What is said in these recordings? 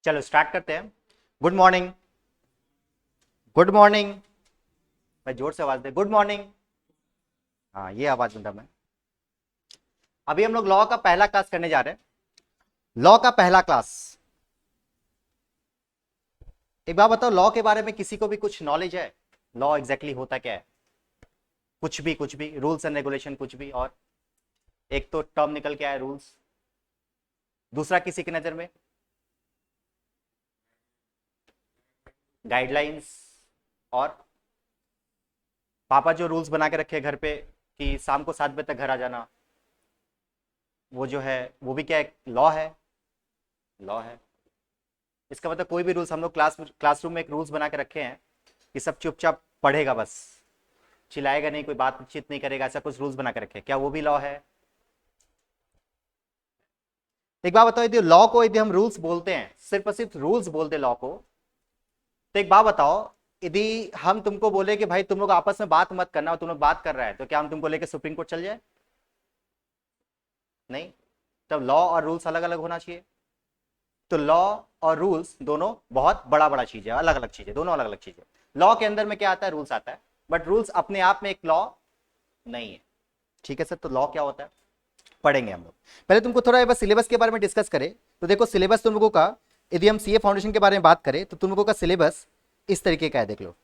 चलो स्टार्ट करते हैं। Good morning. Good morning. भाई जोर से आवाज दे, गुड मॉर्निंग। हाँ, ये आवाज दूंगा मैं। अभी हम लोग लॉ का पहला क्लास करने जा रहे हैं। लॉ का पहला क्लास। एक बात बताओ, लॉ के बारे में किसी को भी कुछ नॉलेज है? लॉ एग्जैक्टली होता क्या है? कुछ भी रूल्स एंड रेगुलेशन कुछ भी। और एक तो टर्म निकल के आया रूल्स, दूसरा किसी की नजर में गाइडलाइंस। और पापा जो रूल्स बना के रखे घर पे कि शाम को 7 बजे तक घर आ जाना, वो जो है वो भी क्या एक लॉ है? लॉ है। इसका मतलब कोई भी रूल्स हम लोग क्लासरूम में एक रूल्स बना के रखे हैं कि सब चुपचाप पढ़ेगा बस, चिल्लाएगा नहीं, कोई बातचीत नहीं करेगा, ऐसा कुछ रूल्स बना के रखे, क्या वो भी लॉ है? एक बात बताओ, यदि लॉ को यदि हम रूल्स बोलते हैं, सिर्फ और सिर्फ रूल्स बोलते लॉ को, तो एक बात बताओ, यदि हम तुमको बोले कि भाई तुम लोग आपस में बात मत करना और तुम लोग बात कर रहा है, तो क्या हम तुमको लेके सुप्रीम कोर्ट चल जाए? नहीं। तब लॉ और रूल्स अलग अलग होना चाहिए। तो लॉ और रूल्स दोनों बहुत बड़ा बड़ा चीज है, अलग अलग चीज है, दोनों अलग अलग चीज है। लॉ के अंदर में क्या आता है? रूल्स आता है। बट रूल्स अपने आप में एक लॉ नहीं है। ठीक है सर, तो लॉ क्या होता है पढ़ेंगे हम लोग। पहले तुमको थोड़ा बस सिलेबस के बारे में डिस्कस करें। तो देखो सिलेबस तुम लोगों का, यदि हम सीए फाउंडेशन के बारे में बात करें तो तुम लोगों का सिलेबस इस तरीके का है, देख लो।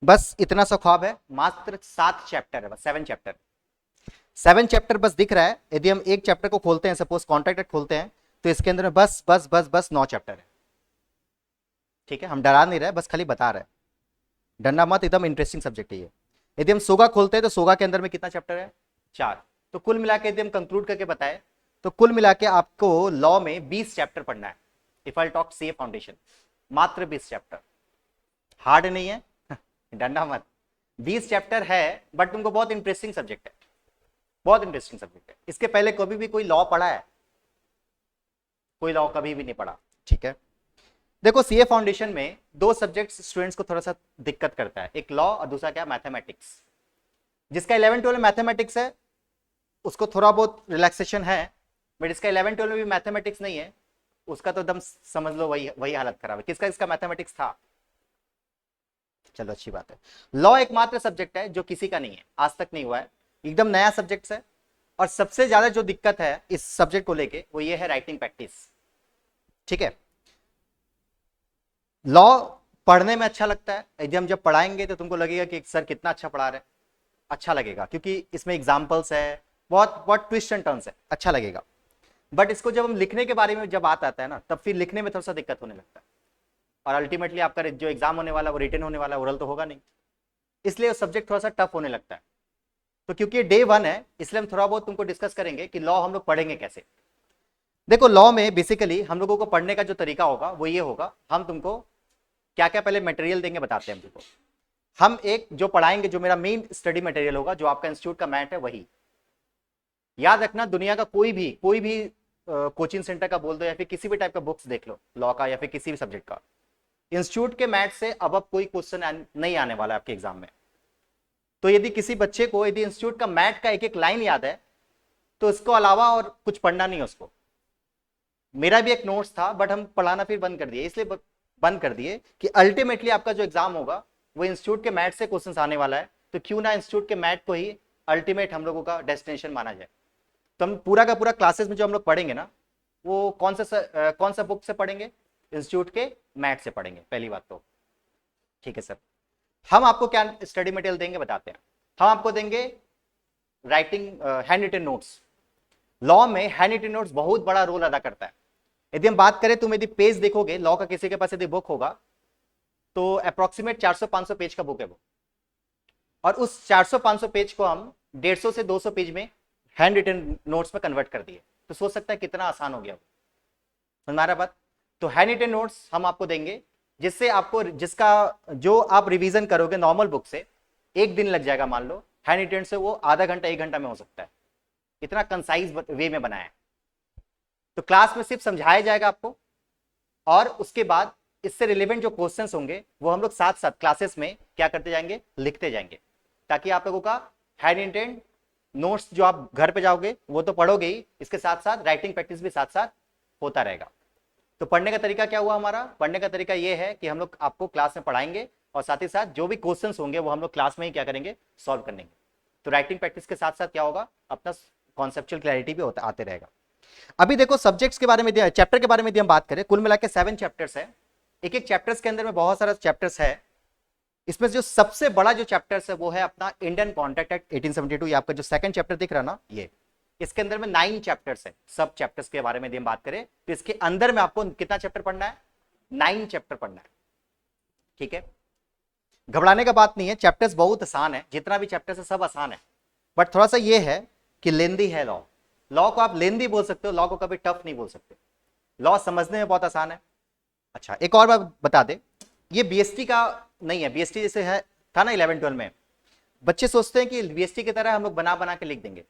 बस इतना सा ख्वाब है, मात्र 7 चैप्टर है, बस 7 चैप्टर। 7 चैप्टर बस दिख रहा है। यदि हम एक चैप्टर को खोलते हैं, सपोज कॉन्ट्रैक्ट एक्ट खोलते हैं, तो इसके अंदर में बस बस बस बस 9 चैप्टर है। ठीक है, हम डरा नहीं रहे, बस खाली बता रहे हैं। डरना मत, एकदम इंटरेस्टिंग सब्जेक्ट है ये। यदि हम सोगा खोलते हैं तो सोगा के अंदर में कितना चैप्टर है? 4। तो कुल मिला के यदि हम कंक्लूड करके बताए, तो कुल मिला के आपको लॉ में 20 चैप्टर पढ़ना है। If I talk C A foundation, मात्र 20 चैप्टर। हार्ड नहीं है डरना मत। 20 चैप्टर है, बट तुमको बहुत इंटरेस्टिंग सब्जेक्ट है, बहुत इंटरेस्टिंग सब्जेक्ट है। इसके पहले कभी भी कोई लॉ पढ़ा है? कोई लॉ कभी भी नहीं पढ़ा। ठीक है, देखो सीए फाउंडेशन में 2 सब्जेक्ट्स स्टूडेंट्स को थोड़ा सा दिक्कत करता है, एक लॉ और दूसरा क्या? मैथमेटिक्स। जिसका 11 12 में मैथमेटिक्स है उसको थोड़ा बहुत रिलैक्सेशन है, बट इसका 11 12 में भी मैथमेटिक्स नहीं है, उसका तो एकदम समझ लो वही वही हालत खराब है। किसका इसका मैथमेटिक्स था? चलो अच्छी बात है। लॉ एकमात्र सब्जेक्ट है जो किसी का नहीं है, आज तक नहीं हुआ है, एकदम नया सब्जेक्ट है। और सबसे ज्यादा जो दिक्कत है इस सब्जेक्ट को लेके वो ये है राइटिंग प्रैक्टिस। ठीक है, लॉ पढ़ने में अच्छा लगता है, यदि हम जब पढ़ाएंगे तो तुमको लगेगा कि सर कितना अच्छा पढ़ा रहे हैं, अच्छा लगेगा क्योंकि इसमें एग्जाम्पल्स है, बहुत बहुत ट्विस्ट एंड टर्न्स है, अच्छा लगेगा। बट इसको जब हम लिखने के बारे में जब बात आता है ना, तब फिर लिखने में थोड़ा सा दिक्कत होने लगता है। और अल्टीमेटली आपका जो एग्जाम होने वाला है वो रिटन होने वाला है, ओरल तो होगा नहीं। इसलिए वो सब्जेक्ट थोड़ा सा टफ होने लगता है। तो क्योंकि डे 1 है, इसलिए हम थोड़ा बहुत तुमको डिस्कस करेंगे कि लॉ हम लोग पढ़ेंगे कैसे। देखो लॉ में बेसिकली हम लोगों को पढ़ने का जो तरीका होगा वो ये होगा, हम तुमको क्या क्या पहले मटेरियल देंगे बताते हैं हम तुमको। हम एक जो पढ़ाएंगे, जो मेरा मेन स्टडी मटेरियल होगा, जो आपका इंस्टीट्यूट का मैट है वही। याद रखना, दुनिया का कोई भी कोचिंग सेंटर का बोल दो या फिर किसी भी टाइप का बुक्स देख लो लॉ का या फिर किसी भी सब्जेक्ट का, इंस्टीट्यूट के मैथ से अब कोई क्वेश्चन नहीं आने वाला है आपके एग्जाम में। तो यदि किसी बच्चे को यदि इंस्टीट्यूट का मैथ का एक एक लाइन याद है, तो इसको अलावा और कुछ पढ़ना नहीं है उसको। मेरा भी एक नोट्स था, बट हम पढ़ाना फिर बंद कर दिए, इसलिए बंद कर दिए कि अल्टीमेटली आपका जो एग्जाम होगा वो इंस्टीट्यूट के मैथ से क्वेश्चन आने वाला है, तो क्यों ना इंस्टीट्यूट के मैथ को ही अल्टीमेट हम लोगों का डेस्टिनेशन माना जाए। तो हम पूरा का पूरा क्लासेस में जो हम लोग पढ़ेंगे ना, वो कौन सा बुक से पढ़ेंगे? इंस्टीट्यूट के मैथ से पढ़ेंगे, पहली बात तो। ठीक है सर, हम आपको क्या स्टडी मटेरियल देंगे बताते हैं। हम आपको देंगे writing hand written notes. Law में हैंड रिटन नोट्स बहुत बड़ा रोल अदा करता है। यदि हम बात करें, तुम यदि पेज देखोगे लॉ का, किसी के पास यदि बुक होगा तो अप्रोक्सीमेट 400 500 पेज का बुक है वो, और उस 400 500 पेज को हम 150 से 200 पेज में हैंड रिटन नोट्स में कन्वर्ट कर दिए। तो सोच सकता है कितना आसान हो गया वो, हमारा बात। तो हैंड रिटन नोट्स हम आपको देंगे, जिससे आपको, जिसका जो आप रिवीजन करोगे नॉर्मल बुक से 1 दिन लग जाएगा मान लो, हैंड रिटन से वो आधा घंटा 1 घंटा में हो सकता है। इतना कंसाइज वे में बनाया है। तो क्लास में सिर्फ समझाया जाएगा आपको, और उसके बाद इससे रिलेवेंट जो क्वेश्चंस होंगे वो हम लोग साथ साथ क्लासेस में क्या करते जाएंगे? लिखते जाएंगे, ताकि आप लोगों का हैंड रिटन नोट्स जो आप घर पे जाओगे वो तो पढ़ोगे ही, इसके साथ साथ राइटिंग प्रैक्टिस भी साथ साथ होता रहेगा। तो पढ़ने का तरीका क्या हुआ हमारा? पढ़ने का तरीका ये है कि हम लोग आपको क्लास में पढ़ाएंगे और साथ ही साथ जो भी क्वेश्चंस होंगे वो हम लोग क्लास में ही क्या करेंगे, सॉल्व करेंगे। तो राइटिंग प्रैक्टिस के साथ साथ क्या होगा, अपना कॉन्सेप्चुअल क्लैरिटी भी होता आते रहेगा। अभी देखो सब्जेक्ट्स के बारे में, चैप्टर के बारे में हम बात करें, कुल मिला के 7 चैप्टर्स है। एक एक चैप्टर्स के अंदर में बहुत सारा चैप्टर्स है। इसमें जो सबसे बड़ा जो चैप्टर्स है वो है अपना इंडियन कॉन्ट्रैक्ट एक्ट 1872। ये आपका जो सेकंड चैप्टर दिख रहा है ना, ये इसके अंदर में 9 चैप्टर्स है। सब चैप्टर्स के बारे में हम बात करें तो इसके अंदर में आपको कितना चैप्टर पढ़ना है, 9 चैप्टर पढ़ना है। ठीक है, घबराने का बात नहीं है, चैप्टर्स बहुत आसान है, जितना भी चैप्टर्स है सब आसान है। बट थोड़ा सा ये है कि लेंदी है लॉ। लॉ को आप लेंदी बोल सकते हो, लॉ को कभी टफ नहीं बोल सकते। लॉ समझने में बहुत आसान है। अच्छा एक और बात बता दे, ये बीएसटी का नहीं है। बीएसटी जैसे है था ना 11-12 में, बच्चे सोचते हैं कि बीएसटी की तरह हम लोग बना बना के लिख देंगे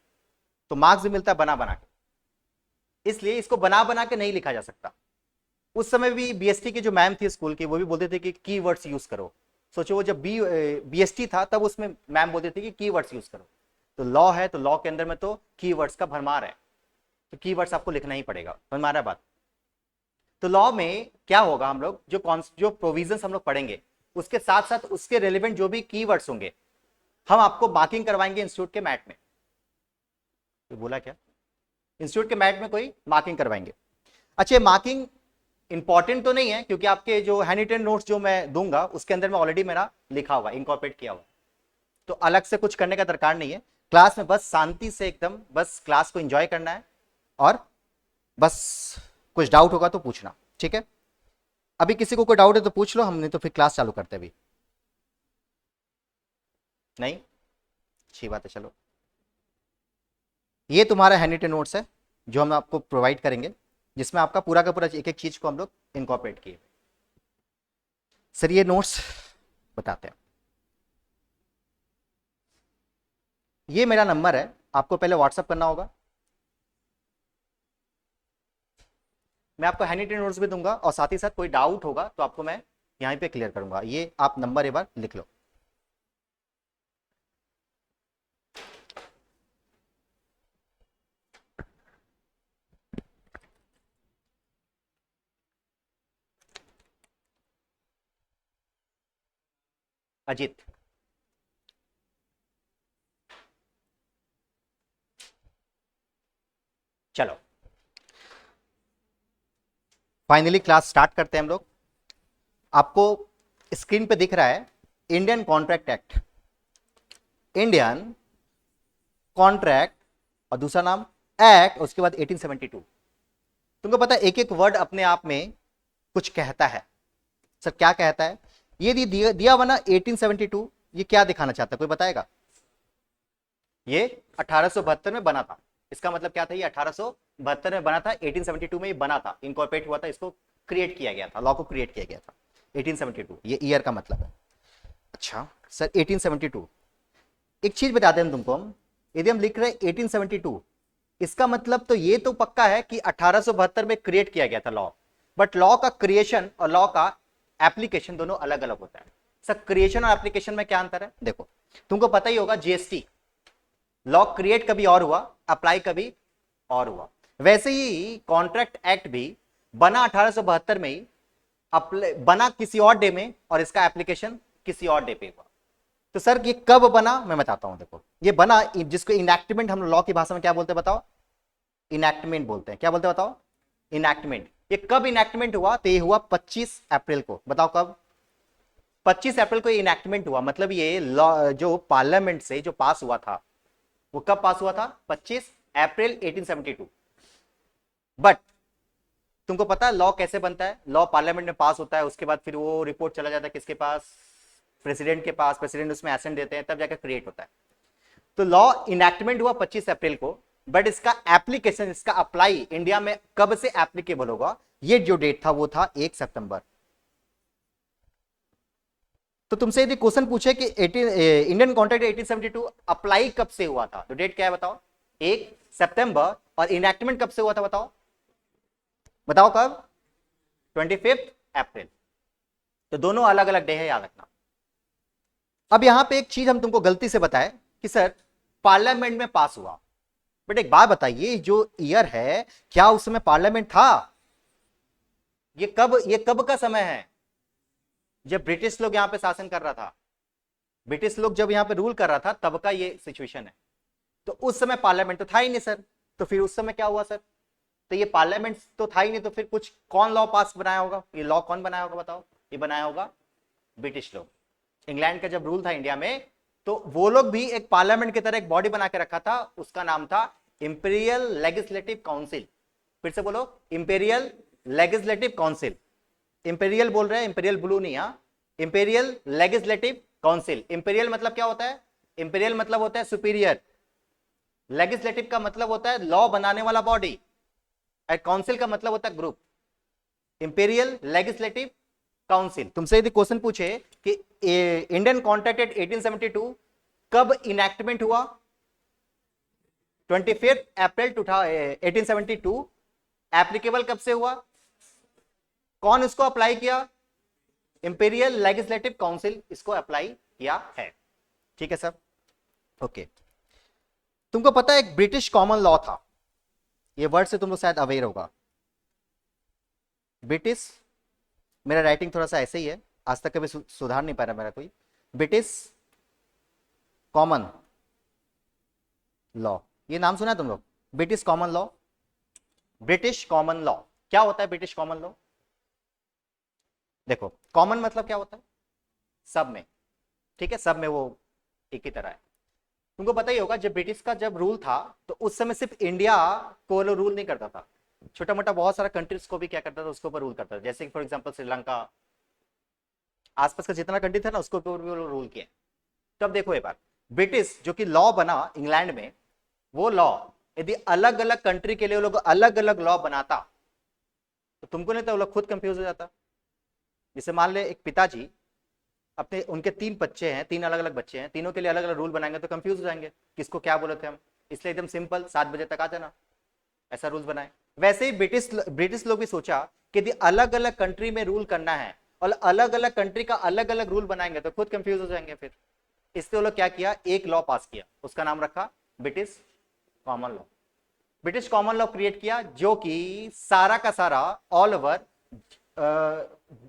तो मार्क्स भी मिलता है बना बना के, इसलिए इसको बना बना के नहीं लिखा जा सकता। उस समय भी बीएसटी की जो मैम थी स्कूल की, वो भी बोलते थे कि कीवर्ड्स यूज करो। सोचो वो जब बीएसटी था तब उसमें मैम बोलते थे कि कीवर्ड्स यूज करो। तो लॉ है तो लॉ के अंदर में तो कीवर्ड्स का भरमार है, तो कीवर्ड्स आपको लिखना ही पड़ेगा। हमारा बात, तो लॉ में क्या होगा, हम लोग जो प्रोविजंस हम लोग पढ़ेंगे उसके साथ साथ उसके रेलेवेंट जो भी कीवर्ड्स होंगे हम आपको मार्किंग करवाएंगे इंस्टीट्यूट के मैट में। तो बोला क्या, इंस्टीट्यूट के मैट में कोई मार्किंग करवाएंगे। अच्छा मार्किंग इंपॉर्टेंट तो नहीं है क्योंकि आपके जो हैंड रिटन नोट्स जो मैं दूंगा उसके अंदर में ऑलरेडी मेरा लिखा हुआ, इनकॉर्पोरेट किया हुआ, तो अलग से कुछ करने का दरकार नहीं है। क्लास में बस शांति से एकदम बस क्लास को एंजॉय करना है और बस कुछ डाउट होगा तो पूछना। ठीक है, अभी किसी को कोई डाउट है तो पूछ लो, हमने तो फिर क्लास चालू करते अभी। नहीं, अच्छी बात है। चलो ये तुम्हारा हैंड रिटन नोट्स है जो हम आपको प्रोवाइड करेंगे, जिसमें आपका पूरा का पूरा एक एक चीज को हम लोग इनकॉर्पोरेट किए। सर ये नोट्स बताते हैं, ये मेरा नंबर है, आपको पहले व्हाट्सअप करना होगा। मैं आपको हैंड रिटन नोट्स भी दूंगा और साथ ही साथ कोई डाउट होगा तो आपको मैं यहीं पे क्लियर करूंगा। ये आप नंबर एक बार लिख लो। अजीत, चलो फाइनली क्लास स्टार्ट करते हैं हम लोग। आपको स्क्रीन पे दिख रहा है Indian contract act, Indian contract और दूसरा नाम एक्ट, उसके बाद 1872। तुमको पता है एक एक वर्ड अपने आप में कुछ कहता है। सर क्या कहता है? ये दिया हुआ ना 1872, ये क्या दिखाना चाहता है, कोई बताएगा? ये 1872 में बना था, इसका मतलब क्या था, ये 1872 में बना था, 1872 में ये बना था, इनकॉर्पोरेट हुआ था, इसको क्रिएट किया गया था, लॉ को क्रिएट किया गया था 1872, ये ईयर का मतलब है। अच्छा सर 1872, एक चीज बताते हैं तुमको हम, यदि हम लिख रहे हैं 1872, इसका मतलब तो ये तो पक्का है कि 1872 में क्रिएट किया गया था लॉ, बट लॉ का क्रिएशन और लॉ का एप्लीकेशन दोनों अलग अलग होता है। सर क्रिएशन और एप्लीकेशन में क्या अंतर है? देखो तुमको पता ही होगा, जीएसटी लॉ क्रिएट कभी और हुआ, अप्लाई कभी और हुआ, वैसे ही कॉन्ट्रैक्ट एक्ट भी बना 1872 में ही, बना किसी और डे में और इसका एप्लीकेशन किसी और डे पे हुआ। तो सर ये कब बना मैं बताता हूं। देखो ये बना, जिसको इनएक्टमेंट हम लॉ की भाषा में क्या बोलते हैं बताओ? इनएक्टमेंट बोलते हैं। क्या बोलते हैं बताओ? इनएक्टमेंट। ये कब इनएक्टमेंट हुआ? तो ये हुआ 25 अप्रैल को। बताओ कब? 25 अप्रैल को इनएक्टमेंट हुआ। मतलब ये लॉ जो पार्लियामेंट से जो पास हुआ था वो कब पास हुआ था? 25 अप्रैल 1872। बट तुमको पता है लॉ कैसे बनता है? लॉ पार्लियामेंट में पास होता है, उसके बाद फिर वो रिपोर्ट चला जाता है किसके पास? प्रेसिडेंट के पास, प्रेसिडेंट उसमें एसेंट देते हैं, तब जाकर क्रिएट होता है। तो लॉ इनएक्टमेंट हुआ 25 अप्रैल को, बट इसका एप्लीकेशन, इसका अप्लाई इंडिया में कब से एप्लीकेबल होगा, ये जो डेट था वो था 1 सितंबर। तो तुमसे यदि क्वेश्चन पूछे कि इंडियन कॉन्ट्रैक्ट 1872 अप्लाई कब से हुआ था, तो डेट क्या है बताओ? 1 सितंबर। और इनएक्टमेंट कब से हुआ था बताओ? बताओ कब? 25 अप्रैल। तो दोनों अलग अलग डे है, याद रखना। अब यहां पे एक चीज हम तुमको गलती से बताए कि सर पार्लियामेंट में पास हुआ। बट एक बात बताइए, जो ईयर है क्या उस समय पार्लियामेंट था? ये कब का समय है? जब ब्रिटिश लोग यहां पे शासन कर रहा था, ब्रिटिश लोग जब यहां पे रूल कर रहा था तब का ये सिचुएशन है। तो उस समय पार्लियामेंट तो था ही नहीं सर, तो फिर उस समय क्या हुआ सर? तो ये पार्लियामेंट तो था ही नहीं, तो फिर कुछ कौन लॉ पास बनाया होगा? ये लॉ कौन बनाया होगा बताओ? ये बनाया होगा ब्रिटिश लोग। इंग्लैंड का जब रूल था इंडिया में, तो वो लोग भी एक पार्लियामेंट की तरह एक बॉडी बना के रखा था, उसका नाम था इंपीरियल लेजिस्लेटिव काउंसिल। फिर से बोलो, इंपीरियल लेजिस्लेटिव काउंसिल। इंपीरियल बोल रहे हैं, इंपीरियल ब्लू नहीं, हाँ, इंपीरियल लेजिस्लेटिव काउंसिल। इंपीरियल मतलब क्या होता है? इंपीरियल मतलब होता है सुपीरियर, लेजिस्लेटिव का मतलब होता है लॉ बनाने वाला बॉडी, और काउंसिल का मतलब होता है ग्रुप। Imperial legislative council. तुमसे यदि क्वेश्चन पूछे कि इंडियन कॉन्ट्रैक्ट एक्ट 1872 कब इनैक्टमेंट हुआ? 25 अप्रैल 1872। एप्लीकेबल कब से हुआ? कौन इसको अप्लाई किया? इंपीरियल लेजिस्लेटिव काउंसिल इसको अप्लाई किया है। ठीक है सर, ओके। तुमको पता है एक ब्रिटिश कॉमन लॉ था, ये वर्ड से तुम लोग शायद अवेयर होगा। ब्रिटिश, मेरा राइटिंग थोड़ा सा ऐसे ही है, आज तक कभी सुधार नहीं पा रहा मेरा कोई। ब्रिटिश कॉमन लॉ, ये नाम सुना है तुम लोग? British common law. British common law क्या होता है? ब्रिटिश कॉमन लॉ, देखो कॉमन मतलब क्या होता है? सब में, ठीक है, सब में वो एक ही तरह है। तुमको पता ही होगा जब ब्रिटिश का जब रूल था तो उस समय सिर्फ इंडिया को रूल नहीं करता था, छोटा मोटा बहुत सारा कंट्रीज को भी क्या करता था, उसके ऊपर रूल करता था। जैसे फॉर एग्जांपल श्रीलंका, आसपास का जितना कंट्री था ना उसको ऊपर भी रूल किया। तब देखो एक बार, ब्रिटिश जो कि लॉ बना इंग्लैंड में, वो लॉ यदि अलग अलग कंट्री के लिए वो लोग अलग अलग लॉ बनाता तो तुमको नहीं तो वो लोग खुद कंफ्यूज हो जाता। जैसे मान ले एक पिताजी अपने, उनके 3 बच्चे हैं, 3 अलग अलग बच्चे हैं, तीनों के लिए अलग अलग रूल बनाएंगे तो कंफ्यूज हो जाएंगे, किसको क्या बोले थे हम। इसलिए एकदम सिंपल 7 बजे तक आ जाना, ऐसा रूल बनाए। वैसे ही ब्रिटिश लोग भी सोचा कि यदि अलग अलग कंट्री में रूल करना है और अलग अलग कंट्री का अलग अलग रूल बनाएंगे तो खुद कंफ्यूज हो जाएंगे फिर। इसलिए वो लोग क्या किया, एक लॉ पास किया, उसका नाम रखा British common law. British common law create किया जो कि सारा का सारा ऑल ओवर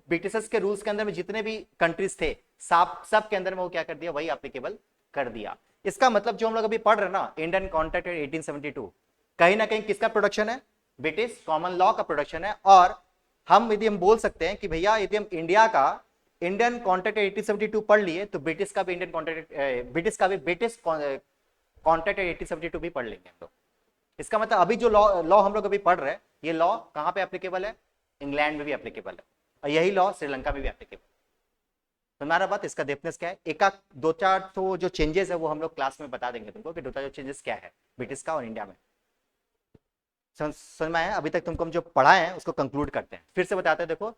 ब्रिटिशर्स के रूल्स के अंदर में जितने भी कंट्रीज थे सब के अंदर में वो क्या कर दिया, वही एप्लीकेबल कर दिया। इसका मतलब जो हम लोग अभी पढ़ रहे हैं ना, इंडियन कॉन्ट्रैक्ट एक्ट 1872, कहीं ना कहीं किसका प्रोडक्शन है? ब्रिटिश कॉमन लॉ का प्रोडक्शन है। और हम बोल सकते हैं कि भैया यदि हम इंडिया का इंडियन कॉन्ट्रैक्ट 1872 पढ़ लिए तो ब्रिटिश का भी इंडियन कॉन्ट्रैक्ट, ब्रिटिश का भी ब्रिटिश कॉन्ट्रैक्ट 1872 भी पढ़ लेंगे हम लोग। इसका मतलब अभी जो लॉ हम लोग अभी पढ़ रहे हैं, ये लॉ कहां पे एप्लीकेबल है? इंग्लैंड में भी एप्लीकेबल है, और यही लॉ श्रीलंका में भी एप्लीकेबल। तुम्हारा बात, इसका डिफरेंस क्या है? एक दो चार तो जो चेंजेस है वो हम लोग क्लास में बता देंगे तुमको कि 2-4 चेंजेस क्या है ब्रिटिश का और इंडिया में। समझ में आया? अभी तक तुमको हम जो पढ़ाए हैं उसको कंक्लूड करते हैं, फिर से बताते हैं। देखो,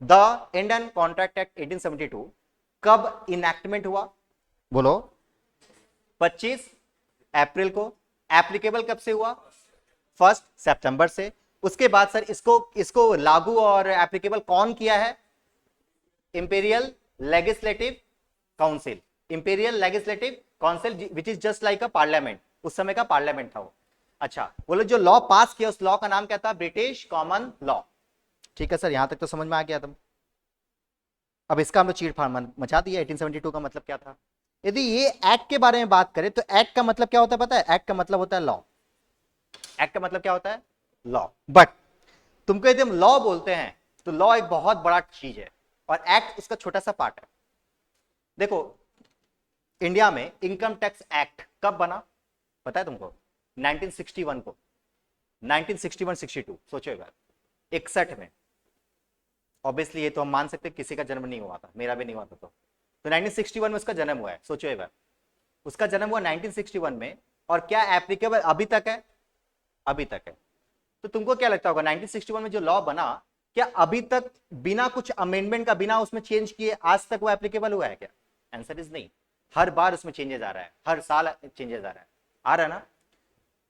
द इंडियन कॉन्ट्रैक्ट एक्ट 1872 कब इनैक्टमेंट हुआ? बोलो। 25 अप्रैल को। एप्लीकेबल कब से हुआ? 1 सितंबर से। उसके बाद सर इसको लागू और एप्लीकेबल कौन किया है? Imperial legislative council. Imperial legislative council which is just like a parliament, उस समय का पार्लियामेंट था वो। अच्छा, बोलो जो लॉ पास किया उस लॉ का नाम क्या था? British common law. ठीक है सर, यहां तक तो समझ में आ गया तुम। अब इसका हम लोग चीड़-फाड़ मचा दिया। 1872 का मतलब क्या था? यदि ये एक्ट के बारे में बात करें तो एक्ट का मतलब क्या होता है पता है? एक्ट का मतलब होता है लॉ। एक्ट का मतलब क्या होता है? लॉ। बट तुमको यदि हम लॉ बोलते हैं तो लॉ एक बहुत बड़ा चीज है और एक्ट उसका छोटा सा पार्ट है। देखो, इंडिया में इनकम टैक्स एक्ट कब बना पता है तुमको? 1961 को। 1961-62 सोचो एक बार, 61 में। ऑब्वियसली ये तो हम मान सकते किसी का जन्म नहीं हुआ था, मेरा भी नहीं हुआ था। तो 1961 में उसका जन्म हुआ है। सोचो एक बार, उसका जन्म हुआ 1961 में, और क्या एप्लीकेबल अभी तक है? अभी तक है। तो तुमको क्या लगता होगा 1961 में जो लॉ बना, क्या अभी तक बिना कुछ अमेंडमेंट का, बिना उसमें चेंज किए आज तक वो एप्लीकेबल हुआ है क्या? आंसर इज नहीं। हर बार उसमें चेंजेस आ रहा है, हर साल चेंजेस आ रहा है ना।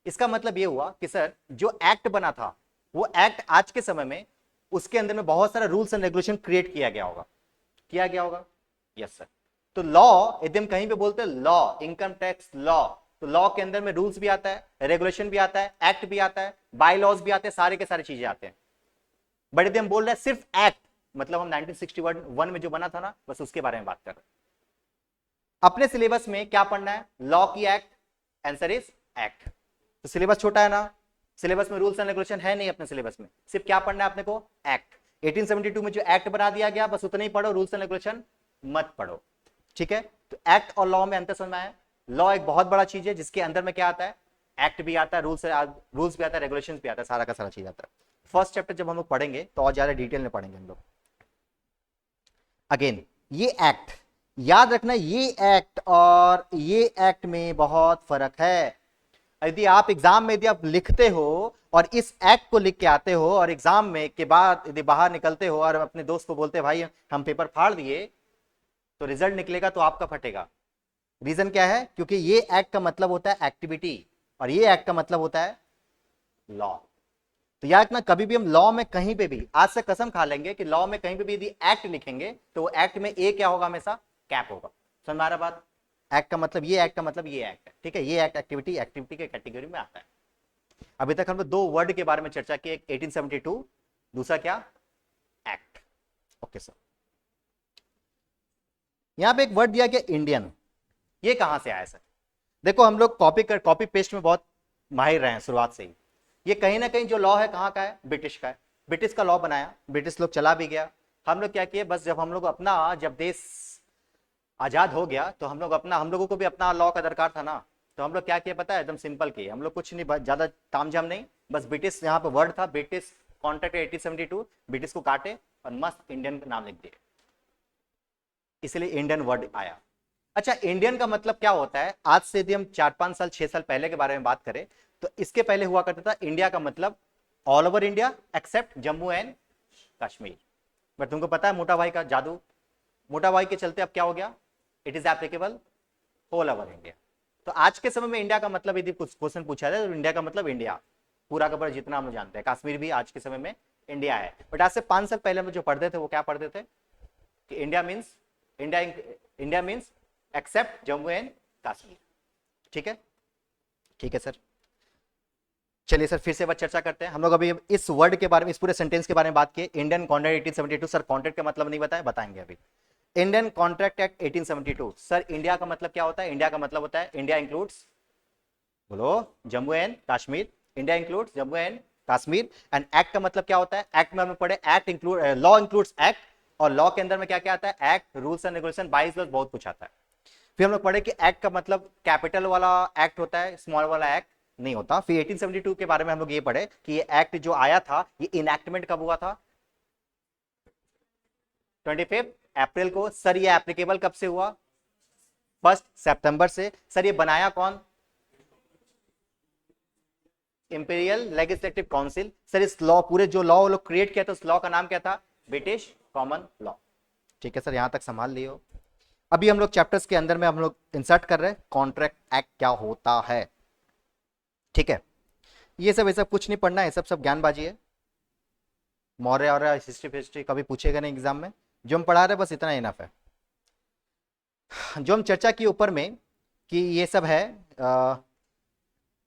इसका मतलब ये हुआ कि सर जो एक्ट बना था वो एक्ट आज के समय में उसके अंदर में बहुत सारा रूल्स एंड रेगुलेशन क्रिएट किया गया होगा। Yes sir. तो लॉ यदि हम कहीं पे बोलते हैं लॉ, इनकम टैक्स लॉ, तो लॉ के अंदर में रूल्स भी आता है, रेगुलेशन भी आता है, एक्ट भी आता है, बाय लॉज भी आते हैं, सारे के सारे चीजें आते हैं। बट यदि हम बोल रहे हैं सिर्फ एक्ट, मतलब हम 1961 में जो बना था ना, बस उसके बारे में बात कर रहे हैं। अपने सिलेबस में क्या पढ़ना है? लॉ की एक्ट, आंसर इज एक्ट। तो सिलेबस छोटा है ना, सिलेबस में रूल्स एंड रेगुलेशन है नहीं अपने सिलेबस में, सिर्फ क्या पढ़ना है अपने को? एक्ट। 1872 में जो एक्ट बना दिया गया बस उतना ही पढ़ो, रूल्स एंड रेगुलेशन मत पढ़ो, ठीक है। तो एक्ट और लॉ में अंतर समझ में आया? लॉ एक बहुत बड़ा चीज है जिसके अंदर में क्या आता है? एक्ट भी आता है, रूल्स भी आता है, रेगुलेशन भी आता है, सारा का सारा चीज आता है। फर्स्ट चैप्टर जब हम लोग पढ़ेंगे तो और ज्यादा डिटेल में पढ़ेंगे हम लोग। अगेन ये एक्ट याद रखना, ये एक्ट और ये एक्ट में बहुत फर्क है। यदि आप एग्जाम में यदि आप लिखते हो और इस एक्ट को लिख के आते हो और एग्जाम में के बाद यदि बाहर निकलते हो और अपने दोस्त को बोलते भाई हम पेपर फाड़ दिए, तो रिजल्ट निकलेगा तो आपका फटेगा। रीजन क्या है? क्योंकि ये एक्ट का मतलब होता है एक्टिविटी और ये एक्ट का मतलब होता है लॉ। तो याद रखना, कभी भी हम लॉ में कहीं पे भी, आज से कसम खा लेंगे कि लॉ में कहीं पे भी यदि एक्ट लिखेंगे तो वो एक्ट में ए क्या होगा? हमेशा कैप होगा। समझ में आ रहा बात? एक्ट का मतलब ये, एक्ट का मतलब ये एक्ट है, ठीक है। ये एक्ट एक्टिविटी, एक्टिविटी के कैटेगरी में आता है। अभी तक हम लोग दो वर्ड के बारे में चर्चा की, एक 1872, दूसरा क्या? एक्ट। Okay sir. यहां पे एक वर्ड दिया गया इंडियन, ये कहां से आया सर? देखो हम लोग कॉपी पेस्ट में बहुत माहिर रहे हैं शुरुआत से ही। ये कहीं ना कहीं जो लॉ है कहाँ का है? ब्रिटिश का है। ब्रिटिश का लॉ बनाया, ब्रिटिश लोग चला भी गया। हम लोग क्या किए, बस जब हम लोग अपना, जब देश आजाद हो गया तो हम लोग अपना, हम लोगों को भी अपना लॉ का दरकार था ना, तो हम लोग क्या किए पता है? एकदम सिंपल किए हम लोग, कुछ नहीं, ज्यादा तामझाम नहीं, बस ब्रिटिश यहाँ पे वर्ड था, ब्रिटिश कॉन्ट्रैक्ट 1872, ब्रिटिश को काटे और मस्त इंडियन का नाम लिख दिए, इसलिए इंडियन वर्ड आया। अच्छा, इंडियन का मतलब क्या होता है? आज से यदि हम 4-5 साल 6 साल पहले के बारे में बात करें तो इसके पहले हुआ करता था इंडिया का मतलब all over India accept Jammu and Kashmir. But तुमको पता है मोटा भाई का जादू, मोटा भाई के चलते अब क्या हो गया? It is applicable all over India. तो आज के समय में इंडिया का मतलब यदि कुछ क्वेश्चन पूछा जाए तो इंडिया का मतलब इंडिया पूरा का पूरा जितना हम जानते हैं, कश्मीर भी आज के समय में इंडिया है। बट आज से 5 साल पहले हम जो पढ़ते थे वो क्या पढ़ते थे कि India means, India means accept Jammu and Kashmir, ठीक है। ठीक है सर, चलिए सर फिर से बात चर्चा करते हैं हम लोग। अभी इस वर्ड के बारे में, इस पूरे सेंटेंस के बारे में बात किए, इंडियन कॉन्ट्रैक्ट 1872। सर कॉन्ट्रैक्ट का मतलब नहीं बताया, बताएंगे अभी। Indian contract act 1872, sir India का मतलब क्या होता है? इंडिया का मतलब होता है इंडिया इंक्लूड्स, बोलो, Jammu and Kashmir. India includes Jammu and Kashmir. And act का मतलब क्या होता है? एक्ट में हम पढ़े, act include, law includes act, और लॉ के अंदर में क्या क्या आता है? एक्ट, रूल्स एंड रेगुलेशन, बाईस लॉज, बहुत कुछ आता है। फिर हम लोग पढ़े कि एक्ट का मतलब कैपिटल वाला एक्ट होता है, स्मॉल वाला एक्ट नहीं होता। फिर 1872 के बारे में हम लोग ये पढ़े कि ये एक्ट जो आया था ये इनएक्टमेंट कब हुआ था? 25 अप्रैल को। सर ये एप्लीकेबल कब से हुआ? 1 सितंबर से। सर ये बनाया कौन? Imperial legislative council. सर इस लॉ, पूरे जो लॉ लोग क्रिएट किया था उस लॉ का नाम क्या था? British common law. ठीक है सर, यहां तक संभाल लियो। अभी हम लोग चैप्टर्स के अंदर में हम लोग इंसर्ट कर रहे हैं कॉन्ट्रैक्ट एक्ट क्या होता है, ठीक है। ये सब कुछ नहीं पढ़ना है, सब सब ज्ञानबाजी है। मौर्य और हिस्ट्री कभी पूछेगा नहीं एग्जाम में, जो हम पढ़ा रहे हैं बस इतना इनफ है। जो हम चर्चा की ऊपर में कि ये सब है,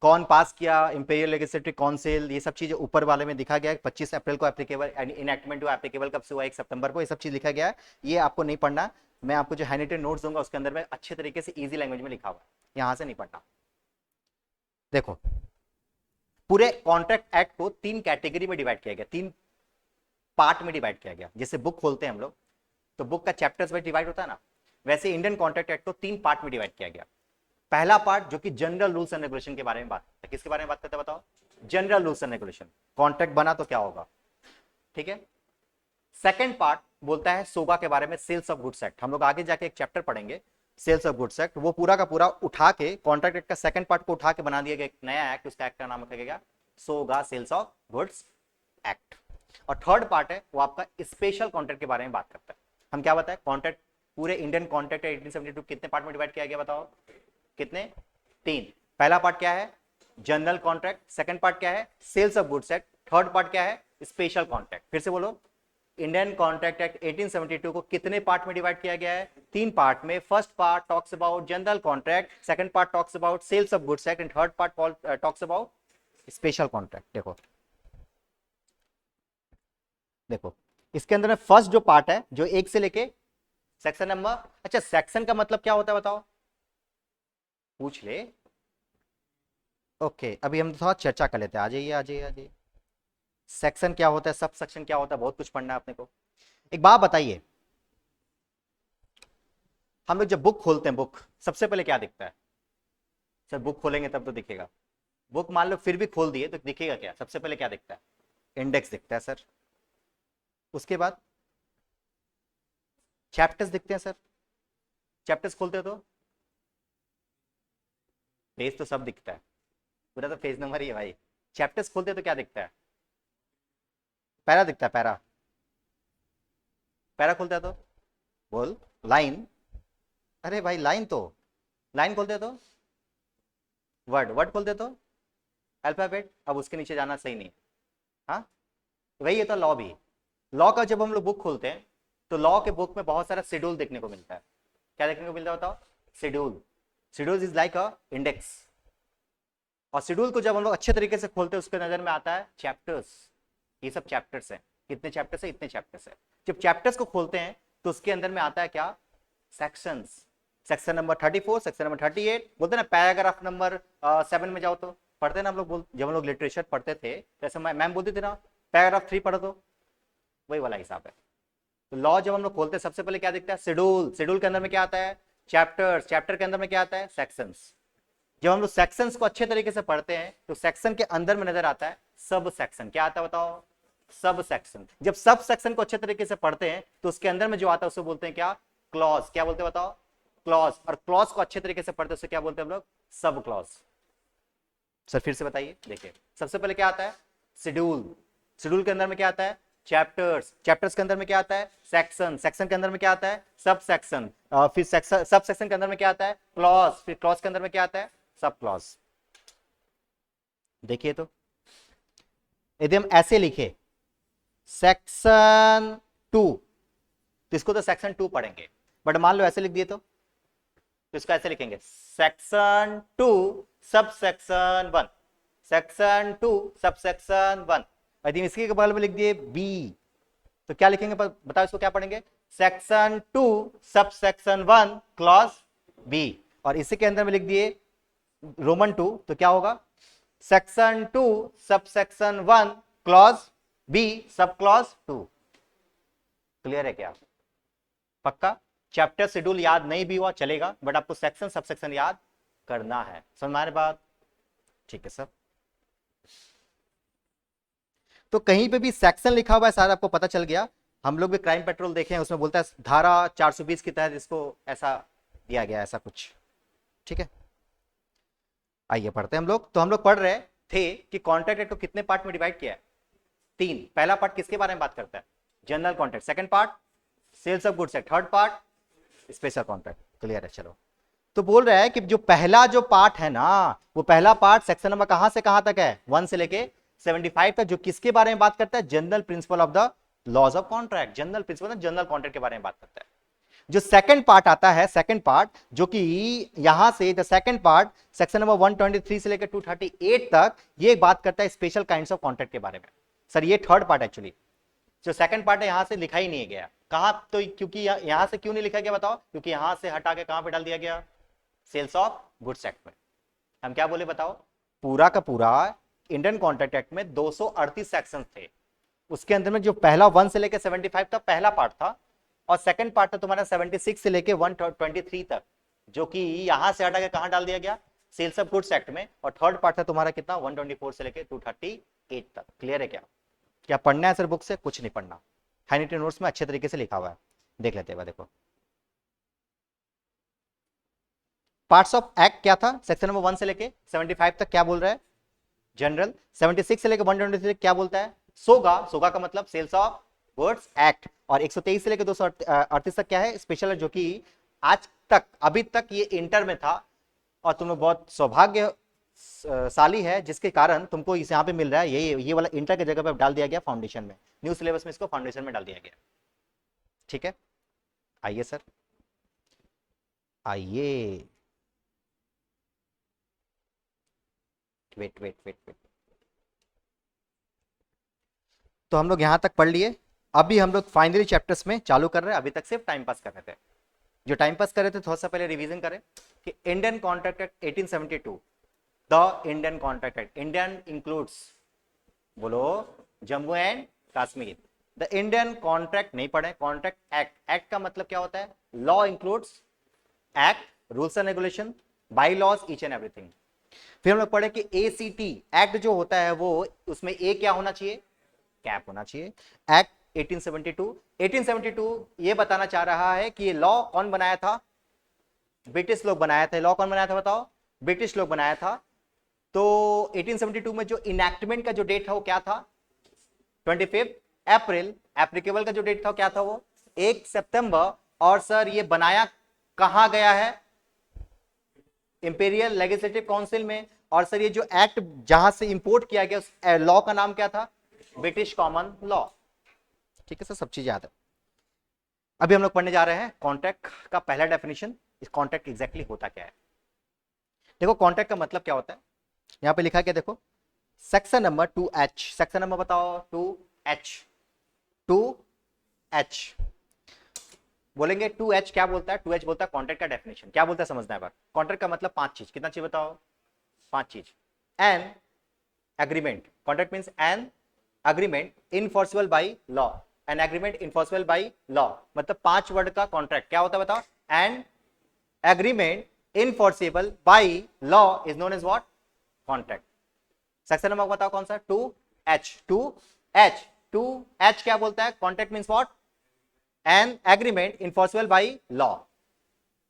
कौन पास किया, इंपीरियल लेजिस्लेटिव काउंसिल, ये सब चीजें ऊपर वाले में दिखा गया है। 25 अप्रैल को एप्लीकेबल, इनएक्टमेंट हुआ, एप्लीकेबल कब से हुआ? 1 सितंबर को। ये सब चीज लिखा गया है, ये आपको नहीं पढ़ना। मैं आपको जो हैंडरिटन नोट्स दूंगा उसके अंदर में अच्छे तरीके से इजी लैंग्वेज में लिखा हुआ है, यहां से नहीं पढ़ना। देखो पूरे कॉन्ट्रैक्ट एक्ट को 3 कैटेगरी में डिवाइड किया गया, 3 पार्ट में डिवाइड किया गया। जैसे बुक खोलते हैं हम लोग तो बुक का चैप्टर्स में डिवाइड होता है ना, वैसे इंडियन कॉन्ट्रैक्ट एक्ट को 3 पार्ट में डिवाइड किया गया। पहला पार्ट जो कि जनरल रूल्स एंड रेगुलेशन के बारे में बात करता है। किसके बारे में बात करते हैं बताओ? General rules and regulation, contract बना तो क्या होगा, ठीक है। सेकंड पार्ट बोलता है सोगा के बारे में, सेल्स ऑफ गुड्स एक्ट। हम लोग आगे जाके एक चैप्टर पढ़ेंगे सेल्स ऑफ गुड्स एक्ट, वो पूरा का पूरा उठा के कॉन्ट्रैक्ट एक्ट का सेकंड पार्ट को उठा के बना दिया गया एक नया एक्ट, उसका एक्ट का नाम रखा गया सोगा सेल्स ऑफ गुड्स एक्ट। और थर्ड पार्ट है वो आपका स्पेशल कॉन्ट्रैक्ट के बारे में बात करता है। हम क्या बताए, कॉन्ट्रैक्ट, पूरे इंडियन कॉन्ट्रैक्ट 1872 कितने पार्ट में डिवाइड किया गया बताओ? कितने? 3। पहला पार्ट क्या है? General contract. सेकंड पार्ट क्या है? Sales of goods act. Third part क्या है? Special contract. फिर से बोलो, इंडियन कॉन्ट्रैक्ट एक्ट 1872 को कितने पार्ट में डिवाइड किया गया है? 3 पार्ट में। First part talks about general contract, second part talks about sales of goods act and third part talks about special contract. देखो देखो इसके अंदर में फर्स्ट जो पार्ट है, जो 1 से लेके सेक्शन नंबर, अच्छा सेक्शन का मतलब क्या होता है बताओ, पूछ ले। ओके अभी हम थोड़ा चर्चा कर लेते हैं। आ जाइए आ जाइए आ जाइए। सेक्शन क्या होता है, सब सेक्शन क्या होता है, बहुत कुछ पढ़ना है अपने को। एक बात बताइए, हम लोग जब बुक खोलते हैं, बुक सबसे पहले क्या दिखता है? सर बुक खोलेंगे तब तो दिखेगा। बुक मान लो फिर भी खोल दिए तो दिखेगा क्या? सबसे पहले क्या दिखता है? इंडेक्स दिखता है सर। उसके बाद चैप्टर्स दिखते हैं सर। चैप्टर्स खोलते हो तो पेज तो सब दिखता है, पूरा तो पेज नंबर ही है भाई। चैप्टर्स खोलते हो तो क्या दिखता है? पैरा दिखता है, पैरा। पैरा खोलते हो तो बोल लाइन। अरे भाई लाइन, तो लाइन खोलते हो तो वर्ड, वर्ड खोलते हो तो अल्फाबेट। अब उसके नीचे जाना सही नहीं। हाँ वही है तो लॉ भी। लॉ का जब हम लोग बुक खोलते हैं तो लॉ के बुक में बहुत सारा शेड्यूल देखने को मिलता है। क्या देखने को मिलता है बताओ? Schedule. Schedule is like a index. और शेड्यूल को जब हम लोग अच्छे तरीके से खोलते हैं उसके नजर में आता है चैप्टर्स। ये सब चैप्टर्स हैं। कितने चैप्टर्स है? इतने चैप्टर्स है। जब चैप्टर्स को खोलते हैं तो उसके अंदर में आता है क्या? Sections. Section number 34, section number 38, बोलते ना पैराग्राफ नंबर 7 में जाओ तो पढ़ते ना हम लोग। जब हम लोग लिटरेचर पढ़ते थे जैसे मैम बोलती थी ना पैराग्राफ 3 पढ़ो, तो वही वाला हिसाब है। तो लॉ जब हम लोग खोलते हैं सबसे पहले क्या दिखता है? शेड्यूल। शेड्यूल के अंदर में क्या आता है? चैप्टर्स। चैप्टर के अंदर में क्या आता है? सेक्शंस। जब हम लोग सेक्शंस को अच्छे तरीके से पढ़ते हैं तो सेक्शन के अंदर में नजर आता है सब सेक्शन। क्या आता है बताओ? Sub section. जब सब सेक्शन को अच्छे तरीके से पढ़ते हैं तो उसके अंदर में जो आता है उसे बोलते हैं क्या? क्लॉज। क्या बोलते हैं बताओ? क्लॉज। और क्लॉज को अच्छे तरीके से पढ़ते हैं उसे क्या बोलते हैं हम लोग? Sub clause. सर फिर से बताइए। देखिए सबसे पहले क्या आता है? शेड्यूल। शेड्यूल के अंदर में क्या आता है? चैप्टर्स। चैप्टर्स के अंदर में क्या आता है? सेक्शन। सेक्शन के अंदर में क्या आता है? Sub section. फिर सेक्शन, सब सेक्शन के अंदर में क्या आता है? क्लॉज। फिर क्लॉज के अंदर में क्या आता है? Sub clause. देखिए तो यदि हम ऐसे लिखे सेक्शन 2 तो इसको तो सेक्शन 2 पढ़ेंगे, बट मान लो ऐसे लिख दिए तो इसको ऐसे लिखेंगे section 2 sub section 1, section 2 sub section 1। यदि इसके बगल में लिख दिए बी तो क्या लिखेंगे बताओ? इसको क्या पढ़ेंगे? Section 2 sub section 1 clause B. और इसी के अंदर में लिख दिए रोमन 2 तो क्या होगा? Section 2 sub section 1 clause B sub clause 2। Clear है क्या? पक्का? चैप्टर शेड्यूल याद नहीं भी हुआ चलेगा, बट आपको सेक्शन सब सेक्शन याद करना है। समझ में आ रही बात? ठीक है सर। तो कहीं पे भी सेक्शन लिखा हुआ है सारा आपको पता चल गया। हम लोग भी क्राइम पेट्रोल देखे हैं, उसमें बोलता है धारा 420 के तहत इसको ऐसा दिया गया, ऐसा कुछ। ठीक है आइए पढ़ते हैं हम लोग। तो हम लोग पढ़ रहे थे कि कॉन्ट्रैक्ट एक्ट को कितने पार्ट में डिवाइड किया है? 3। पहला पार्ट किसके बारे में बात करता है? General contract. Second part sales of goods act. Third part special contract. Clear है? चलो तो बोल रहा है कि जो पहला जो पार्ट है ना, वो पहला पार्ट सेक्शन नंबर कहां से कहां तक है? 1 से लेके 75 तक, जो किसके बारे में बात करता है? General principle of the laws of contract. General principle general contract के बारे में बात करता है। जो सेकंड पार्ट आता है, सेकंड पार्ट जो कि यहां से the second part section number 123 से लेकर 238 तक, ये बात करता है स्पेशल काइंड्स ऑफ कॉन्ट्रैक्ट के बारे में। सर ये थर्ड पार्ट एक्चुअली, जो सेकंड पार्ट है यहां से लिखा ही नहीं गया। कहां? तो क्योंकि यहां से क्यों नहीं लिखा गया बताओ? क्योंकि यहां से हटा के कहां पे डाल दिया गया? सेल्स ऑफ गुड्स एक्ट में। हम क्या बोले बताओ? पूरा का पूरा इंडियन कॉन्ट्रैक्ट एक्ट में 238 सेक्शन थे। उसके अंदर में जो पहला 1 से लेकर 75 तक पहला पार्ट था, और सेकंड पार्ट था तुम्हारा 76 से लेकर 123 तक, जो कि यहां से हटा के कहां डाल दिया गया? सेल्स ऑफ गुड्स एक्ट में। और थर्ड पार्ट था तुम्हारा कितना? 124 से लेकर 238 तक। क्लियर है क्या? क्या पढ़ना है सर बुक से? कुछ नहीं पढ़ना, हैंडरिटन नोट्स में अच्छे तरीके से लिखा हुआ है, देख लेते हैं। देखो पार्ट्स ऑफ एक्ट क्या था? सेक्शन नंबर 1 से लेके 75 तक क्या बोल रहा है? जनरल। 76 से लेकर 123 क्या बोलता है? सोगा। सोगा का मतलब सेल्स ऑफ गुड्स एक्ट। और 123 से लेकर 238 तक क्या है? स्पेशल, जो कि आज तक, अभी तक ये इंटर में था। और तुम लोग बहुत सौभाग्य साली है जिसके कारण तुमको इस यहाँ पे मिल रहा है ये वाला इंटर की जगह पे डाल दिया गया फाउंडेशन में, न्यू सिलेबस में इसको फाउंडेशन में डाल दिया गया। ठीक है, आइए सर, आइए, वेट वेट वेट वेट। तो हम लोग यहां तक पढ़ लिए, अभी हम लोग फाइनली चैप्टर्स में चालू कर रहे हैं। अभी तक सिर्फ टाइम पास कर रहे थे, जो टाइम पास कर रहे थे थोड़ा सा पहले रिवीजन करें कि Indian contract act 1872, the Indian contract act, Indian includes, बोलो, Jammu and Kashmir. The Indian contract नहीं पढ़े, कॉन्ट्रैक्ट एक्ट, एक्ट का मतलब क्या होता है, law includes act, rules and regulation, by laws, each and everything. फिर हम लोग पढ़े कि एसीटी एक्ट जो होता है वो, उसमें ए क्या होना चाहिए, कैप होना चाहिए। एक्ट 1872 ये बताना चाह रहा है कि ये लॉ कौन बनाया था, ब्रिटिश लोग बनाया था। लॉ कौन बनाया था बताओ, ब्रिटिश लोग बनाया था। तो 1872 में जो इनैक्टमेंट का जो डेट था वो क्या था, 25 अप्रैल। एप्लीकेबल का जो डेट था क्या था वो 1 सितंबर। और सर ये बनाया कहां गया है, इंपीरियल लेजिस्लेटिव काउंसिल में। और सर ये जो एक्ट जहां से इंपोर्ट किया गया उस लॉ का नाम क्या था, ब्रिटिश कॉमन लॉ। ठीक है सर, सब चीज याद है। अभी हम लोग पढ़ने जा रहे हैं कॉन्ट्रैक्ट का पहला डेफिनेशन। इस कॉन्ट्रैक्ट एग्जैक्टली होता क्या है। देखो कॉन्ट्रैक्ट का मतलब क्या होता है, यहां पे लिखा क्या देखो, section number 2H, section number बताओ 2H, 2H बोलेंगे। 2H क्या बोलता है, 2H बोलता है कॉन्ट्रैक्ट का डेफिनेशन। क्या बोलता है समझना है बात। कॉन्ट्रैक्ट का मतलब 5 चीज, कितना चीज बताओ, 5 चीज। An agreement, contract means an agreement इनफोर्सिबल by law, an agreement इनफोर्सिबल by law, मतलब 5 वर्ड का कॉन्ट्रैक्ट क्या होता है बताओ, an agreement इनफोर्सिबल by law is known as what, contract. Section number बताओ कौन सा, 2H, 2H, 2H क्या बोलता है, contract means what, an agreement इनफोर्सिबल by law.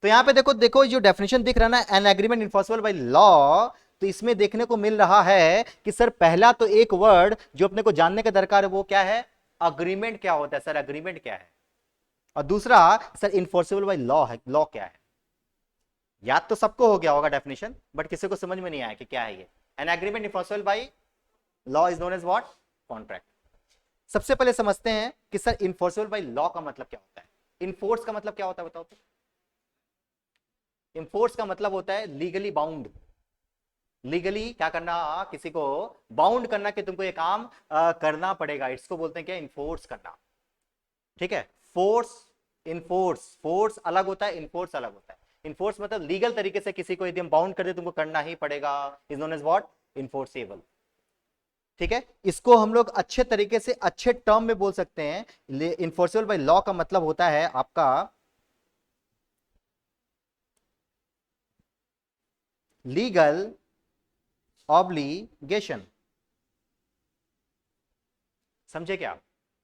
तो यहां पे देखो, देखो जो डेफिनेशन दिख रहा है ना, एन एग्रीमेंट इनफोर्सिबल बाय लॉ, तो इसमें देखने को मिल रहा है कि सर पहला तो एक वर्ड जो अपने को जानने का दरकार है वो क्या है, अग्रीमेंट क्या होता है सर, अग्रीमेंट क्या है। और दूसरा सर इनफोर्सिबल बाय लॉ है, लॉ क्या है। याद तो सबको हो गया होगा डेफिनेशन, बट किसी को समझ में नहीं आया कि क्या है ये। An agreement इनफोर्सिबल by law is known as what, contract. सबसे पहले समझते हैं कि सर इनफोर्सिबल बाय लॉ का मतलब क्या होता है। इनफोर्स का मतलब क्या होता है बताओ तो। इनफोर्स का मतलब होता है लीगली बाउंड, लीगली क्या करना, किसी को बाउंड करना कि तुमको ये काम करना पड़ेगा, इसको बोलते हैं क्या, इनफोर्स करना। ठीक है, फोर्स, इनफोर्स, फोर्स अलग होता है, इनफोर्स अलग होता है। इनफोर्स मतलब लीगल तरीके से किसी को यदि हम बाउंड कर दे तुमको करना ही पड़ेगा, is known as what, enforceable. ठीक है, इसको हम लोग अच्छे तरीके से अच्छे टर्म में बोल सकते हैं। इनफोर्सेबल बाय लॉ का मतलब होता है आपका लीगल ऑब्लिगेशन। समझे क्या।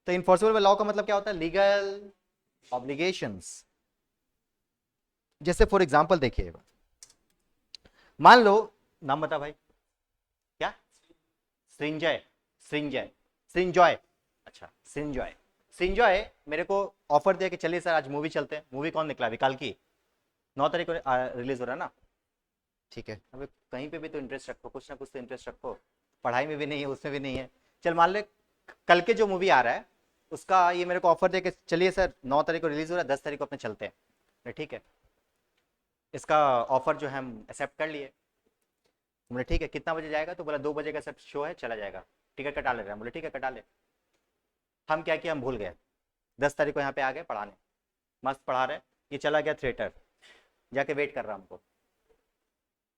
तो इनफोर्सेबल बाय लॉ का मतलब क्या होता है, लीगल ऑब्लिगेशंस। जैसे फॉर एग्जांपल देखिए, मान लो, नाम बता भाई, क्या, सृंजय, सृंजय, सृंजॉय, अच्छा सृंजॉय, सृंजॉय मेरे को ऑफर दिया कि चलिए सर आज मूवी चलते हैं। मूवी कौन निकला अभी, कल की 9 तारीख को रिलीज हो रहा है ना। ठीक है, अबे कहीं पे भी तो इंटरेस्ट रखो, कुछ ना कुछ तो इंटरेस्ट रखो, पढ़ाई में भी नहीं है, उसमें भी नहीं है। चल मान ले कल के जो मूवी आ रहा है उसका ये मेरे को ऑफर दे के चलिए सर 9 तारीख को रिलीज हो रहा है, 10 तारीख को अपने चलते हैं। ठीक है, इसका ऑफर जो है हम एक्सेप्ट कर लिए। बोले ठीक है, कितना बजे जाएगा, तो बोला 2 बजे का सब शो है, चला जाएगा, टिकट कटा ले रहे हैं। बोले ठीक है कटा ले। हम क्या किया, हम भूल गए, 10 तारीख को यहाँ पे आ गए पढ़ाने, मस्त पढ़ा रहे, ये चला गया थिएटर, जाके वेट कर रहा हमको,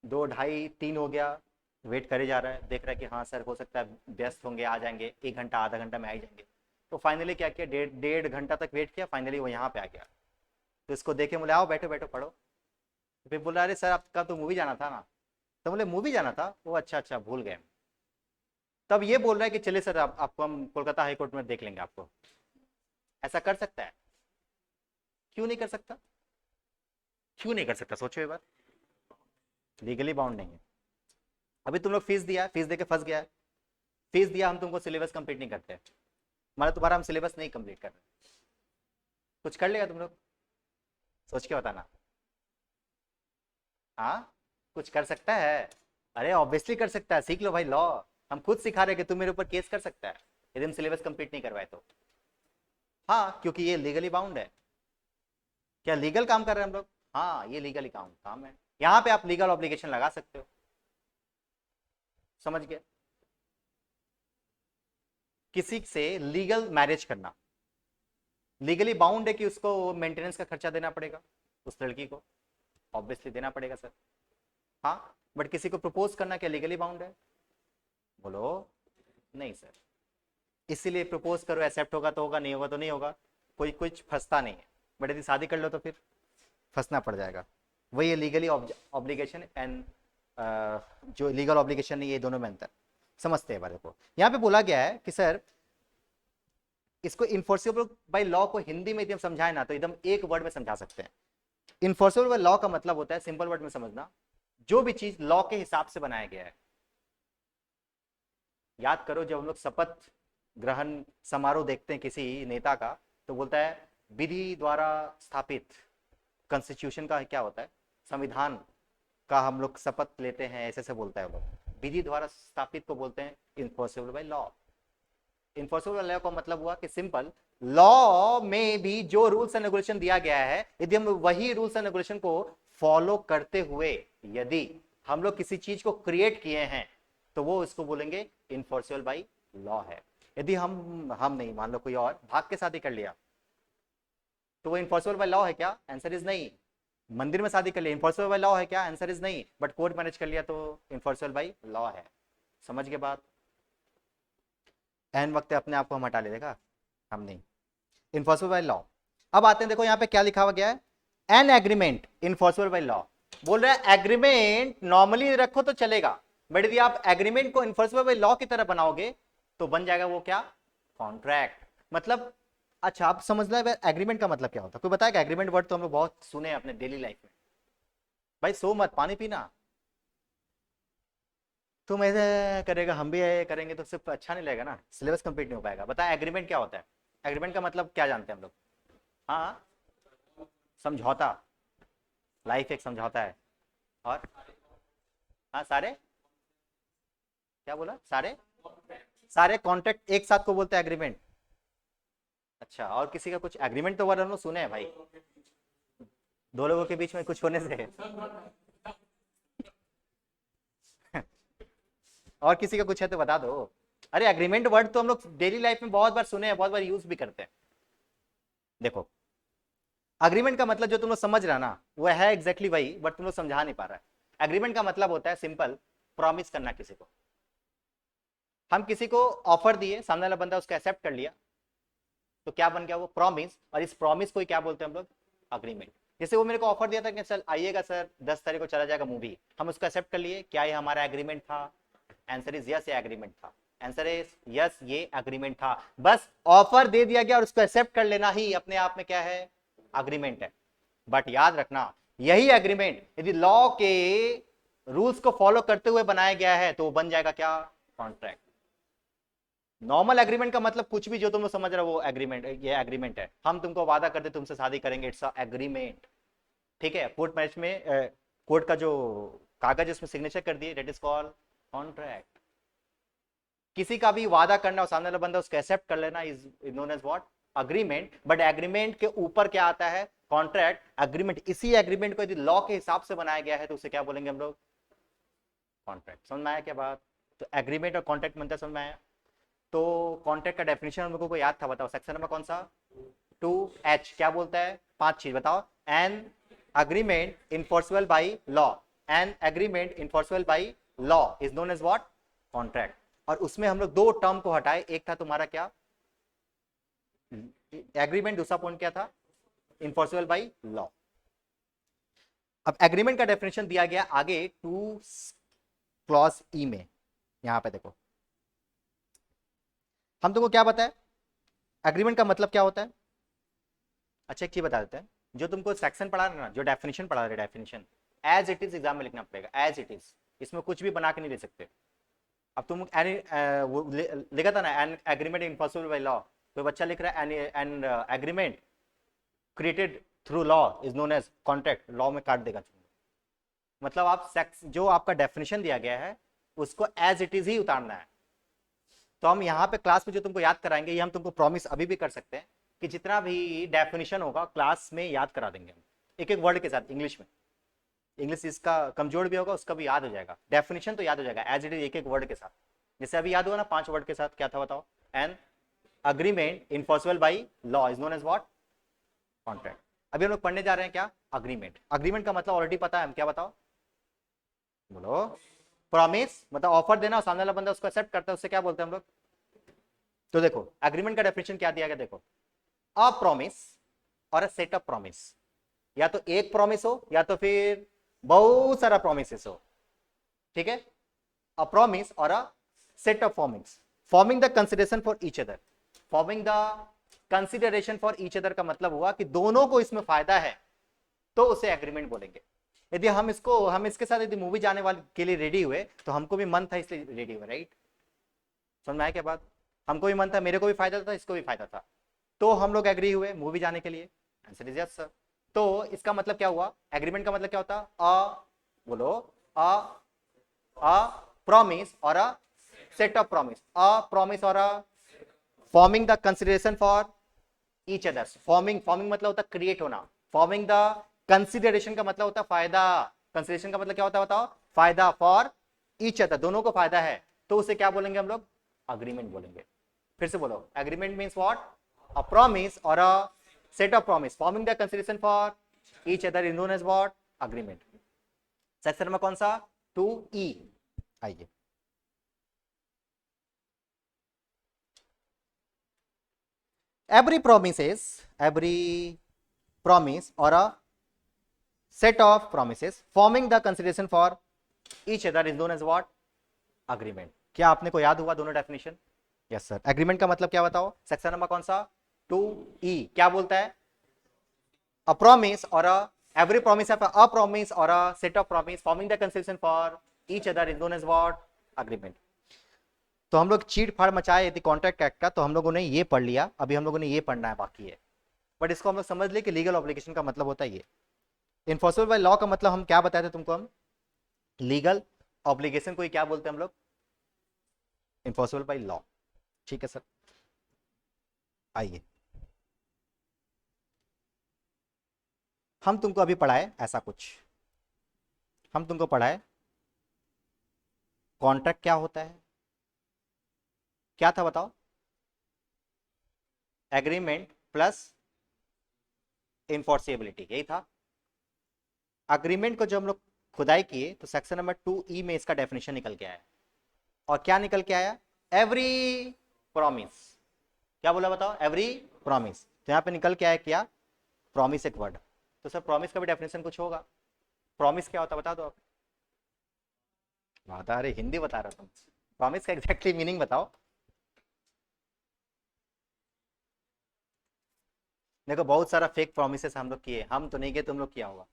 2, ढाई, 3 हो गया, वेट करे जा रहा है, देख रहा है कि हाँ सर हो सकता है व्यस्त होंगे, आ जाएंगे 1 घंटा आधा घंटा में आ ही जाएंगे। तो फाइनली क्या किया, 1.5 घंटा तक वेट किया, फाइनली वो यहाँ पे आ गया। तो इसको देखे बोले आओ बैठो बैठो पढ़ो। तो फिर बोल रहा अरे सर आपका तो मूवी जाना था ना। तो बोले मूवी जाना था, वो अच्छा अच्छा भूल गए। तब ये बोल रहा है कि चलिए सर आपको हम कोलकाता हाई कोर्ट में देख लेंगे आपको। ऐसा कर सकता है, क्यों नहीं कर सकता, क्यों नहीं कर सकता, सोचो ये बात, लीगली बाउंड नहीं है। अभी तुम लोग फीस दिया, फीस देके फंस गया, फीस दिया, हम तुमको सिलेबस कंप्लीट नहीं करते, मतलब तुम्हारा हम सिलेबस नहीं कंप्लीट कर रहे, कुछ कर लेगा तुम लोग, सोच के बताना। हाँ कुछ कर सकता है, अरे ऑब्वियसली कर सकता है, सीख लो भाई लॉ। हम खुद सिखा रहे हैं कि तुम मेरे ऊपर केस कर सकता है यदि हम सिलेबस कंप्लीट नहीं करवाए तो। हाँ, क्योंकि ये लीगली बाउंड है। क्या लीगल काम कर रहे हैं हम लोग? हाँ, ये लीगली काम है। यहाँ पे आप लीगल ऑब्लिगेशन लगा सकते हो। समझ गए? किसी से लीगल मैरिज करना लीगली बाउंड है कि उसको मेंटेनेंस का खर्चा देना पड़ेगा उस लड़की को, ऑब्वियसली देना पड़ेगा सर। हाँ, बट किसी को प्रपोज करना क्या लीगली बाउंड है? बोलो। नहीं सर। इसीलिए प्रपोज करो, एक्सेप्ट होगा तो होगा, नहीं होगा तो नहीं होगा, कोई कुछ फंसता नहीं है। बट यदि शादी कर लो तो फिर फंसना पड़ जाएगा। वही है लीगली ऑब्लिगेशन एंड जो लीगल ऑब्लिगेशन है, ये दोनों में अंतर समझते हैं बारे को। यहाँ पे बोला गया है कि सर इसको इन्फोर्सेबल बाय लॉ को हिंदी में यदि हम समझाए ना तो एकदम एक वर्ड में समझा सकते हैं। इन्फोर्सेबल बाय लॉ का मतलब होता है, सिंपल वर्ड में समझना, जो भी चीज लॉ के हिसाब से बनाया गया है। याद करो जब हम लोग शपथ ग्रहण समारोह देखते हैं किसी नेता का, तो बोलता है विधि द्वारा स्थापित। कॉन्स्टिट्यूशन का क्या होता है? संविधान का हम लोग शपथ लेते हैं, ऐसे से बोलता है वो लोग। विधि द्वारा स्थापित को बोलते हैं enforceable by law. Enforceable law का मतलब हुआ कि सिंपल लॉ में भी जो रूल्स एंड रेगुलेशन दिया गया है, यदि हम वही रूल्स एंड रेगुलेशन को फॉलो करते हुए यदि हम लोग किसी चीज को क्रिएट किए हैं तो वो इसको बोलेंगे इन्फोर्सेबल बाय लॉ है। यदि हम नहीं, मान लो कोई और भाग के शादी कर लिया तो वो इन्फोर्सेबल बाय लॉ है क्या? आंसर इज नहीं। मंदिर में शादी कर लिया, इन्फोर्सेबल बाय लॉ है क्या? आंसर इज नहीं। बट कोर्ट मैरिज कर लिया तो इन्फोर्सेबल बाय लॉ है। समझ के बात? एन वक्त अपने आप को हम हटा ले देगा, हम नहीं। Enforceable by law. अब आते हैं, देखो यहाँ पे क्या लिखा हुआ गया है, an agreement enforceable by law. बोल रहा है एग्रीमेंट नॉर्मली रखो तो चलेगा, बट यदि आप एग्रीमेंट को इन्फोर्सेबल बाय लॉ की तरह बनाओगे तो बन जाएगा वो क्या? कॉन्ट्रैक्ट। मतलब अच्छा, आप समझना है एग्रीमेंट का मतलब क्या होता है? कोई बताएगा? एग्रीमेंट वर्ड तो हम लोग बहुत सुने हैं अपने डेली लाइफ में। भाई सो मत, पानी पीना। तुम ऐसे करेगा हम भी करेंगे तो सिर्फ अच्छा नहीं लगेगा ना, सिलेबस कंप्लीट नहीं हो पाएगा। बता एग्रीमेंट क्या होता है? एग्रीमेंट का मतलब क्या जानते हैं हम लोग? हाँ, समझौता। लाइफ एक समझौता है। और हाँ, सारे क्या बोला? सारे सारे कॉन्ट्रैक्ट एक साथ को बोलते हैं एग्रीमेंट। अच्छा, और किसी का कुछ एग्रीमेंट तो वर्ड हम लोग सुने हैं भाई, दो लोगों के बीच में कुछ होने से। और किसी का कुछ है तो बता दो। अरे एग्रीमेंट वर्ड तो हम लोग डेली लाइफ में बहुत बार सुने हैं, बहुत बार यूज भी करते हैं। देखो अग्रीमेंट का मतलब जो तुम लोग समझ रहे हो ना वो है एग्जैक्टली वही, बट तुम लोग समझा नहीं पा रहा है। एग्रीमेंट का मतलब होता है सिंपल, प्रॉमिस करना किसी को। हम किसी को ऑफर दिए, सामने वाला बंदा उसको एक्सेप्ट कर लिया तो क्या बन गया? वो प्रॉमिस। और इस प्रॉमिस को क्या बोलते हैं हम लोग? अग्रीमेंट। जैसे वो मेरे को ऑफर दिया था कि सर आइएगा सर 10 तारीख को चला जाएगा मूवी, हम उसको एक्सेप्ट कर लिए, क्या ये हमारा एग्रीमेंट था? आंसर इज यस, ये एग्रीमेंट था। आंसर इज यस, ये एग्रीमेंट था। बस ऑफर दे दिया गया और उसको एक्सेप्ट कर लेना ही अपने आप में क्या है? अग्रीमेंट है। बट याद रखना, यही एग्रीमेंट यदि लॉ के रूल्स को फॉलो करते हुए बनाया गया है तो वो बन जाएगा क्या? कॉन्ट्रैक्ट। नॉर्मल एग्रीमेंट का मतलब कुछ भी जो तुम लोग समझ रहे हो वो एग्रीमेंट, ये एग्रीमेंट है। हम तुमको वादा करते तुमसे शादी करेंगे, इट्स एग्रीमेंट। ठीक है, कोर्ट मैरिज में कोर्ट का जो कागज उसमें सिग्नेचर कर दिए, दैट इज कॉल्ड कॉन्ट्रैक्ट। किसी का भी वादा करना और सामने वाला बंदा उसको एक्सेप्ट कर लेना is known as what? Agreement. But agreement के ऊपर क्या आता है? कॉन्ट्रैक्ट। एग्रीमेंट, इसी एग्रीमेंट को यदि लॉ के हिसाब से बनाया गया है तो उसे क्या बोलेंगे हम लोग? कॉन्ट्रैक्ट। समझ में आया क्या बात? तो एग्रीमेंट और कॉन्ट्रैक्ट बनता है, समझ में आया? तो कॉन्ट्रैक्ट का डेफिनेशन हम लोगों को याद था, बताओ सेक्शन नंबर कौन सा? 2H क्या बोलता है? 5 चीज बताओ। An agreement enforceable by law. An agreement enforceable by law is known as what? Contract. और उसमें हम लोग दो टर्म को हटाए, एक था तुम्हारा क्या? एग्रीमेंट, दूसरा पॉइंट क्या था? Enforceable by law. अब एग्रीमेंट का डेफिनेशन दिया गया आगे 2 क्लॉज ई में। यहां पे देखो हम तुमको क्या बताए, एग्रीमेंट का मतलब क्या होता है? अच्छा एक चीज बता देते हैं, जो तुमको सेक्शन पढ़ा रहे ना, जो डेफिनेशन पढ़ा रहे, definition as it is exam में लिखना पड़ेगा, एज इट इज। इसमें कुछ भी बना के नहीं दे सकते। अब तुम लिखा था ना an agreement impossible by law, कोई बच्चा लिख रहा है an agreement created through law is known as contract, law में काट देगा। मतलब आप सेक्स जो आपका डेफिनेशन दिया गया है उसको एज इट इज ही उतारना है। तो हम यहाँ पे क्लास में जो तुमको याद कराएंगे, ये हम तुमको प्रॉमिस अभी भी कर सकते हैं कि जितना भी डेफिनेशन होगा क्लास में याद करा देंगे हम, एक एक वर्ड के साथ इंग्लिश में। इंग्लिश इसका कमजोर भी होगा उसका भी याद हो जाएगा, डेफिनेशन तो याद हो जाएगा एज इट इज एक एक वर्ड के साथ। जैसे अभी याद हुआ ना 5 वर्ड के साथ, क्या था बताओ? An agreement इनफोर्सिबल by law is known as what? Contract. अभी हम लोग पढ़ने जा रहे हैं क्या? अग्रीमेंट। अग्रीमेंट का मतलब ऑलरेडी पता है हम, क्या बताओ? बोलो। प्रॉमिस मतलब ऑफर देना और सामने वाला बंदा उसको एक्सेप्ट करता है, उससे क्या बोलते हैं हम लोग? तो देखो एग्रीमेंट का डेफिनेशन क्या दिया गया, देखो अ प्रॉमिस और अ सेट ऑफ प्रॉमिस, या तो एक प्रॉमिस हो या तो फिर बहुत सारा प्रोमिस हो, ठीक है? अ प्रॉमिस और a set of फॉर्मिंग्स, forming the consideration for each other. Forming the consideration for each other का मतलब हुआ कि दोनों को इसमें फायदा है, तो उसे एग्रीमेंट बोलेंगे। यदि हम इसके साथ यदि मूवी जाने वाले के लिए रेडी हुए तो हमको भी मन था इसलिए रेडी हुए, राइट? समझ में आया क्या बात? हमको भी मन था, मेरे को भी फायदा था, इसको भी फायदा था, तो हम लोग एग्री हुए मूवी जाने के लिए। Answer is yes sir. तो इसका मतलब क्या हुआ? एग्रीमेंट का मतलब क्या होता? बोलो, अ अ प्रॉमिस और a set of promise, a promise और अ forming the consideration for each others. Forming, forming मतलब होता है क्रिएट होना। फॉर्मिंग द कंसिडरेशन का मतलब होता है फायदा। कंसिडरेशन का मतलब क्या होता है बताओ? फायदा। फॉर ईच अदर, दोनों को फायदा है, तो उसे क्या बोलेंगे हम लोग? अग्रीमेंट बोलेंगे। फिर से बोलो, agreement means what? A promise और a set of promise forming the consideration for each other is known as what? Agreement. Section number कौन सा? 2E। आइए, every promise or a set of promises forming the consideration for each other is known as what? Agreement। क्या आपने को याद हुआ दोनों definition? Yes sir. Agreement का मतलब क्या बताओ? सेक्शन नंबर कौन सा? 2E। क्या बोलता है? a promise or a every promise of a promise or a set of promise forming the consideration for each other is known as what? Agreement। तो हम लोग चीट फाड़ मचाए यदि कॉन्ट्रैक्ट एक्ट का, तो हम लोगों ने ये पढ़ लिया, अभी हम लोगों ने ये पढ़ना है बाकी है। बट इसको हम लोग समझ ले कि लीगल ऑब्लिगेशन का मतलब होता है ये। इन्फोर्सेबल बाय लॉ का मतलब हम क्या बताए थे तुमको? हम लीगल ऑब्लिगेशन को ही क्या बोलते हैं हम लोग? Enforceable by law. ठीक है सर। आइए, हम तुमको अभी पढ़ाए ऐसा कुछ, हम तुमको पढ़ाए कॉन्ट्रैक्ट क्या होता है, क्या था बताओ? एग्रीमेंट प्लस इन्फोर्सेबिलिटी, यही था। अग्रीमेंट को जब हम लोग खुदाई किए तो सेक्शन नंबर 2E में इसका डेफिनेशन निकल के आया। और क्या निकल के आया? Every promise. क्या बोला बताओ? Every promise. तो यहाँ पे निकल के आया क्या? प्रॉमिस एक वर्ड। तो सर प्रॉमिस का भी डेफिनेशन कुछ होगा? प्रॉमिस क्या होता है बता दो आप। बता रहे, हिंदी बता रहा तुम। प्रॉमिस का एग्जैक्टली मीनिंग बताओ। देखो बहुत सारा फेक प्रोमिस हम लोग किए, हम तो नहीं किए, तुम लोग किया होगा।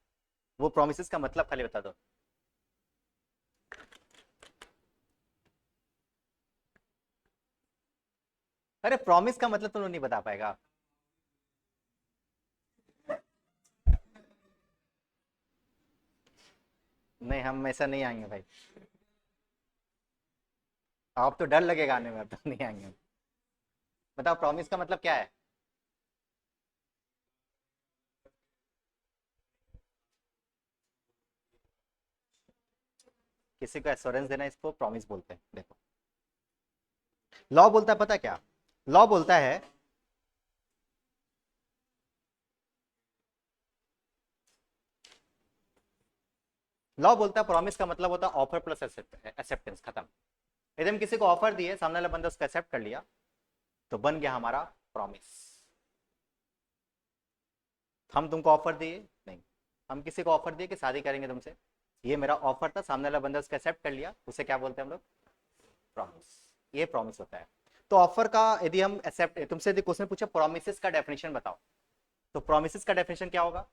वो प्रोमिस का मतलब खाली बता दो। अरे प्रॉमिस का मतलब तुम लोग नहीं बता पाएगा। नहीं, हम ऐसा नहीं आएंगे भाई। आप तो डर लगेगा आने में, अब तो नहीं आएंगे। बताओ प्रॉमिस का मतलब क्या है? किसी को एश्योरेंस देना, इसको प्रॉमिस बोलते हैं। देखो लॉ बोलता है, पता क्या लॉ बोलता है? लॉ बोलता है प्रॉमिस का मतलब होता है ऑफर प्लस एक्सेप्टेंस, खत्म। यदि हम किसी को ऑफर दिए, सामने वाला बंदा उसको एक्सेप्ट कर लिया, तो बन गया हमारा प्रॉमिस। हम तुमको ऑफर दिए नहीं, हम किसी को ऑफर दिए कि शादी करेंगे तुमसे, ये मेरा ऑफर था, सामने वाला बंदा उसको एक्सेप्ट कर लिया, उसे क्या बोलते हैं हम लोग? प्रॉमिस। ये प्रॉमिस होता है। तो ऑफर का यदि हम एक्सेप्ट, तुमसे यदि क्वेश्चन पूछे प्रोमिस का डेफिनेशन बताओ, तो प्रोमिस का डेफिनेशन क्या होगा?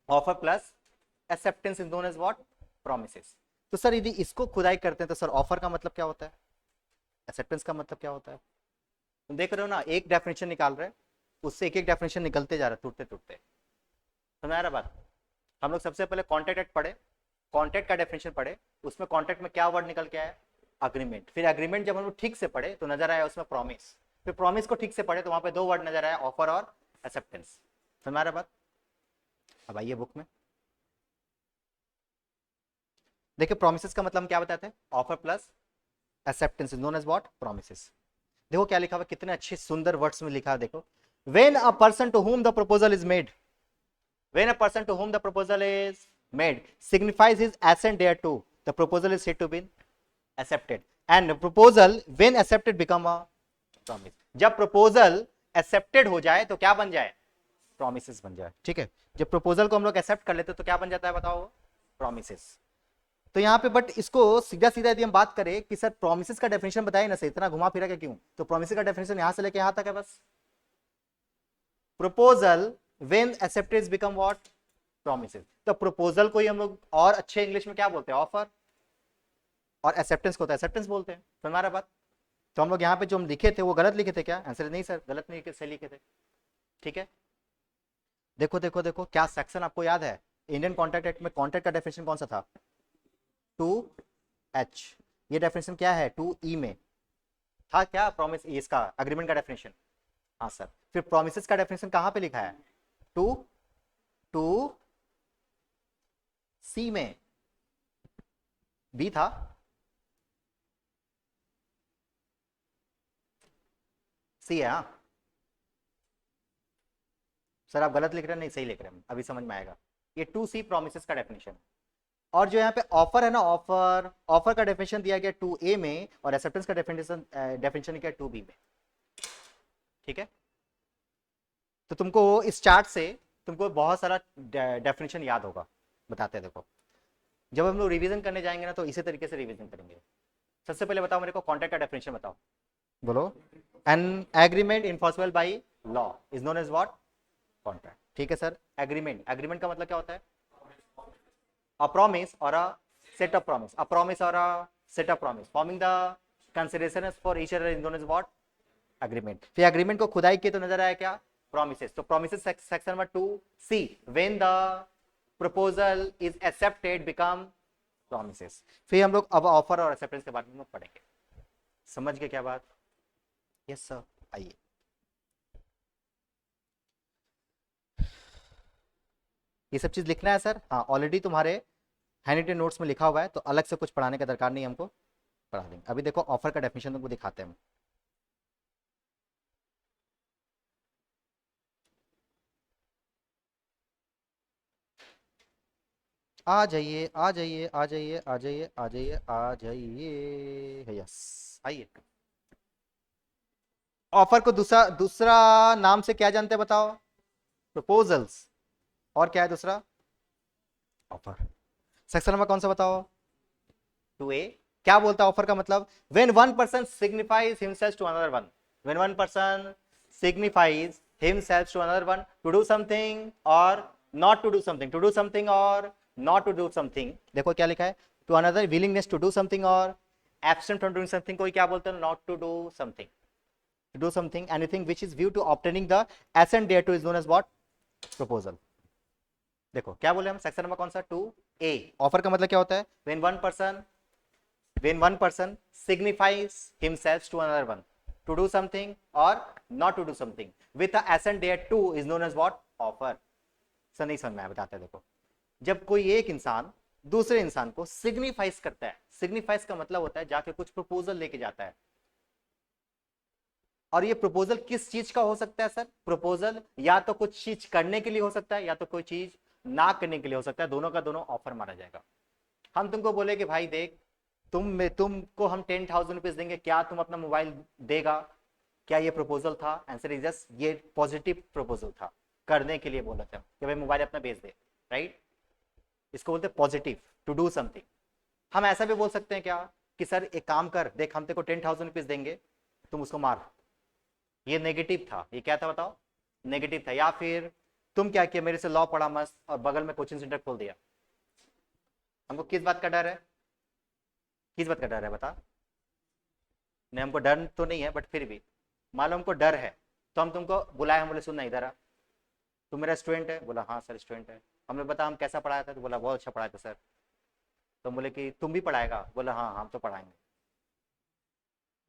Offer plus acceptance is known as what? Promise. तो सर यदि इसको खुदाई करते हैं तो सर ऑफर का मतलब क्या होता है, एक्सेप्टेंस का मतलब क्या होता है? तुम देख रहे हो ना, एक डेफिनेशन निकाल रहे हैं, उससे एक एक डेफिनेशन निकलते जा रहा है, टूटते टूटते। समझ आ रहा बात? हम लोग सबसे पहले कॉन्ट्रैक्ट एक्ट पढ़े, कॉन्ट्रैक्ट का डेफिनेशन पढ़े, उसमें कॉन्ट्रैक्ट में क्या वर्ड निकल के आया, अग्रीमेंट। फिर एग्रीमेंट जब हम लोग ठीक से पढ़े तो नजर आया उसमें प्रॉमिस, फिर प्रॉमिस को ठीक से पढ़े तो वहां पे दो वर्ड नजर आया, ऑफर और एक्सेप्टेंस। समझ रहा बात? अब आइए बुक में देखिए, प्रोमिस का मतलब हम क्या बताते हैं, offer plus acceptance is known as what, promise. देखो क्या लिखा हुआ, कितने अच्छे सुंदर वर्ड्स में लिखा है, देखो, when a person to whom the proposal is made, when a person to whom the proposal is made signifies his assent thereto, the proposal is said to be accepted, and the proposal when accepted become a promise। जब proposal accepted हो जाए तो क्या बन जाए, promises बन जाए। ठीक है, जब proposal को हम लोग accept कर लेते तो क्या बन जाता है बताओ, promises। तो यहाँ पे बट इसको सीधा सीधा यदि हम बात करें कि सर प्रोमिस का डेफिनेशन बताइए ना, सर इतना घुमा फिरा के क्यों, तो प्रोमिस का डेफिनेशन यहां से लेके यहां तक है बस। Proposal when accepted become what, promise. तो प्रपोजल को ही हम लोग और अच्छे इंग्लिश में क्या बोलते हैं, ऑफर, और एक्सेप्टेंस को तो एक्सेप्टेंस बोलते हैं। तो हमारा बात, तो हम लोग यहाँ पे जो हम लिखे थे वो गलत लिखे थे क्या, आंसर नहीं सर, गलत नहीं सही लिखे थे। ठीक है, देखो देखो देखो क्या सेक्शन आपको याद है, इंडियन कॉन्ट्रैक्ट एक्ट में कॉन्ट्रैक्ट का डेफिनेशन कौन सा था, 2H। ये डेफिनेशन क्या है, 2E में था क्या, प्रॉमिस, इसका अग्रीमेंट का डेफिनेशन। हाँ सर, फिर प्रोमिस का डेफिनेशन कहां पे लिखा है, 2C में, बी था, सी है। हाँ सर आप गलत लिख रहे हैं, नहीं सही लिख रहे हैं, अभी समझ में आएगा। ये 2C प्रोमिस का डेफिनेशन, और जो यहाँ पे ऑफर है ना, ऑफर, ऑफर का डेफिनेशन दिया गया 2A में, और एक्सेप्टेंस का डेफिनेशन किया 2B में। ठीक है, तो तुमको इस चार्ट से तुमको बहुत सारा डेफिनेशन याद होगा, बताते हैं देखो। जब हम लोग रिवीजन करने जाएंगे ना तो इसी तरीके से रिवीजन करेंगे। सबसे पहले बताओ मेरे को, कॉन्ट्रैक्ट का डेफिनेशन बताओ, बोलो। An agreement enforceable by law is known as what, contract. ठीक है सर, एग्रीमेंट, एग्रीमेंट का मतलब क्या होता है, a promise or a set of promise, a promise or a set of promise forming the considerations for each other is known as what, agreement। फिर agreement को खुदाई किए तो नजर आया क्या, promises। तो promises section number 2C, when the proposal is accepted become promises। फिर हम लोग अब ऑफर और एक्सेप्टेंस के बारे में पढ़ेंगे। समझ गए क्या बात, यस सर। आइए, ये सब चीज लिखना है सर, हाँ ऑलरेडी तुम्हारे हैंडरिटन नोट्स में लिखा हुआ है, तो अलग से कुछ पढ़ाने का दरकार नहीं, हमको पढ़ा देंगे। अभी देखो ऑफर का डेफिनेशन तुमको दिखाते हैं हम। आ जाइए आ जाइए आ जाइए आ जाइए आ जाइए आ जाइए, यस आइए। ऑफर को दूसरा दूसरा नाम से क्या जानते हैं बताओ, प्रपोजल्स, और क्या है दूसरा, ऑफर। सेक्शन नंबर कौन सा बताओ, 2A। क्या बोलता है ऑफर का मतलब, when one person signifies himself to another one, when one person signifies himself to another one to do something और not to do something, to do something और नॉट टू डू समथिंग। देखो क्या लिखा है, to another willingness to do something और absent from doing something, कोई क्या बोलते हैं, not to do something, to do something, anything which is viewed to obtaining the assent thereto is known as what, proposal। देखो क्या बोले हम, section number कौन सा, 2A। ऑफर का मतलब क्या होता है, when one person signifies himself to another one to do something or not to do something with the assent thereto is known as what, offer। Sir नहीं समझ में आया, बताते हैं देखो। जब कोई एक इंसान दूसरे इंसान को सिग्निफाइज करता है, सिग्निफाइज का मतलब होता है जाके कुछ प्रपोजल लेके जाता है, और ये प्रपोजल किस चीज का हो सकता है सर, प्रपोजल या तो कुछ चीज करने के लिए हो सकता है या तो कोई चीज ना करने के लिए हो सकता है, दोनों का दोनों ऑफर माना जाएगा। हम तुमको बोले कि भाई देख, तुमको हम 10,000 रुपीज देंगे, क्या तुम अपना मोबाइल देगा, क्या ये प्रपोजल था, आंसर इज यस, ये पॉजिटिव प्रपोजल था, करने के लिए बोला था कि भाई मोबाइल अपना बेच दे, राइट, इसको बोलते हैं पॉजिटिव, टू डू समथिंग। हम ऐसा भी बोल सकते हैं क्या कि सर एक काम कर, देख हम तेरे को 10,000 रुपीज देंगे, तुम उसको मार, ये नेगेटिव था, ये क्या था बताओ, नेगेटिव था। या फिर तुम क्या किया, मेरे से लॉ पढ़ा मस्त और बगल में कोचिंग सेंटर खोल दिया। हमको किस बात का डर है, किस बात का डर है बता, नहीं हमको डर तो नहीं है, बट फिर भी मान लो हमको डर है, तो हम तुमको बुलाए, हम बोले सुन ना इधर आ, तुम मेरा स्टूडेंट है, बोला हाँ सर स्टूडेंट है, हमने बताया हम कैसा पढ़ाया था, तो बोला बहुत अच्छा पढ़ाया था सर। तो बोले कि तुम भी पढ़ाएगा, बोला हाँ हम तो पढ़ाएंगे।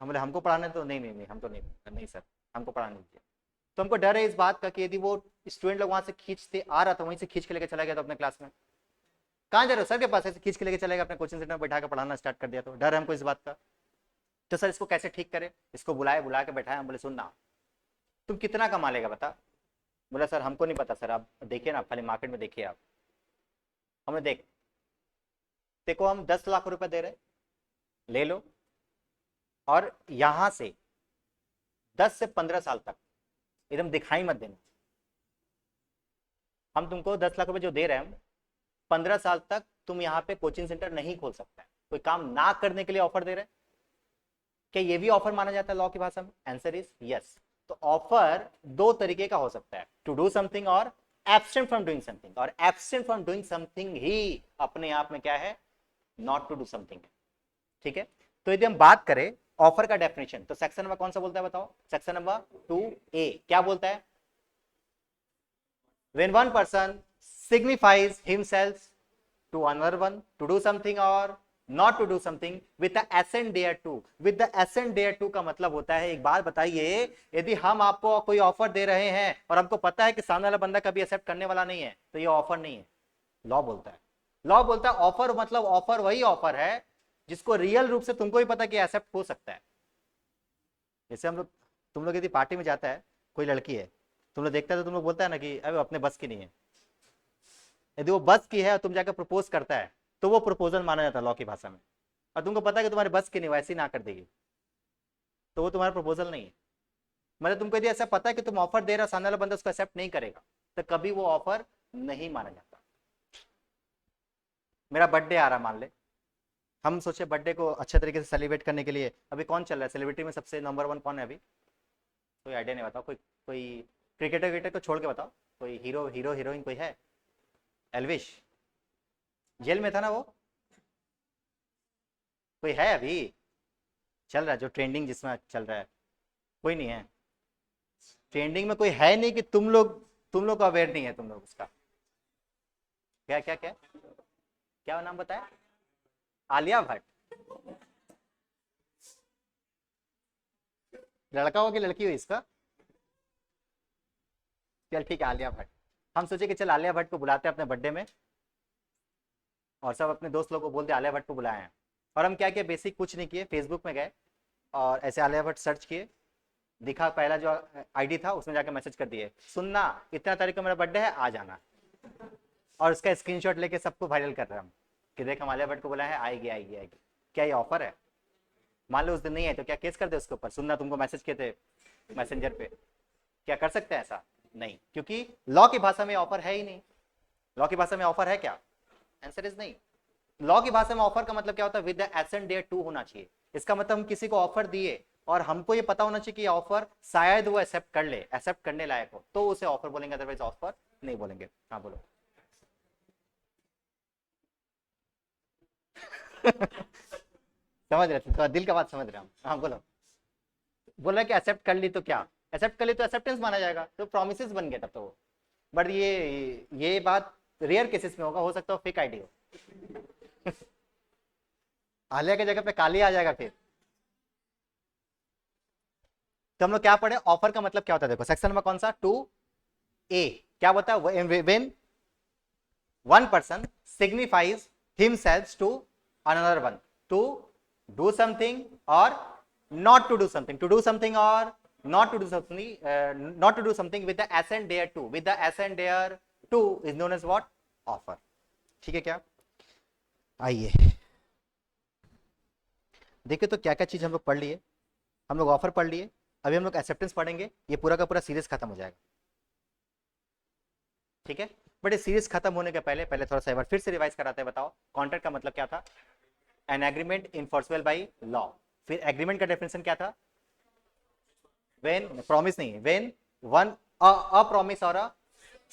हम बोले हमको पढ़ाने, तो नहीं नहीं नहीं हम तो नहीं, नहीं सर हमको पढ़ाने दीजिए। तो हमको डर है इस बात का कि यदि वो स्टूडेंट लोग वहां से खींचते आ रहा था, वहीं से खींच के लेके चला गया तो अपने क्लास में, कहाँ जा रहे हो सर के पास, ऐसे खींच के लेके चलेगा अपने कोचिंग सेंटर में बैठा के पढ़ाना स्टार्ट कर दिया, तो डर है हमको इस बात का। तो सर इसको कैसे ठीक करें, इसको बुलाए, बुला के बैठाए, हम बोले सुनना तुम कितना कमा लेगा बता। बोला सर हमको नहीं पता सर, आप देखिए ना, खाली मार्केट में देखिए आप। हमने देख, देखो हम 10 लाख रुपए दे रहे, ले लो, और यहां से 10 से 15 साल तक एकदम दिखाई मत देना। हम तुमको 10 लाख रुपए जो दे रहे हैं, 15 साल तक तुम यहाँ पे कोचिंग सेंटर नहीं खोल सकता है, कोई काम ना करने के लिए ऑफर दे रहे हैं। क्या ये भी ऑफर माना जाता है लॉ की भाषा में? Answer is yes. तो ऑफर दो तरीके का हो सकता है, टू डू समथिंग और एब्सेंट फ्रॉम डूइंग समथिंग। और एब्सेंट फ्रॉम डूइंग समथिंग ही अपने आप में क्या है, नॉट टू डू समथिंग है। ठीक है, तो यदि हम बात करें ऑफर का डेफिनेशन, तो सेक्शन नंबर कौन सा बोलता है बताओ? सेक्शन नंबर 2A क्या बोलता है? when one person signifies himself to another one to do something or not to do something with the assent thereto। with the assent thereto का मतलब होता है, एक बात बताइए, यदि हम आपको कोई ऑफर दे रहे हैं और हमको पता है कि सामने वाला बंदा कभी एक्सेप्ट करने वाला नहीं है, तो ये ऑफर नहीं है। लॉ बोलता है, लॉ बोलता है ऑफर मतलब ऑफर वही ऑफर है जिसको रियल रूप से तुमको भी पता कि एक्सेप्ट हो सकता है। जैसे हम लोग, तुम लोग यदि पार्टी में जाता है, कोई लड़की है, तुम लोग देखता है तो तुम लोग बोलता है ना कि अरे अपने बस की नहीं है। यदि वो बस की है और तुम जाकर प्रपोज करता है, तो वो प्रपोजल माना जाता है लॉ की भाषा में। और तुमको पता है कि तुम्हारे बस की नहीं, वैसे ही ना कर देगी, तो वो तुम्हारा प्रपोजल नहीं है। मतलब तुमको यदि ऐसा पता है कि तुम ऑफर दे रहे हो, सामने वाला बंदा उसको एक्सेप्ट नहीं करेगा, तो कभी वो ऑफर नहीं माना जाता। मेरा बर्थडे आ रहा मान ले, हम सोचे बर्थडे को अच्छे तरीके से सेलिब्रेट करने के लिए, अभी कौन चल रहा है सेलिब्रिटी में सबसे नंबर 1 कौन है अभी? कोई आइडिया नहीं, बताओ। कोई कोई क्रिकेटर विकेटर को छोड़ के बताओ, कोई हीरो हीरो हीरोइन कोई है? एल्विश, जेल में था ना वो। कोई है अभी चल रहा है जो ट्रेंडिंग जिसमें चल रहा है? कोई नहीं है ट्रेंडिंग में, कोई है नहीं कि तुम लोग अवेयर नहीं है तुम लोग उसका। क्या क्या क्या क्या नाम बताया? आलिया भट्ट। लड़का हो कि लड़की हो इसका? चल ठीक है आलिया भट्ट। हम सोचे कि चल आलिया भट्ट को बुलाते हैं अपने बर्थडे में, और सब अपने दोस्त लोग को बोलते आलिया भट्ट को बुलाए हैं। और हम क्या किए, बेसिक कुछ नहीं किए, फेसबुक में गए और ऐसे आलिया भट्ट सर्च किए, दिखा पहला जो आईडी था उसमें जाके मैसेज कर दिए, सुनना इतना तारीख को मेरा बर्थडे है आ जाना। और उसका स्क्रीनशॉट लेके सबको वायरल कर रहे हैं हम कि देख हम आलिया भट्ट को बुलाए हैं, आएगी आएगी आएगी। क्या ये ऑफर है? मान लो उस दिन नहीं है तो क्या केस कर दे उसके ऊपर? सुनना तुमको मैसेज किए थे मैसेंजर पे, क्या कर सकते हैं ऐसा? नहीं, क्योंकि लॉ की भाषा में ऑफर है ही नहीं। लॉ की भाषा में ऑफर है क्या? आंसर इज नहीं। लॉ की भाषा में ऑफर का मतलब क्या होता है? With the assent thereto होना चाहिए। इसका मतलब हम किसी को ऑफर दिए और हमको ये पता होना चाहिए कि ऑफर शायद वो एक्सेप्ट कर ले, एक्सेप्ट करने लायक हो, तो उसे ऑफर बोलेंगे, अदरवाइज ऑफर नहीं बोलेंगे। हाँ बोलो। समझ रहे थे तो दिल का बात समझ रहे हम। हाँ बोलो। बोल रहे कि एक्सेप्ट कर ली तो क्या? एक्सेप्ट कर ली तो एक्सेप्टेंस माना जाएगा, तो प्रोमिसेस बन गए तब तो वो। बट ये बात रेयर केसेस में होगा, हो सकता है फेक आईडी हो। आलिया की जगह पे काली आ जाएगा फिर। तो हम लोग क्या पढ़े, ऑफर का मतलब क्या होता है? देखो सेक्शन में कौन सा, 2A क्या बोलता है? When one person signifies himself to another one to do something और not to do something, to do something or not to do something, not to do something with the assent thereto, with the assent thereto is known as what? Offer। ठीक है क्या? आइए देखिए तो क्या क्या चीज हम लोग पढ़ लिए। हम लोग ऑफर पढ़ लिए, अभी हम लोग एक्सेप्टेंस पढ़ेंगे, ये पूरा का पूरा सीरीज खत्म हो जाएगा। ठीक है, बट ये सीरीज खत्म होने के पहले पहले थोड़ा सा एक बार फिर से रिवाइज कराते हैं। बताओ कॉन्ट्रैक्ट का मतलब क्या था? An agreement enforceable by law. फिर एग्रीमेंट का डेफिनेशन क्या था? व्हेन, प्रॉमिस नहीं, व्हेन वन अ प्रॉमिस और a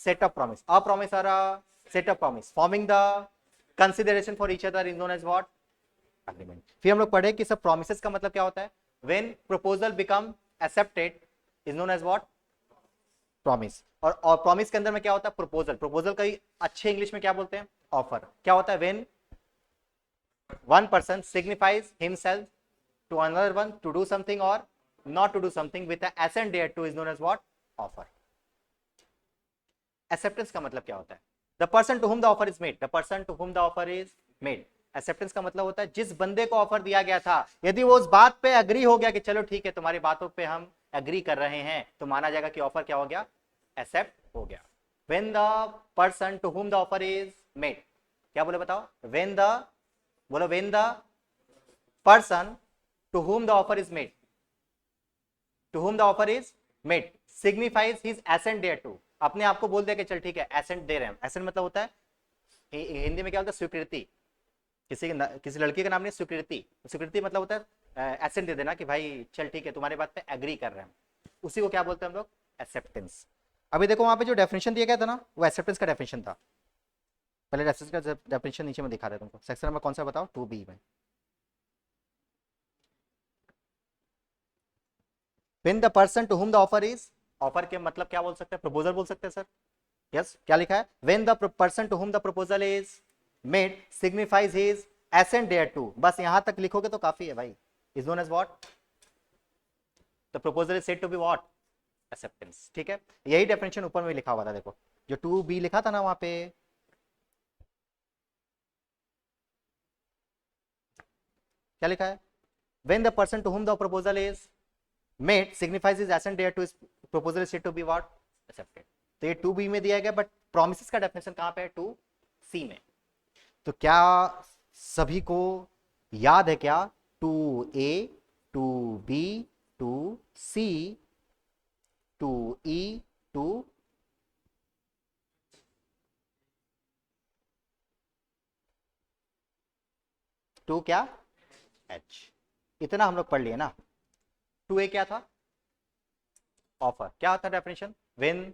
set of promise, a promise और a set of promise forming the consideration for each other is known as what? Agreement. फिर हम लोग पढ़े कि सब प्रॉमिसेस का मतलब क्या होता है? When proposal become accepted is known as what? Promise. और प्रॉमिस के अंदर में क्या होता है? प्रपोजल। प्रपोजल का ही अच्छे इंग्लिश में क्या बोलते हैं? ऑफर। क्या होता है? When one person signifies himself to another one to do something or not to do something with an assent thereto is known as what? Offer. Acceptance का मतलब क्या होता है? The person to whom the offer is made. The person to whom the offer is made. Acceptance का मतलब होता है जिस बंदे को ऑफर दिया गया था, यदि वो उस बात पे अग्री हो गया कि चलो ठीक है तुम्हारी बातों पे हम अग्री कर रहे हैं, तो माना जाएगा कि ऑफर क्या हो गया? एक्सेप्ट हो गया। When the person to whom the offer is made, क्या बोले बताओ? व्हेन द, बोलो when the person to whom the offer is made, to whom the offer is made signifies his assent thereto, अपने आप को बोल दिया कि चल ठीक है एसेंट दे रहे हैं। एसेंट मतलब होता है हिंदी में क्या होता है? स्वीकृति। किसी लड़की का नाम नहीं, स्वीकृति। स्वीकृति मतलब होता है एसेंट दे देना कि भाई चल ठीक है तुम्हारे बात पे एग्री कर रहे हैं, उसी को क्या बोलते हैं हम लोग? एक्सेप्टेंस। अभी देखो वहां पे जो डेफिनेशन दिया गया था ना, वो एक्सेप्टेंस का डेफिनेशन था। पहले एक्सेप्टेंस का डेफिनेशन नीचे में दिखा रहा है तुमको। सेक्शन नंबर कौन सा बताओ? 2B में। When the person to whom the offer is, offer के मतलब क्या बोल सकते हैं? प्रपोजल बोल सकते हैं सर। यस, क्या लिखा है? When the person to whom the proposal is made signifies his assent thereto, बस यहां तक लिखोगे तो काफी है भाई। is known as what? The proposal is said to be what? Acceptance। ठीक है, यही डेफिनेशन ऊपर में लिखा हुआ था, देखो जो 2B लिखा था ना वहां पे, क्या लिखा है? When the person to whom the proposal is made signifies his assent thereto is proposal is said to be what? Accepted। तो ये 2B में दिया गया, बट प्रोमिसेस का डेफिनेशन कहां पे है? 2C में। तो क्या सभी को याद है क्या? 2A, 2B, 2C, 2E, 2 2 क्या? H। इतना हम लोग पढ़ लिए ना। 2A क्या था? ऑफर। क्या था definition? When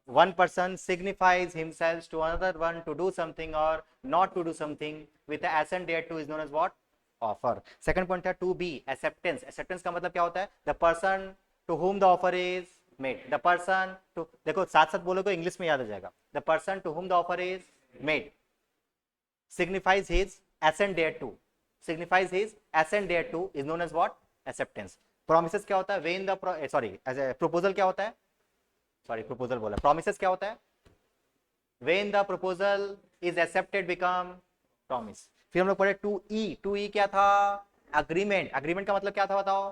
one person signifies himself to another one to do something or not to do something with the assent thereto is known as what? Offer। second point था 2B, acceptance। acceptance का मतलब क्या होता है? the person to whom the offer is made। the person to, देखो साथ साथ बोलोगे इंग्लिश में याद आ जाएगा। the person to whom the offer is made signifies his assent thereto, signifies his assent thereto is known as what? acceptance। promises क्या होता है? when the sorry proposal क्या होता है? सॉरी प्रपोजल बोला। प्रॉमिसेस क्या होता है? When the proposal is accepted become promise. फिर हम लोग पढ़े 2E। 2E क्या था? अग्रीमेंट। अग्रीमेंट का मतलब क्या था बताओ?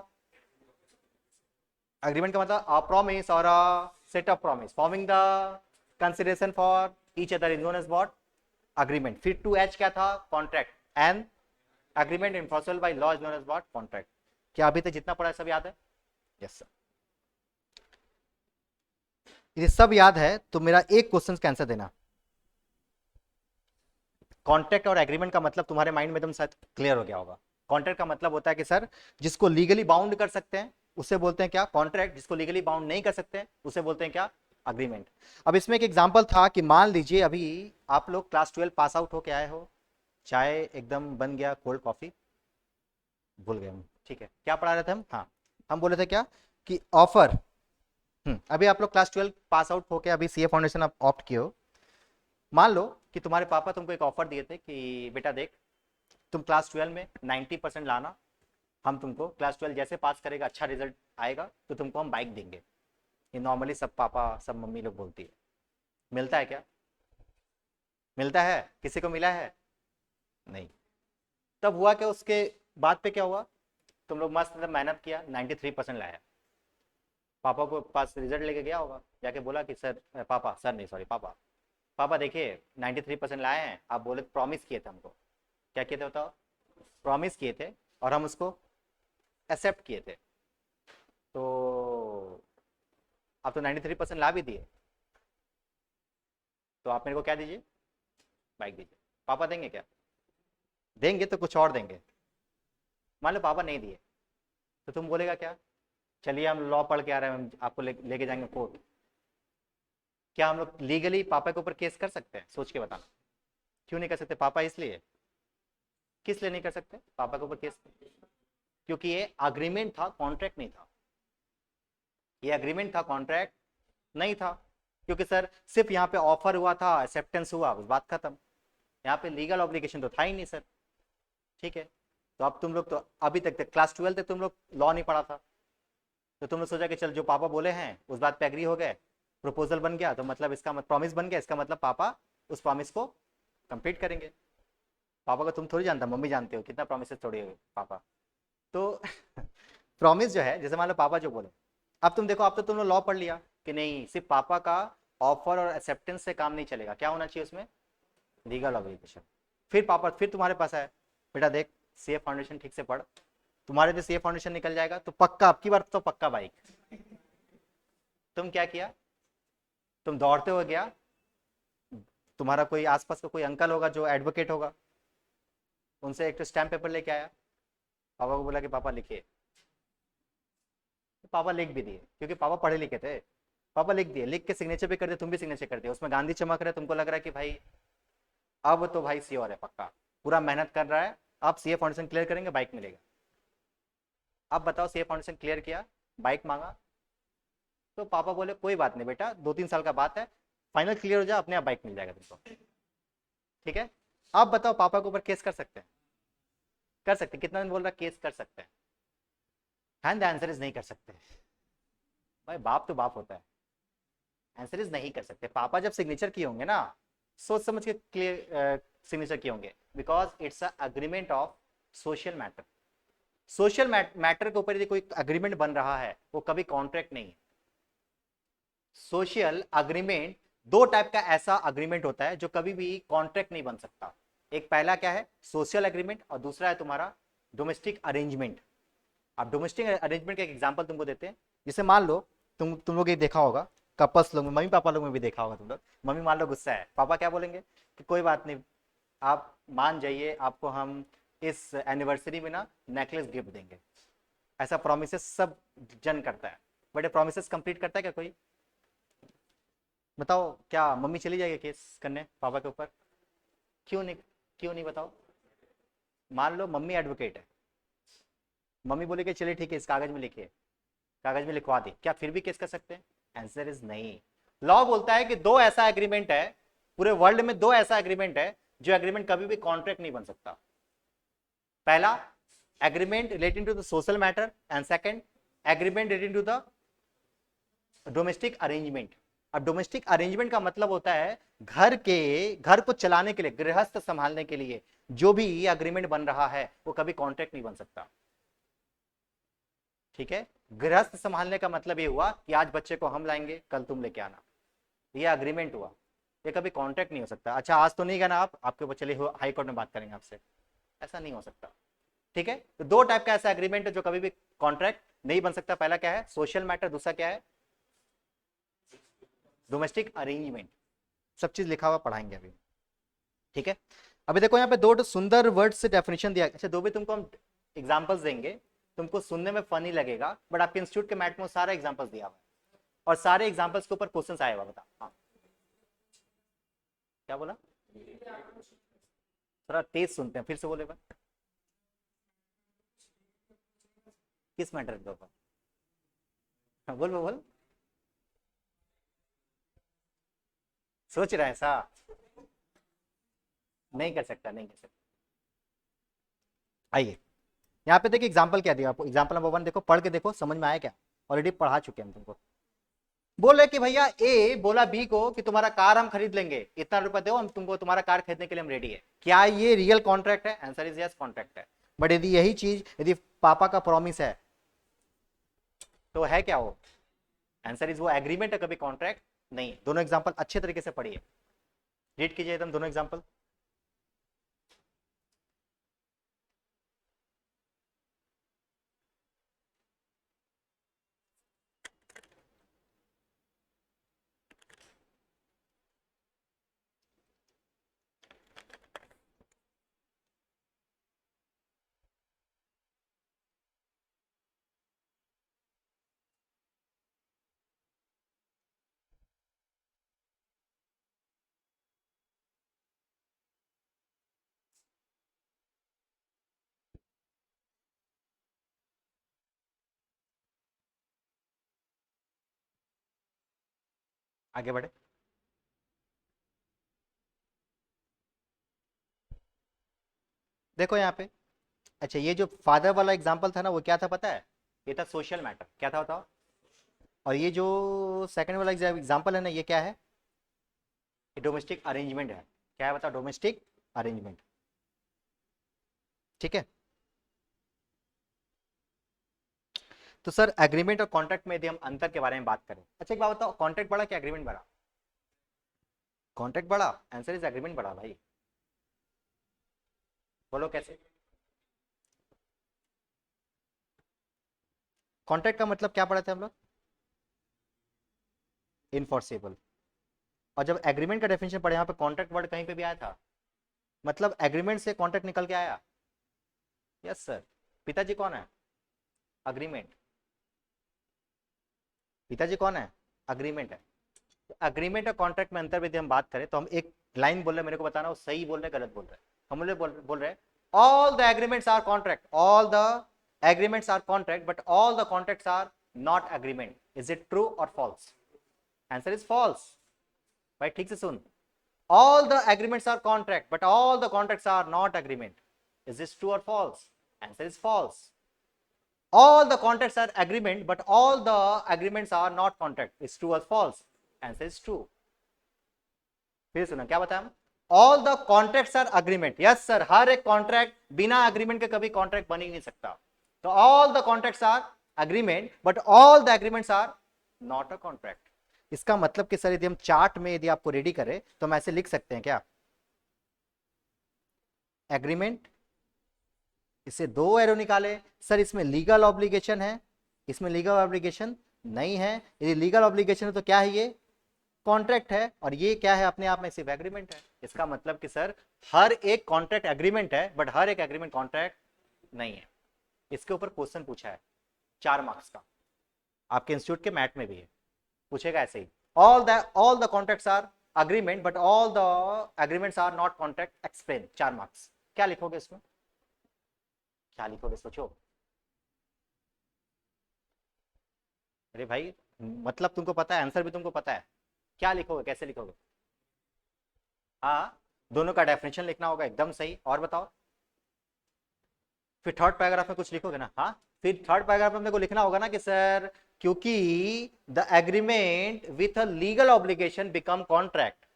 अग्रीमेंट का मतलब अ प्रॉमिस और a set of promise forming the consideration for each other is known as what? Agreement. फिर 2H क्या था? Contract. And agreement enforceable by law is known as what? Contract. क्या अभी तक जितना पढ़ा है सब याद है? Yes sir. ये सब याद है तो मेरा एक क्वेश्चन का आंसर देना। कॉन्ट्रैक्ट और एग्रीमेंट का मतलब तुम्हारे माइंड में एकदम शायद क्लियर हो गया होगा। कॉन्ट्रैक्ट का मतलब होता है कि सर जिसको लीगली बाउंड कर सकते हैं उसे बोलते हैं क्या? कॉन्ट्रैक्ट। जिसको लीगली बाउंड नहीं कर सकते उसे बोलते हैं क्या? अग्रीमेंट। अब इसमें एक एग्जांपल था कि मान लीजिए अभी आप लोग क्लास 12 पास आउट होके आए हो, चाय एकदम बन गया कोल्ड कॉफी, भूल गए हम, ठीक है क्या पढ़ा रहे थे हम? हाँ, हम बोले थे क्या कि ऑफर। अभी आप लोग क्लास 12 पास आउट होके अभी सीए फाउंडेशन आप ऑप्ट किए हो। मान लो कि तुम्हारे पापा तुमको एक ऑफर दिए थे कि बेटा देख तुम क्लास 12 में 90% लाना, हम तुमको क्लास 12 जैसे पास करेगा अच्छा रिजल्ट आएगा तो तुमको हम बाइक देंगे। ये नॉर्मली सब पापा सब मम्मी लोग बोलती है। मिलता है क्या? मिलता है? किसी को मिला है? नहीं। तब हुआ क्या? उसके बाद पे क्या हुआ? तुम लोग मस्त मेहनत किया, 93% लाया, पापा को पास रिजल्ट लेके गया होगा, जाके बोला कि सर पापा, सर नहीं सॉरी पापा, पापा देखिए 93% लाए हैं। आप बोले प्रॉमिस किए थे हमको। क्या किए थे बताओ? प्रॉमिस किए थे और हम उसको एक्सेप्ट किए थे। तो आप तो 93% ला भी दिए, तो आप मेरे को क्या दीजिए? बाइक दीजिए। पापा देंगे क्या? देंगे तो कुछ और देंगे। मान लो पापा नहीं दिए तो तुम बोलेगा क्या? चलिए हम लॉ पढ़ के आ रहे हैं, हम आपको लेके जाएंगे कोर्ट। क्या हम लोग लीगली पापा के ऊपर केस कर सकते हैं? सोच के बताना। क्यों नहीं कर सकते? पापा इसलिए, किस लिए नहीं कर सकते पापा के ऊपर केस? क्योंकि ये अग्रीमेंट था, कॉन्ट्रैक्ट नहीं था। ये अग्रीमेंट था, कॉन्ट्रैक्ट नहीं था, क्योंकि सर सिर्फ यहाँ पे ऑफर हुआ था, एक्सेप्टेंस हुआ, बस बात खत्म। यहाँ पे लीगल ऑब्लिगेशन तो था ही नहीं सर। ठीक है, तो अब तुम लोग तो अभी तक क्लास 12 तक तुम लोग लॉ नहीं पढ़ा था, तो तुमने सोचा कि चल जो पापा बोले हैं उस बात पे एग्री हो गए, प्रपोजल बन गया तो मतलब इसका प्रॉमिस बन गया, इसका मतलब पापा उस प्रॉमिस को कंप्लीट करेंगे। पापा को तुम थोड़ी जानता, मम्मी जानते हो कितना प्रॉमिस थोड़ी हो पापा। तो प्रॉमिस जो है, जैसे मान लो पापा जो बोले, अब तुम देखो, अब तो तुमने लॉ पढ़ लिया कि नहीं सिर्फ पापा का ऑफर और एक्सेप्टेंस से काम नहीं चलेगा, क्या होना चाहिए उसमें, लीगल ऑब्लिगेशन। फिर पापा फिर तुम्हारे पास आए, बेटा देख सीए फाउंडेशन ठीक से पढ़, तुम्हारे जो सीए फाउंडेशन निकल जाएगा तो पक्का, अब की बार तो पक्का बाइक। तुम क्या किया, तुम दौड़ते हुए गया, तुम्हारा कोई आसपास का कोई अंकल होगा जो एडवोकेट होगा, उनसे एक तो स्टैम्प पेपर लेके आया, पापा को बोला कि पापा लिखिए, तो पापा लिख भी दिए, क्योंकि पापा पढ़े लिखे थे। पापा लिख दिए, लिख के सिग्नेचर भी कर दिए, तुम भी सिग्नेचर कर दिए, उसमें गांधी चमक रहा है, तुमको लग रहा है कि भाई अब तो भाई श्योर है, पक्का पूरा मेहनत कर रहा है, अब सीए फाउंडेशन क्लियर करेंगे बाइक मिलेगा। अब बताओ सीए फाउंडेशन क्लियर किया, बाइक मांगा, तो पापा बोले कोई बात नहीं बेटा, 2-3 साल का बात है, फाइनल क्लियर हो जाए अपने आप बाइक मिल जाएगा तुमको। ठीक है, अब बताओ पापा के ऊपर केस कर सकते हैं, कर सकते हैं, कितना दिन बोल रहा केस कर सकते हैं, एंड द आंसर इज नहीं कर सकते। भाई बाप तो बाप होता है, आंसर इज नहीं कर सकते। पापा जब सिग्नेचर किए होंगे ना, सोच समझ के क्लियर सिग्नेचर किए होंगे, because it's a agreement of social matter. Social matter के ऊपर यदि कोई अग्रीमेंट बन रहा है वो कभी कॉन्ट्रैक्ट नहीं है। सोशल अग्रीमेंट, दो टाइप का ऐसा अग्रीमेंट होता है जो कभी भी कॉन्ट्रैक्ट नहीं बन सकता। एक पहला क्या है, सोशल एग्रीमेंट, और दूसरा है तुम्हारा डोमेस्टिक अरेंजमेंट। अब डोमेस्टिक अरेंजमेंट का एक एग्जांपल तुमको देते हैं, जैसे मान लो तुम लोग ये देखा होगा, कपल्स लोग में, मम्मी पापा लोग में भी देखा होगा तुम लोग, मम्मी मान लो गुस्सा है, पापा क्या बोलेंगे कि कोई बात नहीं, आप मान जाइए, आपको हम इस एनिवर्सरी में ना नेकलेस गिफ्ट देंगे। ऐसा प्रोमिस सब जन करता है, बट ये प्रोमिस कंप्लीट करता है क्या कोई, बताओ। क्या मम्मी चली जाएगी केस करने पापा के ऊपर, क्यों नहीं, क्यों नहीं बताओ। मान लो मम्मी एडवोकेट है, मम्मी बोले कि चलिए ठीक है इस कागज में लिखिए, कागज में लिखवा दी, क्या फिर भी केस कर सकते हैं, आंसर इज नहीं। लॉ बोलता है कि दो ऐसा एग्रीमेंट है, पूरे वर्ल्ड में दो ऐसा एग्रीमेंट है जो एग्रीमेंट कभी भी कॉन्ट्रैक्ट नहीं बन सकता। पहला agreement relating to the social matter, and second agreement relating to the domestic arrangement. अब डोमेस्टिक अरेंजमेंट का मतलब होता है घर को चलाने के लिए, गृहस्थ संभालने के लिए जो भी अग्रीमेंट बन रहा है वो कभी कॉन्ट्रैक्ट नहीं बन सकता। ठीक है, गृहस्थ संभालने का मतलब ये हुआ कि आज बच्चे को हम लाएंगे, कल तुम लेके आना, ये अग्रीमेंट हुआ, ये कभी कॉन्ट्रैक्ट नहीं हो सकता। अच्छा आज तो नहीं गए ना आप, आपके ऊपर चलिए हाई कोर्ट में बात करेंगे आपसे, ऐसा नहीं हो सकता। ठीक है, तो दो टाइप का ऐसा एग्रीमेंट है जो कभी भी कॉन्ट्रैक्ट नहीं बन सकता। पहला क्या है, सोशल मैटर, दूसरा क्या है, डोमेस्टिक अरेंजमेंट। सब चीज लिखा हुआ पढ़ाएंगे अभी। ठीक है, अभी देखो यहाँ पे दो सुंदर वर्ड से डेफिनेशन दिया। अच्छा दो भी तुमको हम एग्जांपल्स देंगे, तुमको सुनने में फनी लगेगा, बट आपके इंस्टीट्यूट के मैट में सारा एग्जांपल्स दिया हुआ है, और सारे एग्जांपल्स के ऊपर क्वेश्चंस आए हुआ। बता हाँ, क्या बोला, थोड़ा तेज सुनते हैं, फिर से बोले बात, किस मैटर के ऊपर, हाँ, बोल बोल बोल, सोच रहा है ऐसा, नहीं कर सकता, नहीं कर सकता। आइए यहाँ पे देखिए एग्जाम्पल क्या दिया आपको, एग्जाम्पल नंबर 1 देखो, पढ़ के देखो समझ में आया क्या, ऑलरेडी पढ़ा चुके हैं हम तुमको। बोले कि भैया ए बोला बी को कि तुम्हारा कार हम खरीद लेंगे, इतना रुपया दो, हम तुमको तुम्हारा कार खरीदने के लिए हम रेडी है। क्या ये रियल कॉन्ट्रैक्ट है, आंसर इज यस कॉन्ट्रैक्ट है। बट यदि यही चीज यदि पापा का प्रॉमिस है तो है क्या वो, आंसर इज वो एग्रीमेंट है, कभी कॉन्ट्रैक्ट नहीं। दोनों एग्जांपल अच्छे तरीके से पढ़िए, रीड कीजिए एकदम दोनों एग्जांपल। आगे बढ़े। देखो यहाँ पे, अच्छा ये जो फादर वाला एग्जांपल था ना, वो क्या था पता है? ये था सोशल मैटर। क्या था बताओ? और ये जो सेकंड वाला एग्जांपल है ना, ये क्या है? ये डोमेस्टिक अरेंजमेंट है। क्या है बताओ? Domestic arrangement. ठीक है। तो सर एग्रीमेंट और कॉन्ट्रैक्ट में यदि हम अंतर के बारे में बात करें, अच्छा एक बात बताओ, कॉन्ट्रैक्ट बड़ा कि एग्रीमेंट बड़ा? कॉन्ट्रैक्ट बड़ा। आंसर इज एग्रीमेंट बड़ा भाई। बोलो कैसे? कॉन्ट्रैक्ट का मतलब क्या पढ़ा थे हम लोग? इनफोर्सेबल। और जब एग्रीमेंट का डेफिनेशन पढ़े, यहाँ पे कॉन्ट्रैक्ट वर्ड कहीं पे भी आया था? मतलब एग्रीमेंट से कॉन्ट्रैक्ट निकल के आया। Yes sir. पिताजी कौन है? अग्रीमेंट। पिताजी कौन है? अग्रीमेंट है। अग्रीमेंट और कॉन्ट्रैक्ट में अंतर यदि हम बात करें, तो हम एक लाइन बोल रहे हैं, मेरे को बताना वो सही बोल रहे गलत बोल रहे हैं। हम लोग बोल रहे हैं all the agreements are contract, all the agreements are contract, but all the contracts are not agreement. Is it true और फॉल्स? Answer is false. भाई ठीक से सुन। All the agreements are contract but all the contracts are not agreement. Is this true और false? Answer is false. All the contracts are agreement, but all the agreements are not contract. Is true or false? Answer is true. फिर सुना क्या बताया हम? All the contracts are agreement. Yes sir, हर एक contract बिना agreement के कभी contract बन ही नहीं सकता। तो all the contracts are agreement, but all the agreements are not a contract. इसका मतलब कि सर यदि हम चार्ट में यदि आपको रेडी करें तो हम ऐसे लिख सकते हैं क्या? एग्रीमेंट, इससे दो एरो निकाले। सर इसमें लीगल ऑब्लिगेशन है, इसमें लीगल ऑब्लिगेशन नहीं है। यदि लीगल ऑब्लिगेशन है तो क्या है? ये कॉन्ट्रैक्ट है। और ये क्या है? अपने आप में सिर्फ एग्रीमेंट है। इसका मतलब कि सर हर एक कॉन्ट्रैक्ट एग्रीमेंट है, बट हर एक एग्रीमेंट कॉन्ट्रैक्ट नहीं है। इसके ऊपर क्वेश्चन पूछा है 4 मार्क्स का, आपके इंस्टीट्यूट के मैथ में भी है, पूछेगा ऐसे ही। All the contracts are agreement but all the agreements are not contract, explain. 4 marks. क्या लिखोगे इसमें? क्या लिखोगे सोचो। अरे भाई, मतलब तुमको पता है, आंसर भी तुमको पता है, क्या लिखोगे, कैसे लिखोगे? हाँ, दोनों का डेफिनेशन लिखना होगा, एकदम सही। और बताओ, फिर थर्ड पैराग्राफ में कुछ लिखोगे ना? हाँ, फिर थर्ड पैराग्राफ में अपने को लिखना होगा ना कि सर क्योंकि the agreement with a legal obligation become contract,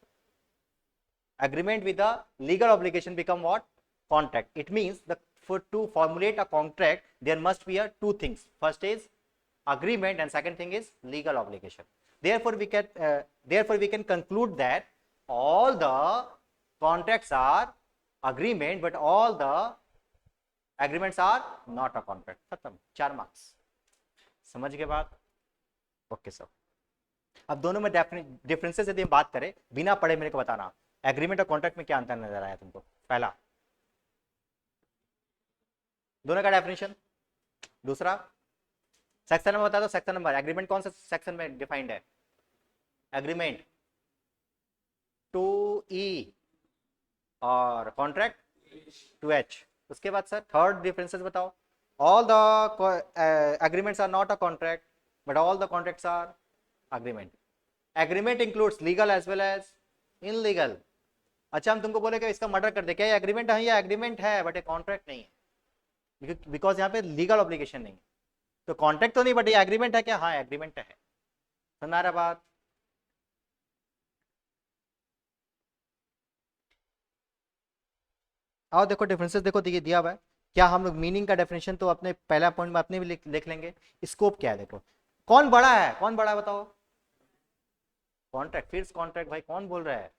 agreement with a legal obligation become what? Contract. It means to formulate a contract there must be a two things. First is agreement and second thing is legal obligation. Therefore we can conclude that all the contracts are agreement but all the agreements are not a contract. खत्म। 4 marks. समझ के बात? Okay sir. अब दोनों में differences यदि हम बात करें बिना पढ़े मेरे को बताना, एग्रीमेंट और कॉन्ट्रैक्ट में क्या अंतर नजर आया तुमको? पहला, दोनों का डेफिनेशन। दूसरा, सेक्शन नंबर बता दो, सेक्शन नंबर। एग्रीमेंट कौन सा सेक्शन में डिफाइंड है? एग्रीमेंट 2E और कॉन्ट्रैक्ट 2H। उसके बाद सर थर्ड डिफरेंसेस बताओ। All the agreements are not a contract but all the contracts are agreement. Agreement includes legal as well as illegal. अच्छा हम तुमको बोले कि इसका मर्डर कर दे, क्या ये एग्रीमेंट है? ये एग्रीमेंट है बट ये कॉन्ट्रैक्ट नहीं है, बिकॉज यहाँ पे लीगल ऑब्लिगेशन नहीं है। तो कॉन्ट्रैक्ट तो नहीं बट ये एग्रीमेंट है क्या? हाँ एग्रीमेंट है। सुना रहा बात? आओ देखो डिफरेंसेस देखो, दिया हुआ है क्या? हम लोग मीनिंग का डेफिनेशन तो अपने पहला पॉइंट में अपने भी लिख लेंगे। स्कोप क्या है देखो, कौन बड़ा है? कौन बड़ा है बताओ? कॉन्ट्रैक्ट। फिर कॉन्ट्रैक्ट भाई कौन बोल रहा है?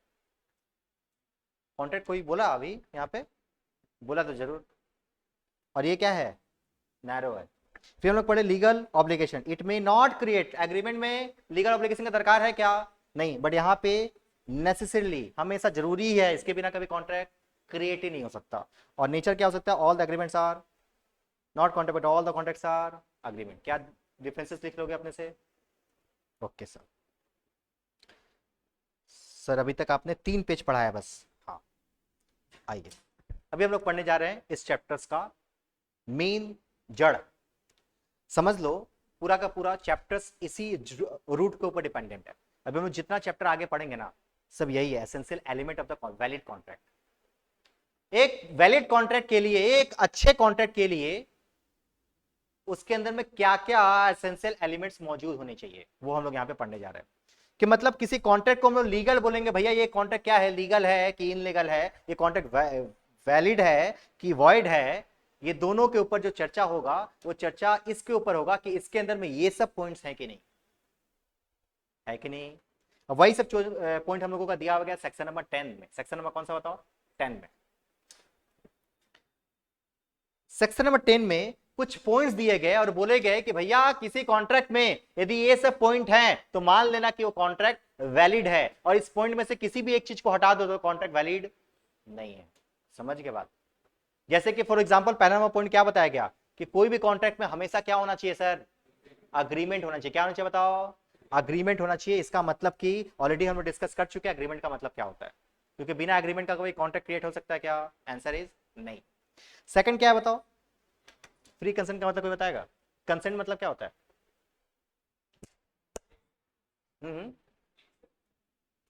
कॉन्ट्रैक्ट कोई बोला अभी यहाँ पे? बोला तो जरूर। और ये क्या है? नैरो है। फिर हम लोग पढ़े legal obligation. It may not create, agreement में लीगल ऑब्लिगेशन का दरकार है क्या? नहीं, बट यहाँ पे नेसेसरली हमेशा जरूरी है, इसके बिना कभी कॉन्ट्रैक्ट क्रिएट ही नहीं हो सकता। और नेचर क्या हो सकता है? All the agreements are not contract but all the contracts are agreement. क्या डिफरेंसेस लिख लोगे अपने से? Okay sir. सर अभी तक आपने 3 पेज पढ़ा है बस। हाँ, आइए अभी हम लोग पढ़ने जा रहे हैं इस चैप्टर्स का मेन जड़। समझ लो पूरा का पूरा चैप्टर्स इसी रूट के ऊपर डिपेंडेंट है। अभी हम लोग जितना चैप्टर आगे पढ़ेंगे ना, सब यही है, essential element of the valid contract. एक वैलिड कॉन्ट्रैक्ट के लिए, एक अच्छे कॉन्ट्रैक्ट के लिए उसके अंदर में क्या क्या एसेंशियल एलिमेंट्स मौजूद होने चाहिए, वो हम लोग यहाँ पे पढ़ने जा रहे हैं। कि मतलब किसी कॉन्ट्रैक्ट को हम लोग लीगल बोलेंगे, भैया ये कॉन्ट्रैक्ट क्या है, लीगल है कि इनलीगल है, ये कॉन्ट्रैक्ट वैलिड है कि वॉइड है, ये दोनों के ऊपर जो चर्चा होगा वो चर्चा इसके ऊपर होगा कि इसके अंदर में ये सब पॉइंट्स हैं कि नहीं, है कि नहीं। वही सब पॉइंट हम लोगों का दिया गया सेक्शन नंबर 10 में। सेक्शन नंबर कौन सा बताओ, 10 में। सेक्शन नंबर 10 में कुछ पॉइंट्स दिए गए और बोले गए कि भैया किसी कॉन्ट्रैक्ट में यदि ये सब पॉइंट हैं तो मान लेना कि वो कॉन्ट्रैक्ट वैलिड है, और इस पॉइंट में से किसी भी एक चीज को हटा दो तो कॉन्ट्रैक्ट वैलिड नहीं है। समझ के बाद, जैसे कि फॉर एग्जांपल पहला नंबर पॉइंट क्या बताया गया कि कोई भी कॉन्ट्रैक्ट में हमेशा क्या होना चाहिए सर, अग्रीमेंट होना चाहिए। क्या होना चाहिए बताओ, अग्रीमेंट होना चाहिए। इसका मतलब कि ऑलरेडी हम डिस्कस कर चुके हैं अग्रीमेंट का मतलब क्या होता है, क्योंकि बिना एग्रीमेंट का कोई कॉन्ट्रैक्ट क्रिएट हो सकता है क्या, आंसर इज नहीं। सेकंड क्या है बताओ, फ्री कंसेंट का मतलब कोई बताएगा, कंसेंट मतलब क्या होता है।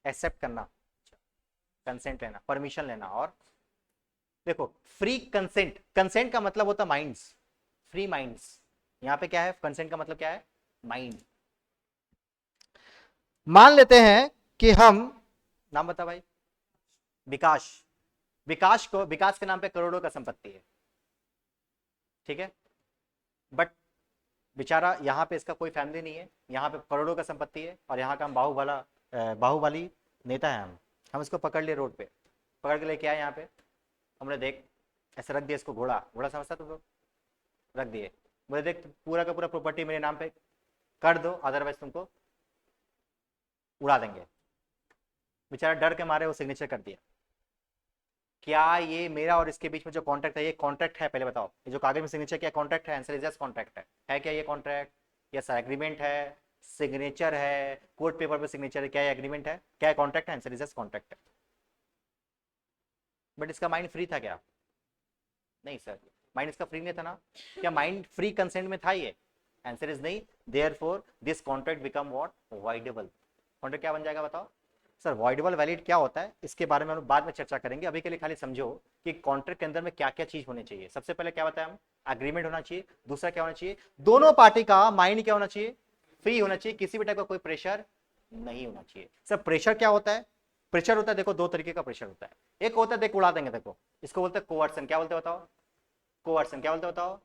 एक्सेप्ट करना, कंसेंट लेना, परमिशन लेना। और देखो फ्री कंसेंट, कंसेंट का मतलब होता है माइंड्स, फ्री माइंड्स। यहां पे क्या है, कंसेंट का मतलब क्या है, माइंड। मान लेते हैं कि हम, नाम बता भाई, विकास, विकास को, विकास के नाम पे करोड़ों का संपत्ति है, ठीक है, बट बेचारा यहाँ पे इसका कोई फैमिली नहीं है, यहाँ पे करोड़ों का संपत्ति है, और यहाँ का हम बाहुबली नेता है, हम इसको पकड़ लिए रोड पे, पकड़ के लेके आए यहाँ पे, हमने देख ऐसे रख दिया इसको, घोड़ा घोड़ा समझता तुम लोग, रख दिए, बोले देख पूरा का पूरा प्रॉपर्टी मेरे नाम पे कर दो, अदरवाइज तुमको उड़ा देंगे। बेचारा डर के मारे वो सिग्नेचर कर दिया। क्या ये मेरा और इसके बीच में जो कॉन्ट्रैक्ट है, ये कॉन्ट्रैक्ट है, पहले बताओ, ये जो कागज में सिग्नेचर किया कॉन्ट्रैक्ट है, आंसर इज यस कॉन्ट्रैक्ट है क्या ये कॉन्ट्रैक्ट, यस एग्रीमेंट है, सिग्नेचर है, कोर्ट पेपर पे सिग्नेचर है, क्या ये एग्रीमेंट है, क्या है कॉन्ट्रैक्ट है, आंसर इज यस कॉन्ट्रैक्ट है। बट इसका माइंड फ्री था क्या, नहीं सर, माइंड इसका फ्री नहीं था ना, क्या माइंड फ्री कंसेंट में था ये, आंसर इज नहीं। Therefore this contract become what, voidable. Contract क्या बन जाएगा बताओ सर, वॉइडेबल वैलिड क्या होता है, इसके बारे में हम बाद में चर्चा करेंगे। अभी के लिए खाली समझो कि कॉन्ट्रैक्ट के अंदर में क्या क्या चीज होनी चाहिए। सबसे पहले क्या बताया हम, एग्रीमेंट होना चाहिए, दूसरा क्या होना चाहिए, दोनों पार्टी का माइंड क्या होना चाहिए, फ्री होना चाहिए, किसी भी टाइप का कोई प्रेशर नहीं होना चाहिए। सर प्रेशर क्या होता है, प्रेशर होता है, देखो दो तरीके का प्रेशर होता है, एक होता है देख उड़ा देंगे, देखो इसको बोलते हैं कोवर्सन। क्या बोलते बताओ, कोवर्सन क्या बोलते बताओ,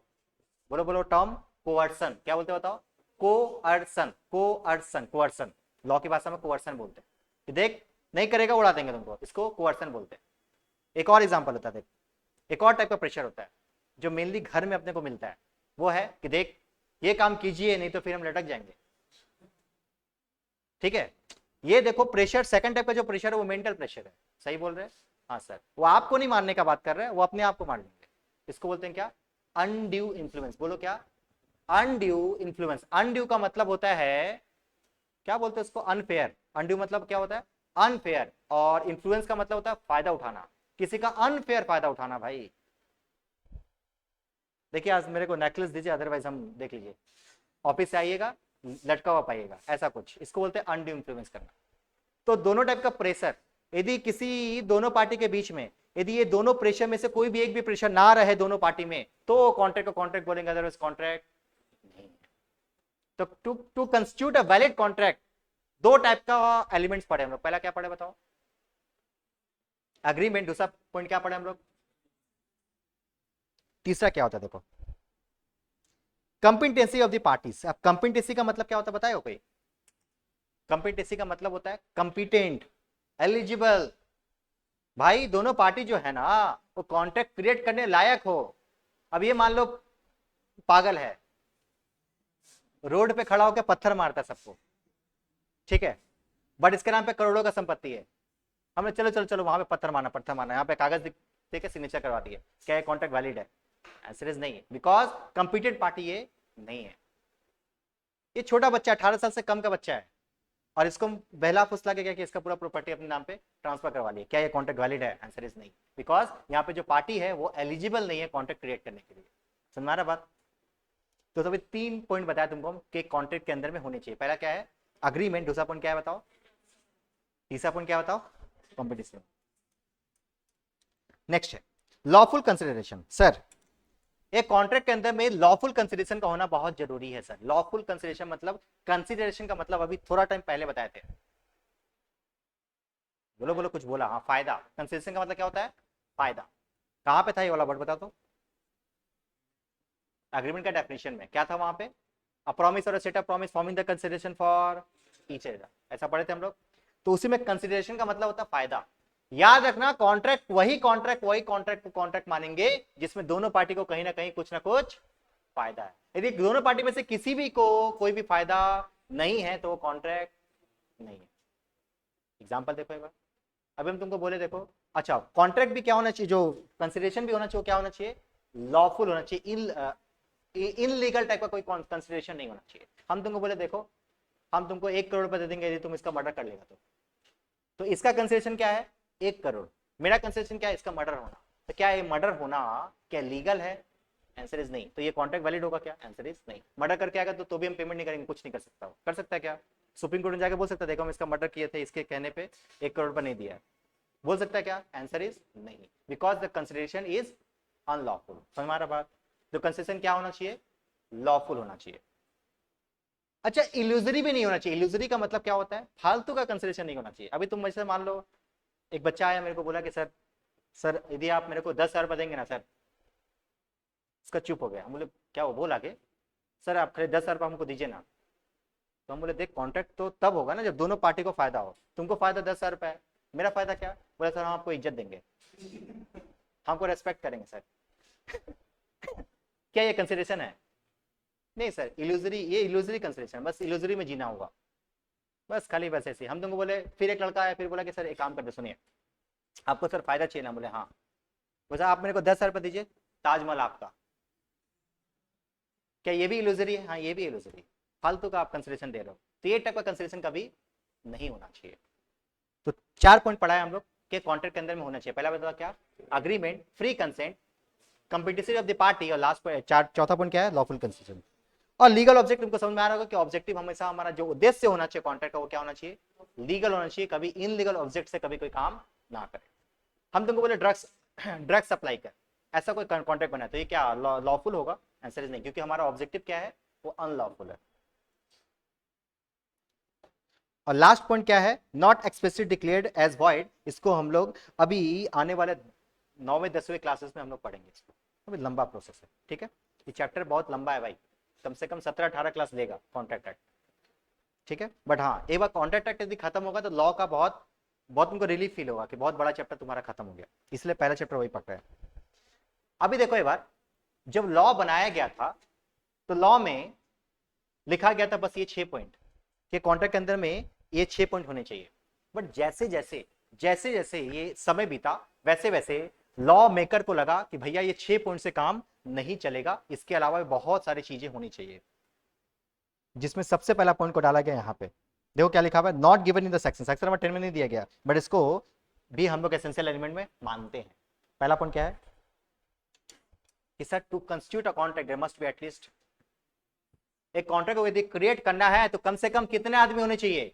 बोलो बोलो टर्म, कोवर्सन क्या बोलते बताओ, कोअर्सन, कोअर्सन, कोअर्सन, लॉ की भाषा में कोअर्सन बोलते हैं। देख नहीं करेगा उड़ा देंगे तुमको, इसको कोअर्सन बोलते हैं। एक और एग्जांपल होता है, देख एक और टाइप का प्रेशर होता है जो मेनली घर में अपने को मिलता है, वो है कि देख ये काम कीजिए नहीं तो फिर हम लटक जाएंगे, ठीक है। ये देखो प्रेशर, सेकंड टाइप का जो प्रेशर है वो मेंटल प्रेशर है, सही बोल रहे हैं, हाँ सर, वो आपको नहीं मारने का बात कर रहे हैं, वो अपने आप को मार लेंगे। इसको बोलते हैं क्या, अनड्यू इन्फ्लुएंस। बोलो क्या, अनड्यू इन्फ्लुएंस। अनड्यू का मतलब होता है, क्या बोलते हैं उसको, अनफेयर। अनड्यू मतलब क्या होता है, अनफेयर, और इन्फ्लुएंस का मतलब होता है फायदा उठाना, किसी का अनफेयर फायदा उठाना। भाई देखिए आज मेरे को नेकलेस दीजिए, अदरवाइज हम देख लीजिए, ऑफिस से आइएगा लटका हुआ पाइएगा, ऐसा कुछ, इसको बोलते हैं अनड्यू इन्फ्लुएंस करना। तो दोनों टाइप का प्रेशर, यदि किसी दोनों पार्टी के बीच में, यदि ये दोनों प्रेशर में से कोई भी एक भी प्रेशर ना रहे दोनों पार्टी में, तो कॉन्ट्रैक्ट को कॉन्ट्रैक्ट बोलेंगे, अदरवाइज कॉन्ट्रैक्ट नहीं। तो to constitute a valid contract, दो टाइप का एलिमेंट्स पढ़े हम लोग। पहला क्या पढ़े बताओ, एग्रीमेंट। दूसरा पॉइंट क्या पढ़े हम लोग, तीसरा क्या होता है देखो, कंपिटेंसी ऑफ द पार्टीज। अब कंपिटेंसी का मतलब क्या होता है बताओ कोई, कंपिटेंसी का मतलब होता है कंपिटेंट, एलिजिबल। भाई दोनों पार्टी जो है ना वो कॉन्ट्रैक्ट क्रिएट करने लायक हो। अब ये मान लो पागल है, रोड पे खड़ा होकर पत्थर मारता है सबको, ठीक है, बट इसके नाम पे करोड़ों का संपत्ति है, हमने चलो चलो चलो वहां पे पत्थर मारना, पत्थर मारना, यहाँ पे कागज देके सिग्नेचर करवा दिए, क्या ये कॉन्ट्रैक्ट वैलिड है, आंसर इज नहीं है, बिकॉज कंपीटेंट पार्टी ये नहीं है। ये छोटा बच्चा 18 साल से कम का बच्चा है, और इसको बहला फुसला के क्या कि इसका पूरा प्रॉपर्टी अपने नाम पे ट्रांसफर करवा लिया, क्या ये कॉन्ट्रैक्ट वैलिड है, आंसर इज नहीं, बिकॉज यहाँ पे जो पार्टी है वो एलिजिबल नहीं है कॉन्ट्रैक्ट क्रिएट करने के लिए। समझ रहा बात। तो तभी 3 पॉइंट बताया तुमको कि कॉन्ट्रैक्ट के अंदर में होने चाहिए। पहला क्या है, अग्रीमेंट, दूसरा पॉइंट क्या है बताओ, तीसरा पॉइंट क्या बताओ, कॉम्पिटिशन। नेक्स्ट है लॉफुल कंसिडरेशन। सर एक कॉन्ट्रैक्ट के अंदर में लॉफुल कंसिडरेशन का होना बहुत जरूरी है सर। लॉफुल कंसिडरेशन मतलब, कंसिडरेशन का मतलब अभी थोड़ा टाइम पहले बताए थे। बोलो बोलो, कुछ बोला। हाँ, फायदा। कंसिडरेशन का मतलब क्या होता है, फायदा। कहां पे था ये वाला वर्ड, बता दो। एग्रीमेंट का डेफिनेशन में क्या था वहां पे, अ प्रॉमिस और a set of promise forming the consideration for each other, ऐसा पढ़े थे हम लोग। तो उसी में कंसिडरेशन का मतलब होता है फायदा। याद रखना, कॉन्ट्रैक्ट वही कॉन्ट्रैक्ट को कॉन्ट्रैक्ट मानेंगे जिसमें दोनों पार्टी को कहीं ना कहीं कुछ ना कुछ फायदा है। यदि दोनों पार्टी में से किसी भी को कोई भी फायदा नहीं है तो वो कॉन्ट्रैक्ट नहीं है। एग्जाम्पल देखो एक बार। अभी हम तुमको बोले देखो, अच्छा कॉन्ट्रैक्ट भी क्या होना चाहिए, जो कंसिडरेशन भी होना चाहिए, क्या होना चाहिए, लॉफुल होना चाहिए। इनलीगल टाइप का कोई कंसिडरेशन नहीं होना चाहिए। हम तुमको बोले देखो, हम तुमको 1 करोड़ रुपए दे देंगे यदि तुम इसका मर्डर कर लेगा तो इसका कंसिडरेशन क्या है, 1 करोड़। मेरा कंसिडरेशन क्या है, इसका मर्डर होना। तो क्या ये मर्डर होना क्या लीगल है, आंसर इज नहीं। तो ये कॉन्ट्रैक्ट वैलिड होगा क्या, आंसर इज नहीं। मर्डर करके आएगा तो भी हम पेमेंट नहीं करेंगे, कुछ नहीं कर सकता। कर सकता है क्या, सुप्रीम कोर्ट में जाकर बोल सकता है देखो हम इसका मर्डर किए थे, इसके कहने पे 1 करोड़ रुपए नहीं दिया है, बोल सकता है क्या, आंसर इज नहीं, because the consideration is unlawful. समझ आ रहा बात। तो कंसिडरेशन क्या होना चाहिए, लॉफुल होना चाहिए। अच्छा इल्यूजरी भी नहीं होना चाहिए। इल्यूजरी का मतलब क्या होता है, फालतू का कंसिडरेशन नहीं होना चाहिए। अभी तुम मुझसे मान लो, एक बच्चा आया मेरे को बोला कि सर सर यदि आप मेरे को 10,000 रुपये देंगे ना सर, उसका चुप हो गया। हम बोले क्या, वो बोला कि सर आप खरीद 10,000 रुपये हमको दीजिए ना। तो हम बोले देख कॉन्ट्रैक्ट तो तब होगा ना जब दोनों पार्टी को फायदा हो। तुमको फायदा 10,000 रुपये है, मेरा फायदा क्या, बोला सर हम आपको इज्जत देंगे, हमको रेस्पेक्ट करेंगे सर। क्या ये कंसिडरेशन है, नहीं सर। इल्यूजरी, ये इल्यूजरी कंसिडरेशन, बस इल्यूजरी में जीना होगा, बस खाली बस ऐसे। हम तुमको बोले, फिर एक लड़का आया फिर बोला कि सर एक काम करते सुनिए, आपको सर फायदा चाहिए ना, बोले हाँ। बोला आप मेरे को 10,000 रुपये दीजिए, ताजमहल आपका। क्या ये भी इल्यूजरी है, हाँ ये भी इल्यूजरी, फालतू का आप कंसिडरेशन दे रहे हो। तो ये टाइप का कंसिडरेशन कभी नहीं होना चाहिए। तो 4 पॉइंट पढ़ा है हम लोग के कॉन्ट्रैक्ट के अंदर में होना चाहिए। पहला बताओ क्या, agreement, free consent, competition of the party, और लास्ट चौथा पॉइंट क्या है, लॉफुल कंसिडरेशन। और लीगल ऑब्जेक्टिव तुमको समझ में आ रहा होगा कि ऑब्जेक्टिव हमेशा हमारा जो उद्देश्य होना चाहिए कॉन्ट्रैक्ट का वो क्या होना चाहिए, लीगल होना चाहिए। कभी इनलीगल ऑब्जेक्ट से कभी कोई काम ना करे। हम तुमको बोले ड्रग्स ड्रग्स सप्लाई कर, ऐसा कोई कॉन्ट्रैक्ट बना तो ये क्या लॉफुल होगा, आंसर इज नहीं, क्योंकि हमारा ऑब्जेक्टिव क्या है, वो अनलॉफुल है। और लास्ट पॉइंट क्या है, not explicit declared as void. इसको हम लोग अभी आने वाले 9वें 10वें क्लासेस में हम लोग पढ़ेंगे। इसको अभी लंबा प्रोसेस है, ठीक है। ये चैप्टर बहुत लंबा है भाई, कम से कम 17-18 क्लास लेगा कॉन्ट्रैक्ट एक्ट, ठीक है। बट हाँ एक बार कॉन्ट्रैक्ट एक्ट यदि खत्म होगा तो लॉ का बहुत बहुत तुमको रिलीफ फील होगा कि बहुत बड़ा चैप्टर तुम्हारा खत्म हो गया, इसलिए पहला चैप्टर वही पढ़ रहे हैं। अभी देखो एक बार, जब लॉ बनाया गया था तो लॉ में लिखा गया था बस ये 6 पॉइंट कि कॉन्ट्रैक्ट के अंदर में ये 6 पॉइंट होने चाहिए। बट जैसे जैसे ये समय बीता वैसे वैसे लॉ मेकर को लगा कि भैया ये 6 पॉइंट से काम नहीं चलेगा, इसके अलावा बहुत सारी चीजें होनी चाहिए। जिसमें सबसे पहला पॉइंट को डाला गया यहाँ पे, देखो क्या लिखा हुआ है, not given in the section number 10 में नहीं दिया गया, बट इसको भी हम लोग एसेंशियल एलिमेंट में मानते हैं। पहला पॉइंट क्या है कि sir to constitute a contract there must be at least, एक कॉन्ट्रैक्ट को यदि क्रिएट करना है तो कम से कम कितने आदमी होने चाहिए,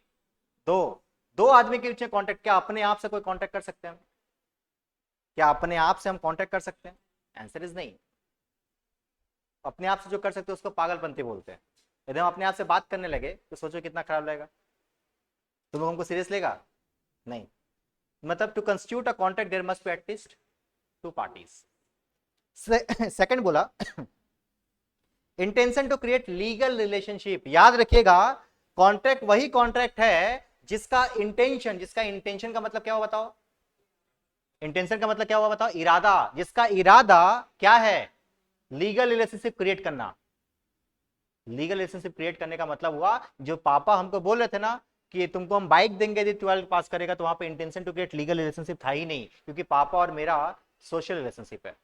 दो आदमी के बीच में कॉन्ट्रैक्ट। क्या अपने आप से कोई कॉन्ट्रैक्ट कर सकते हैं, क्या अपने आप से हम कॉन्ट्रैक्ट कर सकते हैं, आंसर इज नहीं। अपने आप से जो कर सकते हैं उसको पागलपंती बोलते हैं। यदि हम अपने आप से बात करने लगे तो सोचो कितना खराब लगेगा, तुम लोग हमको सीरियस लेगा नहीं। मतलब to constitute a contract there must be at least 2 parties. Second बोला intention to create legal relationship. याद रखिएगा कॉन्ट्रैक्ट वही कॉन्ट्रैक्ट है जिसका इंटेंशन का मतलब क्या हुआ बताओ, इंटेंशन का मतलब क्या हुआ बताओ, इरादा। जिसका इरादा क्या है, लीगल रिलेशनशिप क्रिएट करना। लीगल रिलेशनशिप क्रिएट करने का मतलब हुआ, जो पापा हमको बोल रहे थे ना कि तुमको हम बाइक देंगे यदि 12 पास करेगा, तो वहां पे intention to create legal relationship था ही नहीं, क्योंकि पापा और मेरा सोशल रिलेशनशिप है।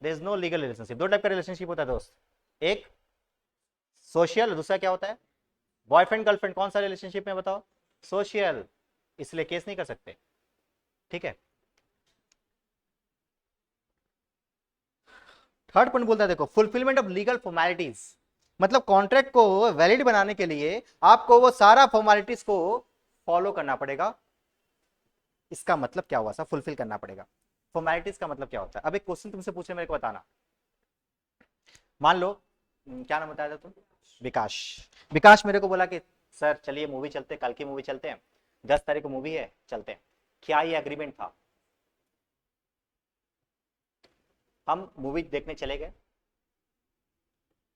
There is no legal relationship. 2 type का रिलेशनशिप होता है दोस्त, एक सोशल, दूसरा क्या होता है बॉयफ्रेंड गर्लफ्रेंड। कौन सा रिलेशनशिप में बताओ, सोशल, इसलिए केस नहीं कर सकते, ठीक है। थर्ड पॉइंट बोलता है देखो फुलफिलमेंट ऑफ लीगल फॉर्मेलिटीज। मतलब कॉन्ट्रैक्ट को वैलिड बनाने के लिए आपको वो सारा फॉर्मेलिटीज को फॉलो करना पड़ेगा। इसका मतलब क्या हुआ, सब फुलफिल करना पड़ेगा। फॉर्मेलिटीज का मतलब क्या होता है? अब एक क्वेश्चन तुमसे पूछे, मेरे को बताना। मान लो क्या नाम बताया था तुम? विकास। विकास मेरे को बोला कि सर चलिए मूवी चलते हैं, कल की मूवी चलते हैं, 10 तारीख को मूवी है, चलते हैं। क्या ये एग्रीमेंट था? हम मूवी देखने चले गए,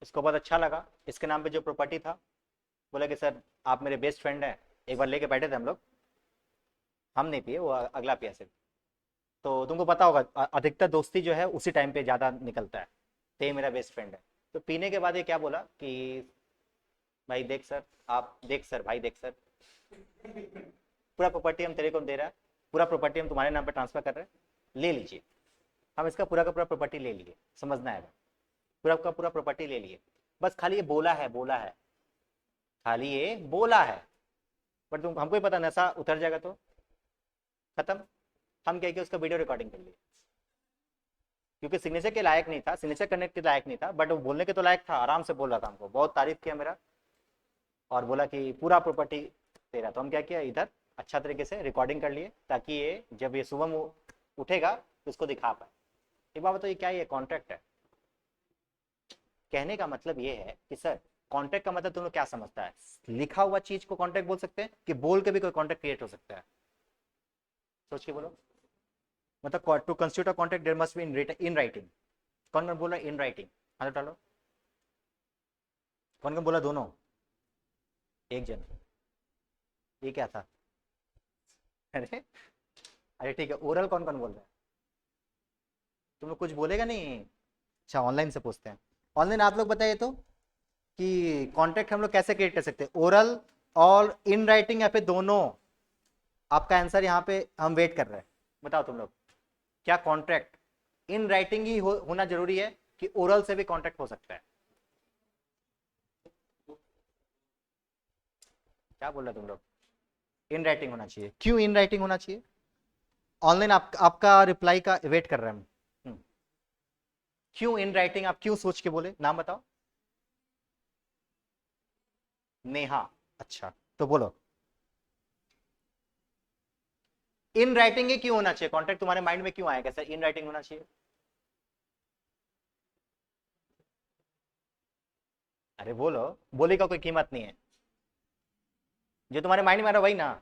इसको बहुत अच्छा लगा, इसके नाम पे जो प्रॉपर्टी था, बोला कि सर आप मेरे बेस्ट फ्रेंड हैं, एक बार लेके बैठे थे हम लोग, हम नहीं पिए, वो अगला पिया सिर्फ। तो तुमको पता होगा अधिकतर दोस्ती जो है उसी टाइम पे ज़्यादा निकलता है, तो ये मेरा बेस्ट फ्रेंड है। तो पीने के बाद ये क्या बोला कि भाई देख सर, आप देख सर, भाई देख सर, पूरा प्रॉपर्टी हम तेरे को दे रहा है, पूरा प्रॉपर्टी हम तुम्हारे नाम पे ट्रांसफर कर रहे हैं, ले लीजिए। हम इसका पूरा का पूरा प्रॉपर्टी ले लिए, समझना है, पूरा का पूरा प्रॉपर्टी ले लिए, बस खाली ये बोला है, बोला है, खाली ये बोला है, बट तुम हमको ही पता नशा उतर जाएगा तो खत्म। हम क्या किया, उसका वीडियो रिकॉर्डिंग कर लिए, क्योंकि सिग्नेचर के लायक नहीं था, सिग्नेचर करने के लायक नहीं था, बट वो बोलने के तो लायक था, आराम से बोल रहा था, हमको बहुत तारीफ किया मेरा, और बोला कि पूरा प्रॉपर्टी दे रहा। तो हम क्या किया, इधर अच्छा तरीके से रिकॉर्डिंग कर लिए, ताकि ये जब ये सुबह उठेगा तो उसको दिखा पाए। एक बात बताओ, ये क्या, ये कॉन्ट्रैक्ट है? कहने का मतलब ये है कि सर कॉन्ट्रैक्ट का मतलब तुम लोग क्या समझता है? लिखा हुआ चीज को कॉन्ट्रैक्ट बोल सकते हैं, कि बोल के भी कोई कॉन्ट्रैक्ट क्रिएट हो सकता है? सोच के बोलो। मतलब to constitute a contract there must be in writing. कौन कौन बोला इन राइटिंग? हाथ डालो। कौन कौन बोला दोनों? एक जन। ये क्या था? अरे अरे ठीक है, ओरल कौन कौन बोल रहा है? तुम लोग कुछ बोलेगा नहीं? अच्छा ऑनलाइन से पूछते हैं। ऑनलाइन आप लोग बताइए तो, कि कॉन्ट्रैक्ट हम लोग कैसे क्रिएट कर सकते हैं, ओरल और इन राइटिंग या फिर दोनों? आपका आंसर यहाँ पे हम वेट कर रहे हैं, बताओ तुम लोग। क्या कॉन्ट्रैक्ट इन राइटिंग ही होना जरूरी है, कि ओरल से भी कॉन्ट्रैक्ट हो सकता है? क्या बोल रहे तुम लोग? इन राइटिंग होना चाहिए, क्यों इन राइटिंग होना चाहिए? ऑनलाइन आपका रिप्लाई का वेट कर रहे हैं हम। क्यों इन राइटिंग, आप क्यों सोच के बोले, नाम बताओ। नेहा। अच्छा तो बोलो, इन राइटिंग ही क्यों होना चाहिए? कॉन्ट्रैक्ट तुम्हारे माइंड में क्यों आएगा सर इन राइटिंग होना चाहिए? अरे बोलो, बोले का कोई कीमत नहीं है, जो तुम्हारे माइंड में आ रहा है वही ना,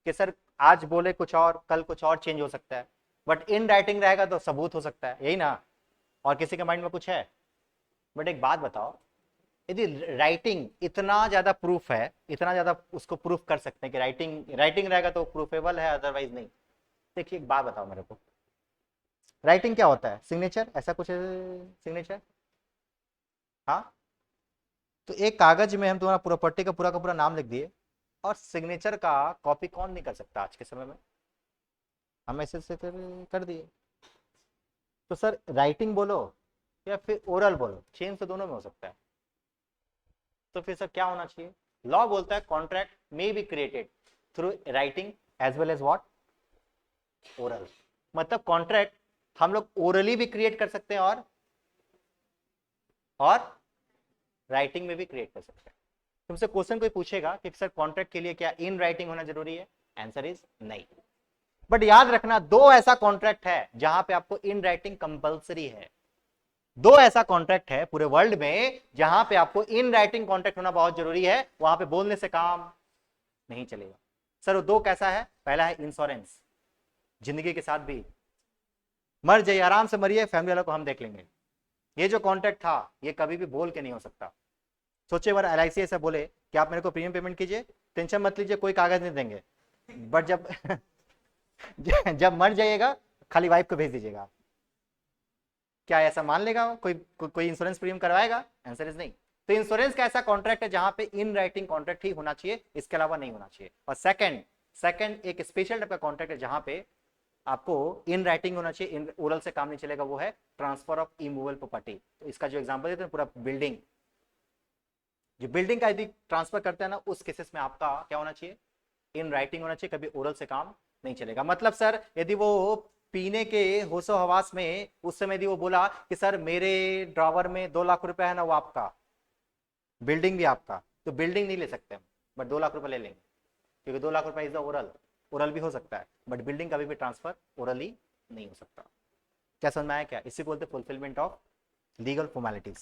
कि सर आज बोले कुछ और, कल कुछ और चेंज हो सकता है, बट इन राइटिंग रहेगा तो सबूत हो सकता है, यही ना? और किसी के माइंड में कुछ है? बट एक बात बताओ, यदि राइटिंग इतना ज्यादा प्रूफ है, इतना ज्यादा उसको प्रूफ कर सकते हैं कि राइटिंग राइटिंग रहेगा तो प्रूफेबल है, अदरवाइज नहीं। देखिए एक बात बताओ मेरे को, राइटिंग क्या होता है? सिग्नेचर, ऐसा कुछ है सिग्नेचर? हाँ, तो एक कागज में हम तुम्हारा प्रॉपर्टी का पूरा नाम लिख दिए, और सिग्नेचर का कॉपी कौन नहीं कर सकता आज के समय में? हम ऐसे से कर दिए। तो सर राइटिंग बोलो या फिर ओरल बोलो, चेंज तो दोनों में हो सकता है। तो फिर सर क्या होना चाहिए? लॉ बोलता है contract may be created through writing as well as what, oral. मतलब कॉन्ट्रैक्ट हम लोग ओरली भी क्रिएट कर सकते हैं, और राइटिंग में भी क्रिएट कर सकते हैं। तुमसे क्वेश्चन कोई पूछेगा कि सर कॉन्ट्रैक्ट के लिए क्या इन राइटिंग होना जरूरी है? आंसर इज नहीं। बट याद रखना, दो ऐसा कॉन्ट्रैक्ट है जहां पे आपको इन राइटिंग कंपलसरी है। दो ऐसा कॉन्ट्रैक्ट है पूरे वर्ल्ड में जहां पे आपको इन राइटिंग कॉन्ट्रैक्ट होना बहुत जरूरी है, वहां पे बोलने से काम नहीं चलेगा। सर वो दो कैसा है? पहला है इंश्योरेंस, जिंदगी के साथ भी, मर जाइए आराम से मरिए, फैमिली वालों को हम देख लेंगे। ये जो कॉन्ट्रैक्ट था ये कभी भी बोल के नहीं हो सकता। सोचिए बार LIC ऐसा बोले कि आप मेरे को प्रीमियम पेमेंट कीजिए, टेंशन मत लीजिए, कोई कागज नहीं देंगे, बट जब जब मर जाइएगा खाली वाइफ को भेज दीजिएगा, क्या ऐसा मान लेगा कोई इंश्योरेंस प्रीमियम करवाएगा? आंसर इज नहीं। तो इंश्योरेंस का ऐसा कॉन्ट्रैक्ट है जहां पे इन राइटिंग कॉन्ट्रैक्ट ही होना चाहिए, इसके अलावा नहीं होना चाहिए। और सेकंड सेकंड एक स्पेशल टाइप का कॉन्ट्रैक्ट है जहां पे आपको इन राइटिंग होना चाहिए, इन ओरल से काम नहीं चलेगा, वो है ट्रांसफर ऑफ इमूवेबल प्रॉपर्टी। तो इसका जो एग्जांपल देते हैं पूरा बिल्डिंग, जो बिल्डिंग का यदि ट्रांसफर करते हैं ना, उस केसेस में आपका क्या होना चाहिए? इन राइटिंग होना चाहिए, कभी ओरल से काम नहीं चलेगा। मतलब सर यदि वो पीने के होशो हवास में उस समय यदि वो बोला कि सर मेरे ड्रॉवर में 2 लाख रुपए है ना, वो आपका, बिल्डिंग भी आपका, तो बिल्डिंग नहीं ले सकते हम, बट 2 लाख रुपए ले लेंगे, क्योंकि 2 लाख रुपए इज द ओरल। ओरल भी हो सकता है, बट बिल्डिंग कभी भी ट्रांसफर ओरली नहीं हो सकता। क्या समझ में आया क्या? इसी को बोलते fulfilment of legal formalities.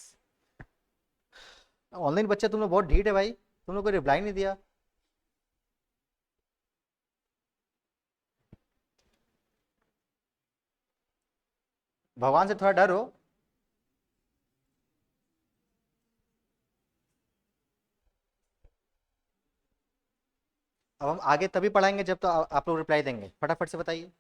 Online बच्चा तुम लोग बहुत ढीठ है भाई, तुम लोग को रिप्लाई नहीं दिया। भगवान से थोड़ा डर हो। अब हम आगे तभी पढ़ाएंगे जब तो आप लोग रिप्लाई देंगे, फटाफट से बताइए।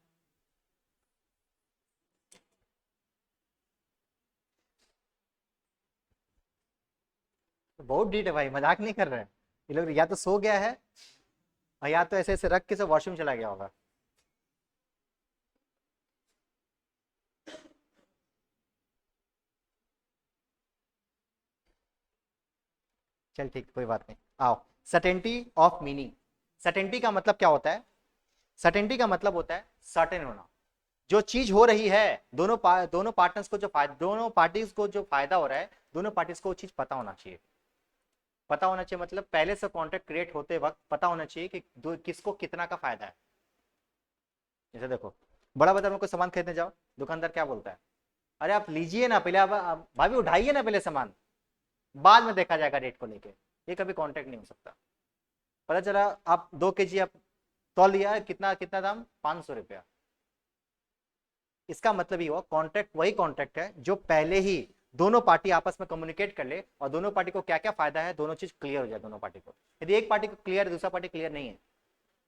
बहुत डीट है भाई, मजाक नहीं कर रहे हैं। ये लोग या तो सो गया है और या तो ऐसे ऐसे रख के सब वॉशरूम चला गया होगा। चल ठीक, कोई बात नहीं। आओ, सर्टेनिटी ऑफ मीनिंग। सर्टेनिटी का मतलब क्या होता है? सर्टेनिटी का मतलब होता है सर्टेन होना। जो चीज हो रही है, दोनों पार्टनर्स को जो फायदा, दोनों पार्टीज को जो फायदा हो रहा है, दोनों पार्टीज को वो चीज पता होना चाहिए। पता होना चाहिए मतलब पहले से कॉन्ट्रैक्ट क्रिएट होते वक्त पता होना चाहिए कि किसको कितना का फायदा है। जैसे देखो, बड़ा बाजार में कोई सामान खरीदने जाओ, दुकानदार क्या बोलता है? अरे आप लीजिए ना पहले, आप भाभी उठाइए ना पहले सामान, बाद में देखा जाएगा रेट को लेके। ये कभी कॉन्ट्रैक्ट नहीं हो सकता। पता चला आप 2 kg आप तौल लिया, कितना कितना दाम, 500 रुपया। इसका मतलब ये हुआ कॉन्ट्रैक्ट वही कॉन्ट्रैक्ट है जो पहले ही दोनों पार्टी आपस में कम्युनिकेट कर ले और दोनों पार्टी को क्या क्या फायदा है, दोनों चीज क्लियर हो जाए दोनों पार्टी को। यदि एक पार्टी को क्लियर है, दूसरा पार्टी क्लियर नहीं है,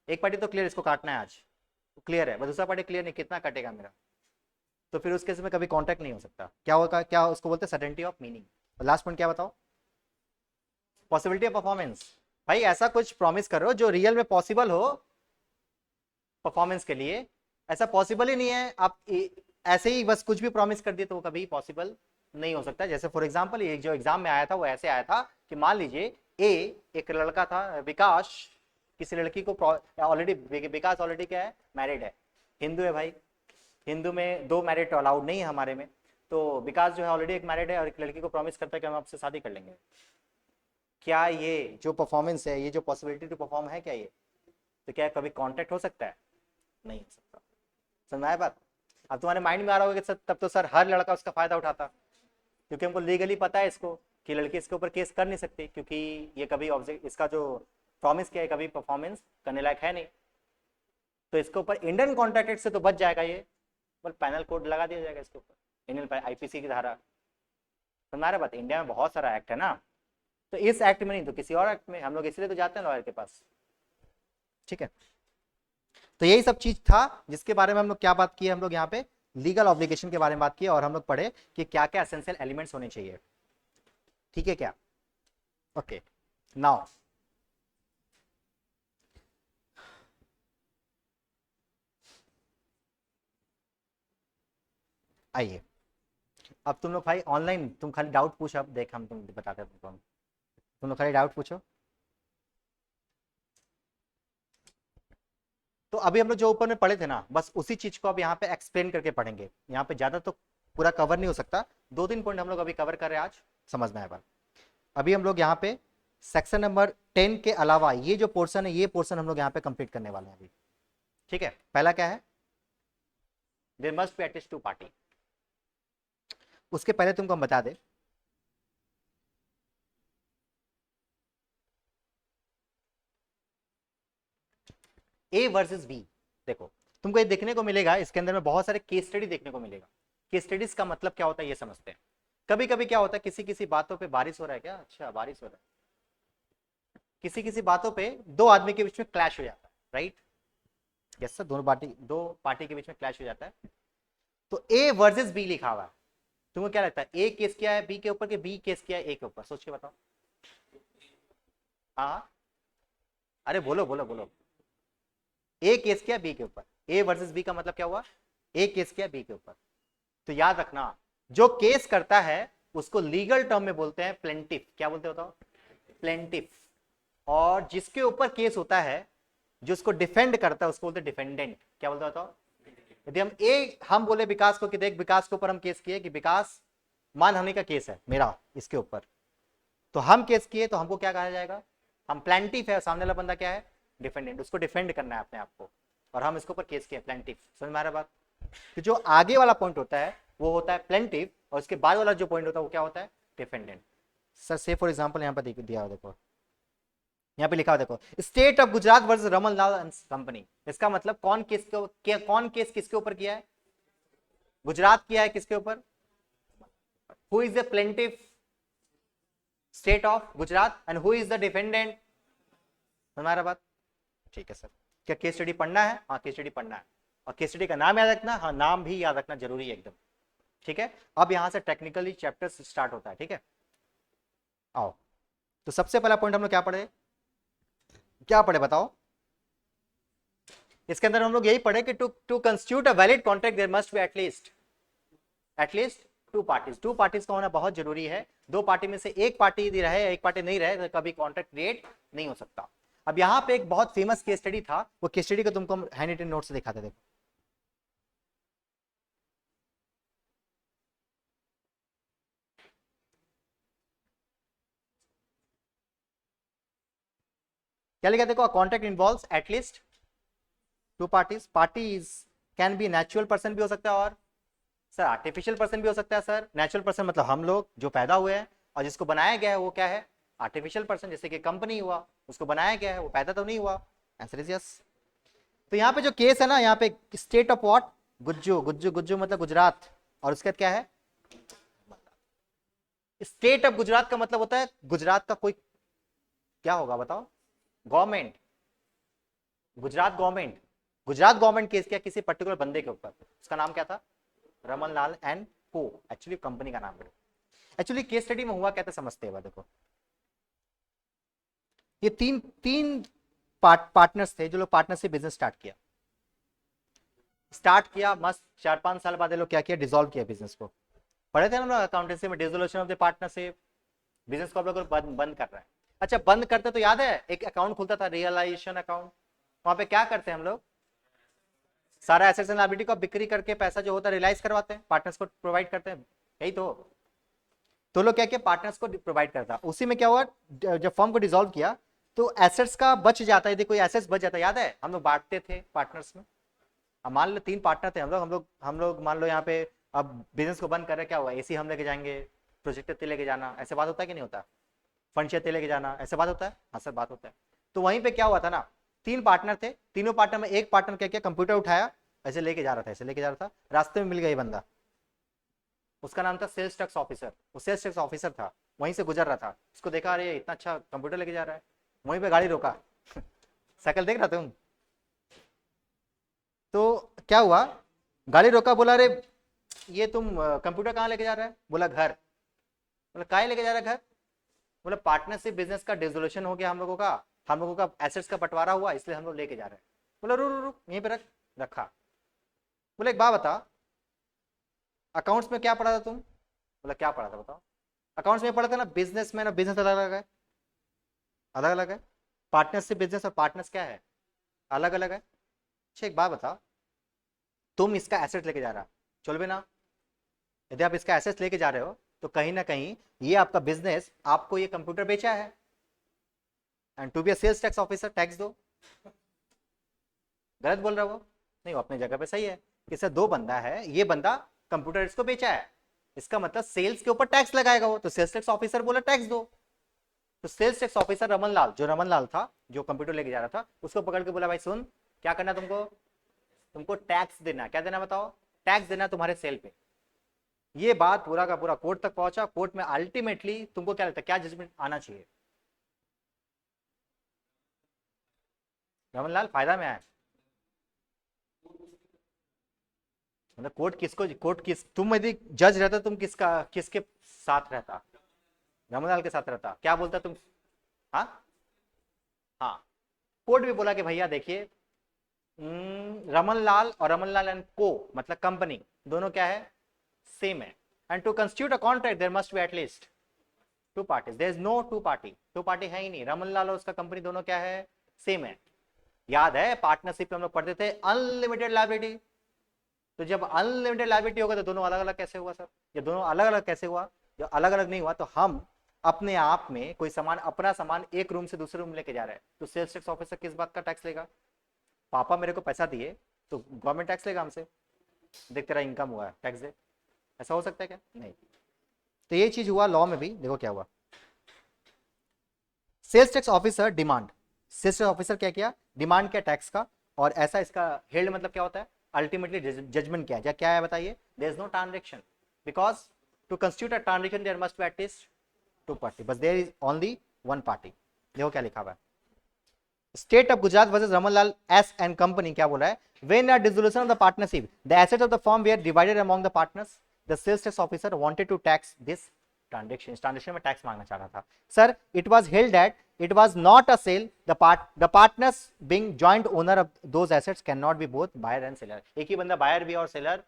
एक पार्टी तो क्लियर इसको काटना है आज, क्लियर है, दूसरा पार्टी क्लियर नहीं कितना कटेगा मेरा, तो फिर उस केस में कभी कॉन्ट्रैक्ट नहीं हो सकता। क्या होगा, क्या उसको बोलते हैं certainty of meaning. Last point क्या बताओ? Possibility of performance. भाई ऐसा कुछ प्रॉमिस करो जो रियल में पॉसिबल हो परफॉर्मेंस के लिए। ऐसा पॉसिबल ही नहीं है, आप ऐसे ही बस कुछ भी प्रॉमिस कर दिए तो वो कभी पॉसिबल नहीं हो सकता। जैसे फॉर एग्जांपल ये जो एग्जाम में आया था वो ऐसे आया था कि मान लीजिए ए, एक लड़का था विकास, किसी लड़की को ऑलरेडी, विकास ऑलरेडी क्या है, मैरिड है, हिंदू है भाई, हिंदू में 2 मैरिड अलाउड नहीं है हमारे में। तो विकास जो है ऑलरेडी एक मैरिड है और एक लड़की को प्रॉमिस करता है कि हम आपसे शादी कर लेंगे। क्या ये जो परफॉर्मेंस है, ये जो पॉसिबिलिटी टू परफॉर्म है, क्या ये, तो क्या कभी कॉन्ट्रैक्ट हो सकता है? नहीं हो सकता। समझ में आया बात? अब तुम्हारे माइंड में आ रहा होगा कि सर तब तो सर हर लड़का उसका फायदा उठाता, क्योंकि हमको लीगली पता है इसको कि लड़की इसके ऊपर केस कर नहीं सकती, क्योंकि ये कभी ऑब्जेक्ट, इसका जो प्रॉमिस किया है कभी परफॉर्मेंस करने लायक है नहीं। तो इसके ऊपर इंडियन कॉन्ट्रैक्ट एक्ट से तो बच जाएगा ये, बल पैनल कोड लगा दिया जाएगा इसके ऊपर, इंडियन आईपीसी की धारा। तुम्हारा बात, इंडिया में बहुत सारा एक्ट है ना, तो इस एक्ट में नहीं तो किसी और एक्ट में, हम लोग इसलिए तो जाते हैं लॉयर के पास। ठीक है, तो यही सब चीज था जिसके बारे में हम लोग क्या बात की है, हम लोग यहाँ पे लीगल ऑब्लिगेशन के बारे में बात की और हम लोग पढ़े कि क्या क्या एसेंशियल एलिमेंट्स होने चाहिए। ठीक है क्या? ओके, नाउ आइए, अब तुम लोग भाई ऑनलाइन तुम खाली डाउट पूछो, अब देख हम तुम बताते हैं तुम लोग खाली डाउट पूछो। तो अभी हम लोग जो ऊपर में पढ़े थे ना, बस उसी चीज को अब यहाँ पे एक्सप्लेन करके पढ़ेंगे। यहाँ पे ज्यादा तो पूरा कवर नहीं हो सकता, 2-3 पॉइंट हम लोग अभी कवर कर रहे हैं आज, समझ में आया बात। अभी हम लोग यहाँ पे सेक्शन नंबर 10 के अलावा ये जो पोर्शन है, ये पोर्शन हम लोग यहाँ पे कंप्लीट करने वाले हैं अभी। ठीक है, पहला क्या है, there must be at least 2 party. उसके पहले तुमको हम बता दे, ए वर्सेस बी। देखो तुमको ये देखने को मिलेगा, इसके अंदर में बहुत सारे केस स्टडी देखने को मिलेगा। केस स्टडीज का मतलब क्या होता है ये समझते हैं। कभी कभी क्या होता है, किसी किसी बातों पे बारिश हो रहा है, क्या अच्छा बारिश हो रहा है, किसी किसी बातों पे 2 आदमी के बीच में क्लैश हो जाता है, राइट? यस सर, दो पार्टी के बीच में क्लैश हो जाता है। तो ए वर्सेस बी लिखा हुआ है, तुमको क्या लगता है ए केस किया है बी के ऊपर कि बी केस किया है ए के ऊपर? सोच के बताओ। हाँ, अरे बोलो बोलो बोलो। ए केस किया बी के ऊपर, ए वर्सेस बी का मतलब क्या हुआ, ए केस किया बी के ऊपर। तो याद रखना, जो केस करता है उसको लीगल टर्म में बोलते हैं प्लेंटिफ। क्या बोलते होता हो? प्लेंटिफ। और जिसके ऊपर केस होता है, जो उसको डिफेंड करता है, उसको बोलते हैं डिफेंडेंट। क्या बोलते होता हो? यदि हम बोले विकास को कि देख विकास के ऊपर हम केस किए कि विकास मानहानि का केस है मेरा इसके ऊपर, तो हम केस किए तो हमको क्या कहा जाएगा, हम प्लेंटिफ है, सामने वाला बंदा क्या है, डिफेंडेंट, उसको डिफेंड करना है अपने आप को। और हम इसके ऊपर केस किए प्लेंटिफ। समझ में आ रहा बात? तो जो आगे वाला पॉइंट होता है वो होता है प्लेंटिफ, और उसके बाद वाला जो पॉइंट होता है वो क्या होता है? डिफेंडेंट। सर से फॉर एग्जांपल यहाँ पर दिया हुआ देखो, यहाँ पे लिखा हुआ देखो, state of Gujarat versus Raman Lal and company. इसका मतलब कौन केस किसके ऊपर किया है? गुजरात किया है। किसके ऊपर? Who is the plaintiff? State of Gujarat. And who is the defendant? हमारा बात ठीक है सर। क्या केस स्टडी पढ़ना है? हाँ केस स्टडी पढ़ना है, और केस स्टडी का नाम याद रखना। हाँ नाम भी याद रखना जरूरी है एकदम, ठीक है। अब यहां से टेक्निकली चैप्टर स्टार्ट होता है, ठीक है। आओ, तो सबसे पहला पॉइंट हम लोग क्या पढ़े बताओ? इसके अंदर हम लोग यही पढ़े कि to constitute a valid contract there must be at least two parties का होना बहुत जरूरी है। दो पार्टी में से एक पार्टी यदि रहे, एक पार्टी नहीं रहे, तो कभी कॉन्ट्रैक्ट क्रिएट नहीं हो सकता। अब यहाँ पे एक बहुत फेमस केस स्टडी था, वो केस स्टडी को तुमको हम हैंड रिटन नोट से दिखाते। देखो क्या लिखा? देखो, contract involves at least two parties can be natural person भी हो सकता है, और सर आर्टिफिशियल पर्सन भी हो सकता है। सर नेचुरल पर्सन मतलब हम लोग जो पैदा हुए हैं, और जिसको बनाया गया है वो क्या है? Artificial person. जैसे कि कंपनी हुआ, उसको बनाया गया है, वो पैदा तो नहीं हुआ। Answer is yes. तो यहाँ पे जो केस है ना, यहाँ पे स्टेट ऑफ व्हाट? गुज्जू मतलब गुजरात, और उसके बाद क्या है? स्टेट ऑफ गुजरात का मतलब होता है गुजरात का कोई क्या होगा बताओ? गवर्नमेंट। गुजरात गवर्नमेंट केस किया किसी पर्टिकुलर बंदे के ऊपर। उसका नाम क्या था? रमन लाल एंड को। एक्चुअली कंपनी का नाम है। एक्चुअली केस स्टडी में हुआ क्या था समझते हैं। देखो, ये तीन तीन पार्टनर्स थे जो लोग पार्टनरशिप बिजनेस स्टार्ट किया। मस्त 4-5 साल बाद ये लोग क्या किया? डिसॉल्व किया बिजनेस को। पढ़े थे ना लोग अकाउंटेंसी में, dissolution of the partnership. Business को आप लोग बंद कर रहे हैं। अच्छा, बंद करते तो याद है एक अकाउंट खुलता था, रियलाइजेशन अकाउंट। वहां पे क्या करते हैं हम लोग? सारा एसेट्स एंड लायबिलिटी को बिक्री करके पैसा जो होता है रियलाइज करवाते हैं, पार्टनर्स को प्रोवाइड करते हैं। यही तो लोग क्या किया? पार्टनर्स को प्रोवाइड करता। उसी में क्या हुआ? जब फर्म को डिसॉल्व किया तो एसेट्स का बच जाता है। यदि कोई एसेट्स बच जाता है, याद है हम लोग बांटते थे पार्टनर्स में। अब मान लो 3 पार्टनर थे हम लोग मान लो यहाँ पे अब बिजनेस को बंद कर रहे, क्या हुआ? एसी हम लेके जाएंगे, प्रोजेक्टर ते लेके जाना, ऐसे बात होता है कि नहीं होता? फर्नीचर ते लेके जाना, ऐसे बात होता है? हाँ सर बात होता है। तो वहीं पे क्या हुआ था ना, 3 पार्टनर थे, तीनों पार्टनर में एक पार्टनर क्या किया? कंप्यूटर उठाया, ऐसे लेके जा रहा था, रास्ते में मिल गया बंदा। उसका नाम था सेल्स टैक्स ऑफिसर। वो सेल्स टैक्स ऑफिसर था, वहीं से गुजर रहा था। उसको देखा, अरे इतना अच्छा कंप्यूटर लेके जा रहा है, वहीं पे गाड़ी रोका। साइकिल देख रहा तुम? तो क्या हुआ? गाड़ी रोका, बोला अरे ये तुम कंप्यूटर कहाँ लेके जा रहा है? बोला घर। बोला काहे लेके जा रहा है घर? बोला पार्टनरशिप बिजनेस का डिसोल्यूशन हो गया हम लोगों का एसेट्स का बंटवारा हुआ, इसलिए हम लोग लेके जा रहे हैं। बोला रुक यहीं पे रखा। बोला एक बात बता, अकाउंट्स में क्या पढ़ा था तुम? बोला क्या पढ़ा था बताओ? अकाउंट्स में पढ़ा था ना बिजनेसमैन और बिजनेस अलग अलग है, अलग अलग है। पार्टनरशिप बिजनेस और पार्टनर्स क्या है? अलग अलग है। अच्छा एक बात बताओ, तुम इसका एसेट लेके जा रहा, चल ना? यदि आप इसका एसेट लेके जा रहे हो तो कहीं ना कहीं ये आपका बिजनेस आपको ये कंप्यूटर बेचा है, and to be a sales tax officer tax दो। गलत बोल रहा वो? नहीं, वो अपनी जगह पे सही है। किसे 2 बंदा है, ये बंदा कंप्यूटर इसको बेचा है, इसका मतलब सेल्स के ऊपर टैक्स लगाएगा वो, तो सेल्स टैक्स ऑफिसर बोला टैक्स दो। तो सेल्स टैक्स ऑफिसर रमन लाल था जो कंप्यूटर लेके जा रहा था, उसको पकड़ के बोला भाई सुन, क्या करना तुमको टैक्स देना। क्या देना बताओ? टैक्स देना तुम्हारे सेल पे। ये बात पूरा का पूरा कोर्ट तक पहुंचा। कोर्ट में अल्टीमेटली तुमको क्या लगता है क्या जजमेंट आना चाहिए? रमन लाल फायदा में आया। मतलब कोर्ट किस तुम यदि जज रहता तुम किसके साथ रहता? रमन लाल के साथ रहता। क्या बोलता तुम? हाँ हाँ। कोर्ट भी बोला कि भैया देखिए, रमन लाल एंड को मतलब कंपनी दोनों क्या है? सेम है। And to constitute a contract there must be at least two parties. There is no two party है ही नहीं। रमन लाल और उसका कंपनी दोनों क्या है? सेम है। याद है पार्टनरशिप में हम लोग पढ़ते थे अनलिमिटेड लायबिलिटी। तो जब अनलिमिटेड लायबिलिटी होगा तो दोनों अलग अलग कैसे हुआ सर? जब दोनों अलग अलग कैसे हुआ? जब अलग अलग नहीं हुआ तो हम अपने आप में कोई सामान, अपना सामान एक रूम से दूसरे रूम लेके जा रहे हैं, तो सेल्स टैक्स ऑफिसर किस बात का टैक्स लेगा? पापा मेरे को पैसा दिए तो गवर्नमेंट टैक्स लेगा हमसे, देख तेरा इनकम हुआ है टैक्स दे, ऐसा हो सकता है क्या? नहीं। तो ये चीज हुआ लॉ में भी, देखो क्या हुआ। Sales tax officer demand, sales tax officer क्या किया, डिमांड किया टैक्स का, और ऐसा इसका हेल्ड मतलब क्या होता है, अल्टीमेटली जजमेंट किया या क्या है बताइए, there is no transaction because to constitute a transaction there must be at least to party, बस there is only one party. देखो क्या लिखा हुआ है, state of Gujarat versus Ramanlal S and company क्या बोला है, when a dissolution of the partnership the assets of the firm were divided among the partners the sales tax officer wanted to tax this transaction, इस transaction में tax मांगना चाह रहा था। Sir it was held that it was not a sale, the partners being joint owner of those assets cannot be both buyer and seller, एक ही बंदा buyer भी और सेलर,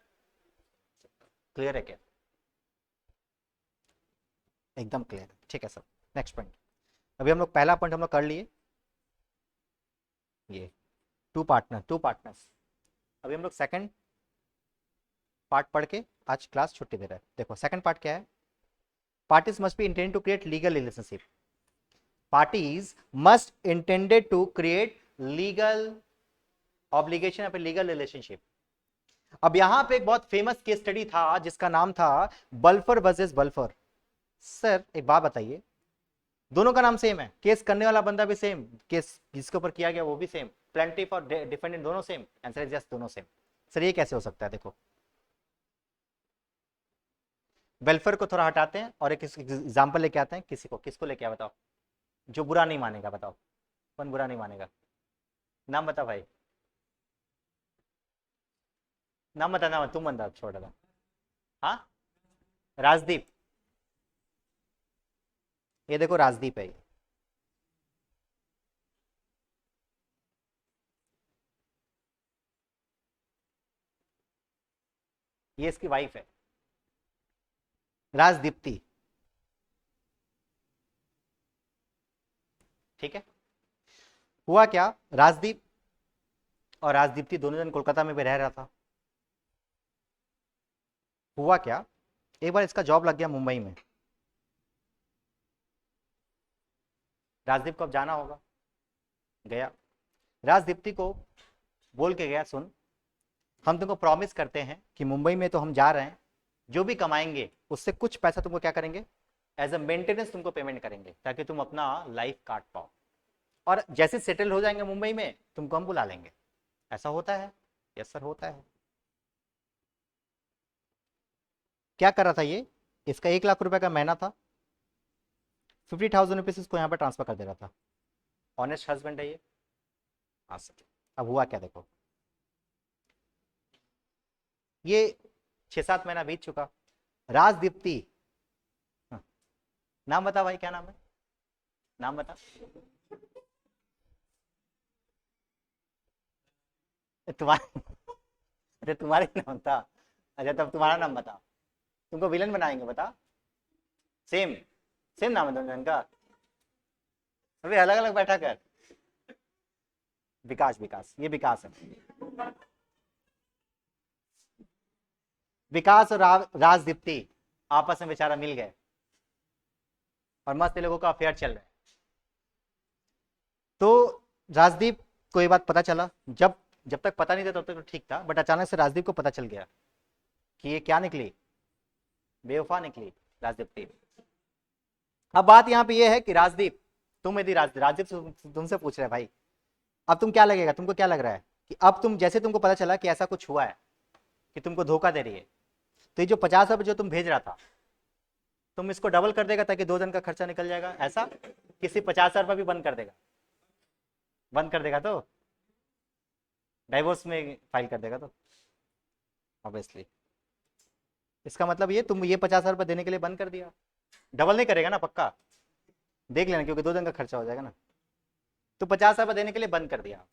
क्लियर है क्या? एकदम क्लियर, ठीक है सर। नेक्स्ट पॉइंट, अभी हम लोग पहला पॉइंट हम लोग कर लिए, ये टू पार्टनर्स, अभी हम लोग सेकंड पार्ट पढ़ के आज क्लास छुट्टी दे रहा है। देखो सेकंड पार्ट क्या है, parties must be intend to create legal relationship, parties must intended to create legal obligation या लीगल रिलेशनशिप। अब यहां पे एक बहुत फेमस केस स्टडी था जिसका नाम था बल्फर वर्सेस बल्फर। सर एक बात बताइए, दोनों का नाम सेम है, केस करने वाला बंदा भी सेम, केस जिसके ऊपर किया गया वो भी सेम, प्लेंटिफ और डिफेंडेंट दोनों सेम, आंसर इज यस दोनों सेम। सर ये कैसे हो सकता है? देखो वेलफेयर को थोड़ा हटाते हैं और एक एग्जांपल लेके आते हैं, किसको लेके आया बताओ, जो बुरा नहीं मानेगा, बताओ कौन बुरा नहीं मानेगा, नाम बता भाई, नाम बता, नाम तुम बंदा छोड़ रहा, हाँ राजदीप, ये देखो राजदीप है, ये इसकी वाइफ है राजदीप्ति, ठीक है। हुआ क्या, राजदीप और राजदीप्ति दोनों जन कोलकाता में भी रह रहा था। हुआ क्या, एक बार इसका जॉब लग गया मुंबई में, राजदीप को अब जाना होगा, गया, राजदीप्ति को बोल के गया, सुन हम तुमको प्रॉमिस करते हैं कि मुंबई में तो हम जा रहे हैं, जो भी कमाएंगे उससे कुछ पैसा तुमको क्या करेंगे, एज अ मेंटेनेंस तुमको पेमेंट करेंगे ताकि तुम अपना लाइफ काट पाओ, और जैसे सेटल हो जाएंगे मुंबई में तुमको हम बुला लेंगे। ऐसा होता है? यस सर होता है। क्या कर रहा था ये, इसका 1 लाख रुपए का महीना था, 50,000 रुपीज इसको यहाँ पर ट्रांसफर कर दे रहा था, ऑनेस्ट हस्बैंड है ये। हाँ सर, अब हुआ क्या देखो, ये 6-7 महीना बीत चुका, राजदीप्ति, हाँ, नाम बता भाई, क्या नाम है, नाम बता, तुम्हारा अरे तुम्हारे नाम था, अच्छा तब तुम्हारा नाम बता, तुमको विलन बनाएंगे, बता, सेम सेम नाम है दोनों जन का, अभी अलग अलग बैठा कर, विकास, विकास ये विकास है, विकास और राजदीप्ति आपस में बेचारा मिल गए और मस्त लोगों का अफेयर चल रहा है। तो राजदीप को ये बात पता चला, जब जब तक पता नहीं था तब तक तो ठीक था, बट अचानक से राजदीप को पता चल गया कि ये क्या निकली, बेवफा निकली राजदीप्ति। अब बात यहाँ पे ये है कि राजदीप, तुम यदि राजदीप तुमसे पूछ रहे भाई, अब तुम क्या लगेगा, तुमको क्या लग रहा है कि अब तुम जैसे तुमको पता चला कि ऐसा कुछ हुआ है कि तुमको धोखा दे रही है, तो ये जो 50 रुपये जो तुम भेज रहा था तुम इसको डबल कर देगा ताकि 2 जन का खर्चा निकल जाएगा, ऐसा किसी 50 रुपये भी बंद कर देगा, बंद कर देगा तो डाइवोर्स में फाइल कर देगा, तो ऑब्वियसली इसका मतलब ये तुम ये 50 रुपये देने के लिए बंद कर दिया, डबल नहीं करेगा ना, पक्का देख लेना क्योंकि 2 जन का खर्चा हो जाएगा ना, तो 50 रुपये देने के लिए बंद कर दिया।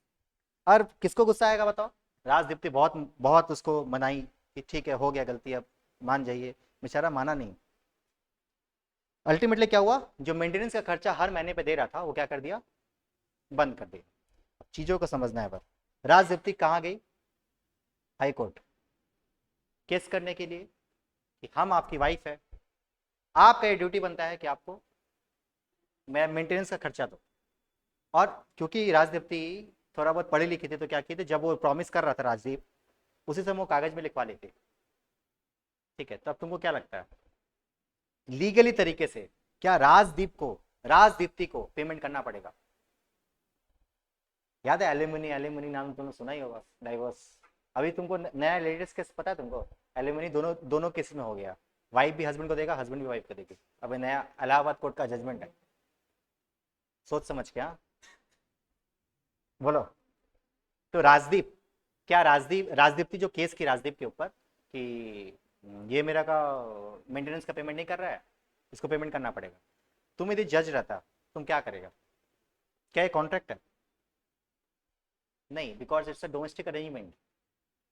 और किसको गुस्सा आएगा बताओ, राजदीप्ति बहुत बहुत उसको मनाई कि ठीक है हो गया गलती, अब मान जाइए, बेचारा माना नहीं। अल्टीमेटली क्या हुआ, जो मेंटेनेंस का खर्चा हर महीने पे दे रहा था वो क्या कर दिया, बंद कर दिया। चीजों को समझना है, पर राजदीप्ति कहाँ गई, हाई कोर्ट, केस करने के लिए कि हम आपकी वाइफ है, आपका ये ड्यूटी बनता है कि आपको मैं मेंटेनेंस का खर्चा दो। और क्योंकि राजदीप्ति थोड़ा बहुत पढ़ी लिखी थी, तो क्या की थी, जब वो प्रॉमिस कर रहा था राजदीप, उसी समय वो कागज में लिखवा लेती। ठीक है, तो अब तुमको क्या लगता है लीगली तरीके से क्या राजदीप को, राजदीप्ति को पेमेंट करना पड़ेगा? याद है एलिमनी, एलिमनी नाम तुमने सुना ही होगा, डाइवोर्स। अभी तुमको नया लेटेस्ट केस पता है तुमको? एलिमनी दोनों दोनों केस में हो गया, वाइफ भी हस्बैंड को देगा, हस्बैंड भी वाइफ को देगी। अभी नया इलाहाबाद कोर्ट का जजमेंट है, सोच समझ के। हाँ, बोलो। तो राजदीप, क्या राजदीप, राजदीप्ति जो केस की राजदीप के ऊपर कि ये मेरा का मेंटेनेंस का पेमेंट नहीं कर रहा है, इसको पेमेंट करना पड़ेगा, तुम यदि जज रहता तुम क्या करेगा? क्या ये कॉन्ट्रैक्ट है? नहीं, because it's a domestic arrangement.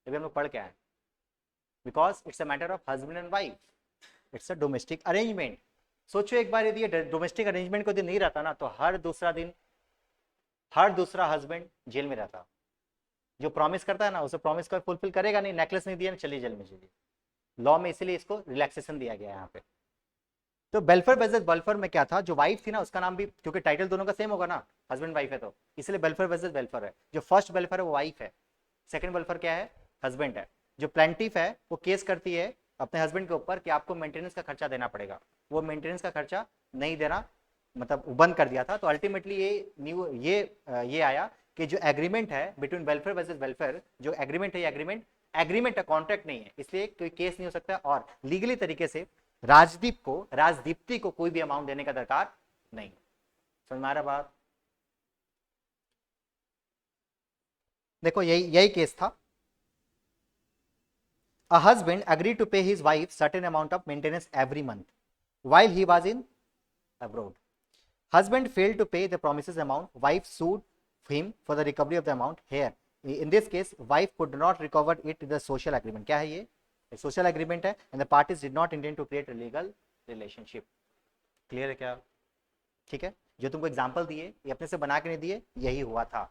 अभी हम लोग पढ़ के आए, because it's a matter of husband and wife, it's a domestic arrangement. सोचो एक बार यदि ये डोमेस्टिक अरेंजमेंट को दिन नहीं रहता ना, तो हर दूसरा दिन हर दूसरा हस्बैंड जेल में रहता। जो प्रॉमिस करता है ना, उसे प्रॉमिस कर फुलफिल करेगा नहीं, नेकलेस नहीं दिया ना, चलिए जेल में, चलिए। लॉ में इसीलिए इसको रिलैक्सेशन दिया गया है यहाँ पे। तो बेलफेयर वर्सेस वेलफेयर में क्या था, जो वाइफ थी ना उसका नाम भी, क्योंकि टाइटल दोनों का सेम होगा ना, हस्बैंड वाइफ है, तो इसलिए बेलफेयर वर्सेस वेलफेयर है। जो फर्स्ट वेलफेयर है वो वाइफ है, सेकंड वेलफेयर क्या है, हस्बैंड है। जो प्लेंटिफ है वो केस करती है अपने हस्बैंड के ऊपर कि आपको मेंटेनेंस का खर्चा देना पड़ेगा, वो मेंटेनेंस का खर्चा नहीं देना, मतलब बंद कर दिया था। तो अल्टीमेटली ये आया कि जो एग्रीमेंट है बिटवीन वेलफेयर वर्सेस वेलफेयर, जो एग्रीमेंट है, ये एग्रीमेंट एग्रीमेंट है, कॉन्ट्रैक्ट नहीं है, इसलिए कोई केस नहीं हो सकता, और लीगली तरीके से राजदीप को, राजदीप्ति को कोई भी अमाउंट देने का दरकार नहीं। समझ में आ रहा बात? देखो यही यही केस था। A husband agreed to pay his wife certain amount of maintenance every month while he was in abroad. Husband failed to pay the promises amount. Wife sued him for the recovery of the amount. Here, in this case, wife could not recover it in the social agreement. क्या है ये? Social agreement है, and the parties did not intend to create a legal relationship. Clear है क्या? ठीक है, जो तुमको एग्जांपल दिए ये अपने से बना के नहीं दिए, यही हुआ था।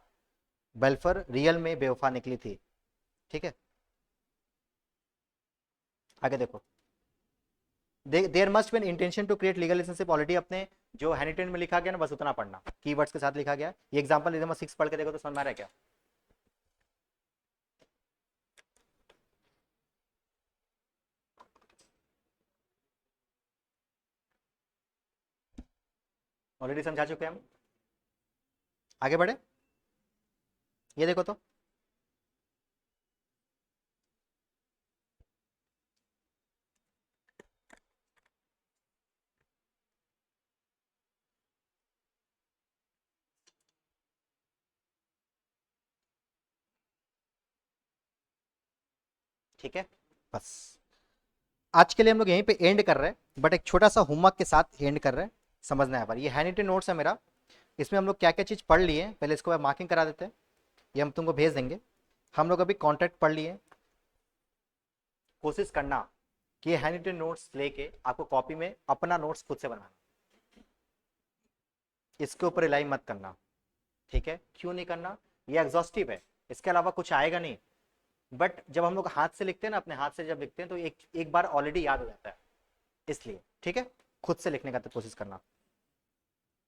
बेल्फर रियल में बेवफा निकली थी। ठीक है, आगे देखो। There must be an intention to create legal relationship, already अपने जो हैनिटन में लिखा गया ना, बस उतना पढ़ना, कीवर्ड्स के साथ लिखा गया। ये एग्जांपल एकदम 6 पढ़ के देखो तो समझ में आ रहा है क्या? ऑलरेडी समझा चुके हैं हम, आगे बढ़े। ये देखो तो, ठीक है, बस आज के लिए हम लोग यहीं पे एंड कर रहे हैं, बट एक छोटा सा होमवर्क के साथ एंड कर रहे हैं, समझना है। पर ये हैंडरिटन नोट्स है मेरा, इसमें हम लोग क्या क्या चीज़ पढ़ लिए, पहले इसको मार्किंग करा देते हैं, ये हम तुमको भेज देंगे। हम लोग अभी कॉन्ट्रैक्ट पढ़ लिए। कोशिश करना कि ये हैंडरिटन नोट्स लेके आपको कॉपी में अपना नोट्स खुद से बनाना, इसके ऊपर रिलाई मत करना। ठीक है, क्यों नहीं करना? ये एग्जॉस्टिव है, इसके अलावा कुछ आएगा नहीं। बट जब हम लोग हाथ से लिखते हैं ना, अपने हाथ से जब लिखते हैं, तो एक बार ऑलरेडी याद हो जाता है, इसलिए ठीक है, खुद से लिखने का तो कोशिश करना।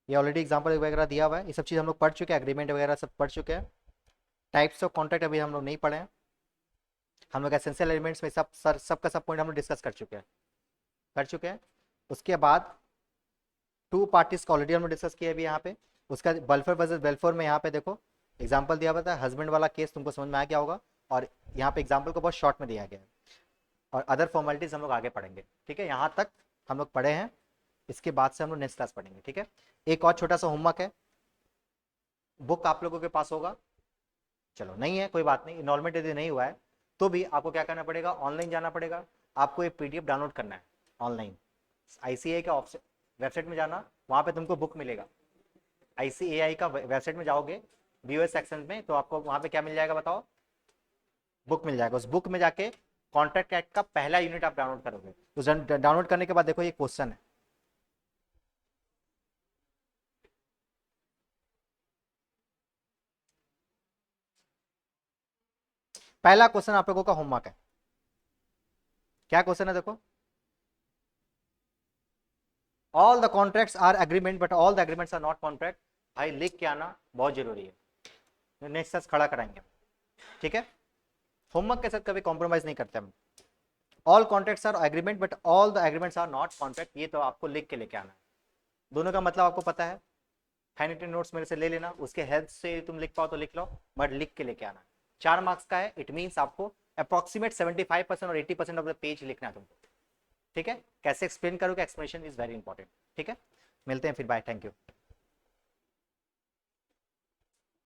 ये ऑलरेडी एग्जांपल वगैरह दिया हुआ है, ये सब चीज़ हम लोग पढ़ चुके हैं, एग्रीमेंट वगैरह सब पढ़ चुके हैं। टाइप्स ऑफ कॉन्ट्रैक्ट अभी हम लोग नहीं पढ़े हैं, हम लोग एसेंशियल एलिमेंट्स में सबका सब पॉइंट हम लोग डिस्कस कर चुके हैं। उसके बाद टू पार्टीज का ऑलरेडी हम लोग डिस्कस किया अभी यहाँ पे। उसका वेलफेयर वर्सेस वेलफेयर में यहाँ पे देखो एग्जाम्पल दिया हुआ था, हस्बैंड वाला केस तुमको समझ में आ गया होगा, और यहाँ पे एग्जाम्पल को बहुत शॉर्ट में दिया गया है, और अदर फॉर्मेलिटीज हम लोग आगे पढ़ेंगे। ठीक है, यहाँ तक हम लोग पढ़े हैं, इसके बाद से हम लोग नेक्स्ट क्लास पढ़ेंगे। ठीक है, एक और छोटा सा होमवर्क है, बुक आप लोगों के पास होगा, चलो नहीं है कोई बात नहीं, इनरोलमेंट यदि नहीं हुआ है तो भी आपको क्या करना पड़ेगा, ऑनलाइन जाना पड़ेगा, आपको एक पीडीएफ डाउनलोड करना है ऑनलाइन। आईसीएआई का वेबसाइट में जाना, वहाँ पे तुमको बुक मिलेगा। आईसीएआई का वेबसाइट में जाओगे बीओएस सेक्शन में, तो आपको वहाँ पे क्या मिल जाएगा बताओ, बुक मिल जाएगा। उस बुक में जाके कॉन्ट्रैक्ट एक्ट का पहला यूनिट आप डाउनलोड करोगे। तो डाउनलोड करने के बाद देखो ये क्वेश्चन है, पहला क्वेश्चन आप लोगों का होमवर्क है। क्या क्वेश्चन है देखो, all the contracts are agreement but all the agreements are not contract. भाई लिख के आना बहुत जरूरी है। नेक्स्ट क्लास खड़ा कराएंगे, ठीक है। होमवर्क के साथ कभी कॉम्प्रोमाइज नहीं करते हम। All contracts are agreement but all the agreements are not contract, ये तो आपको लिख के लेके आना है। दोनों का मतलब आपको पता है, हैंड रिटन नोट्स मेरे से ले लेना, उसके हेल्प से तुम लिख पाओ तो लिख लो, बट लिख के लेके आना। 4 मार्क्स का है, इट मीन्स आपको अप्रॉक्सीमेट 75% और 80% ऑफ द पेज लिखना है तुमको, ठीक है। कैसे एक्सप्लेन करोगे, एक्सप्लेनेशन इज वेरी इंपॉर्टेंट, ठीक है। मिलते हैं फिर, बाय, थैंक यू।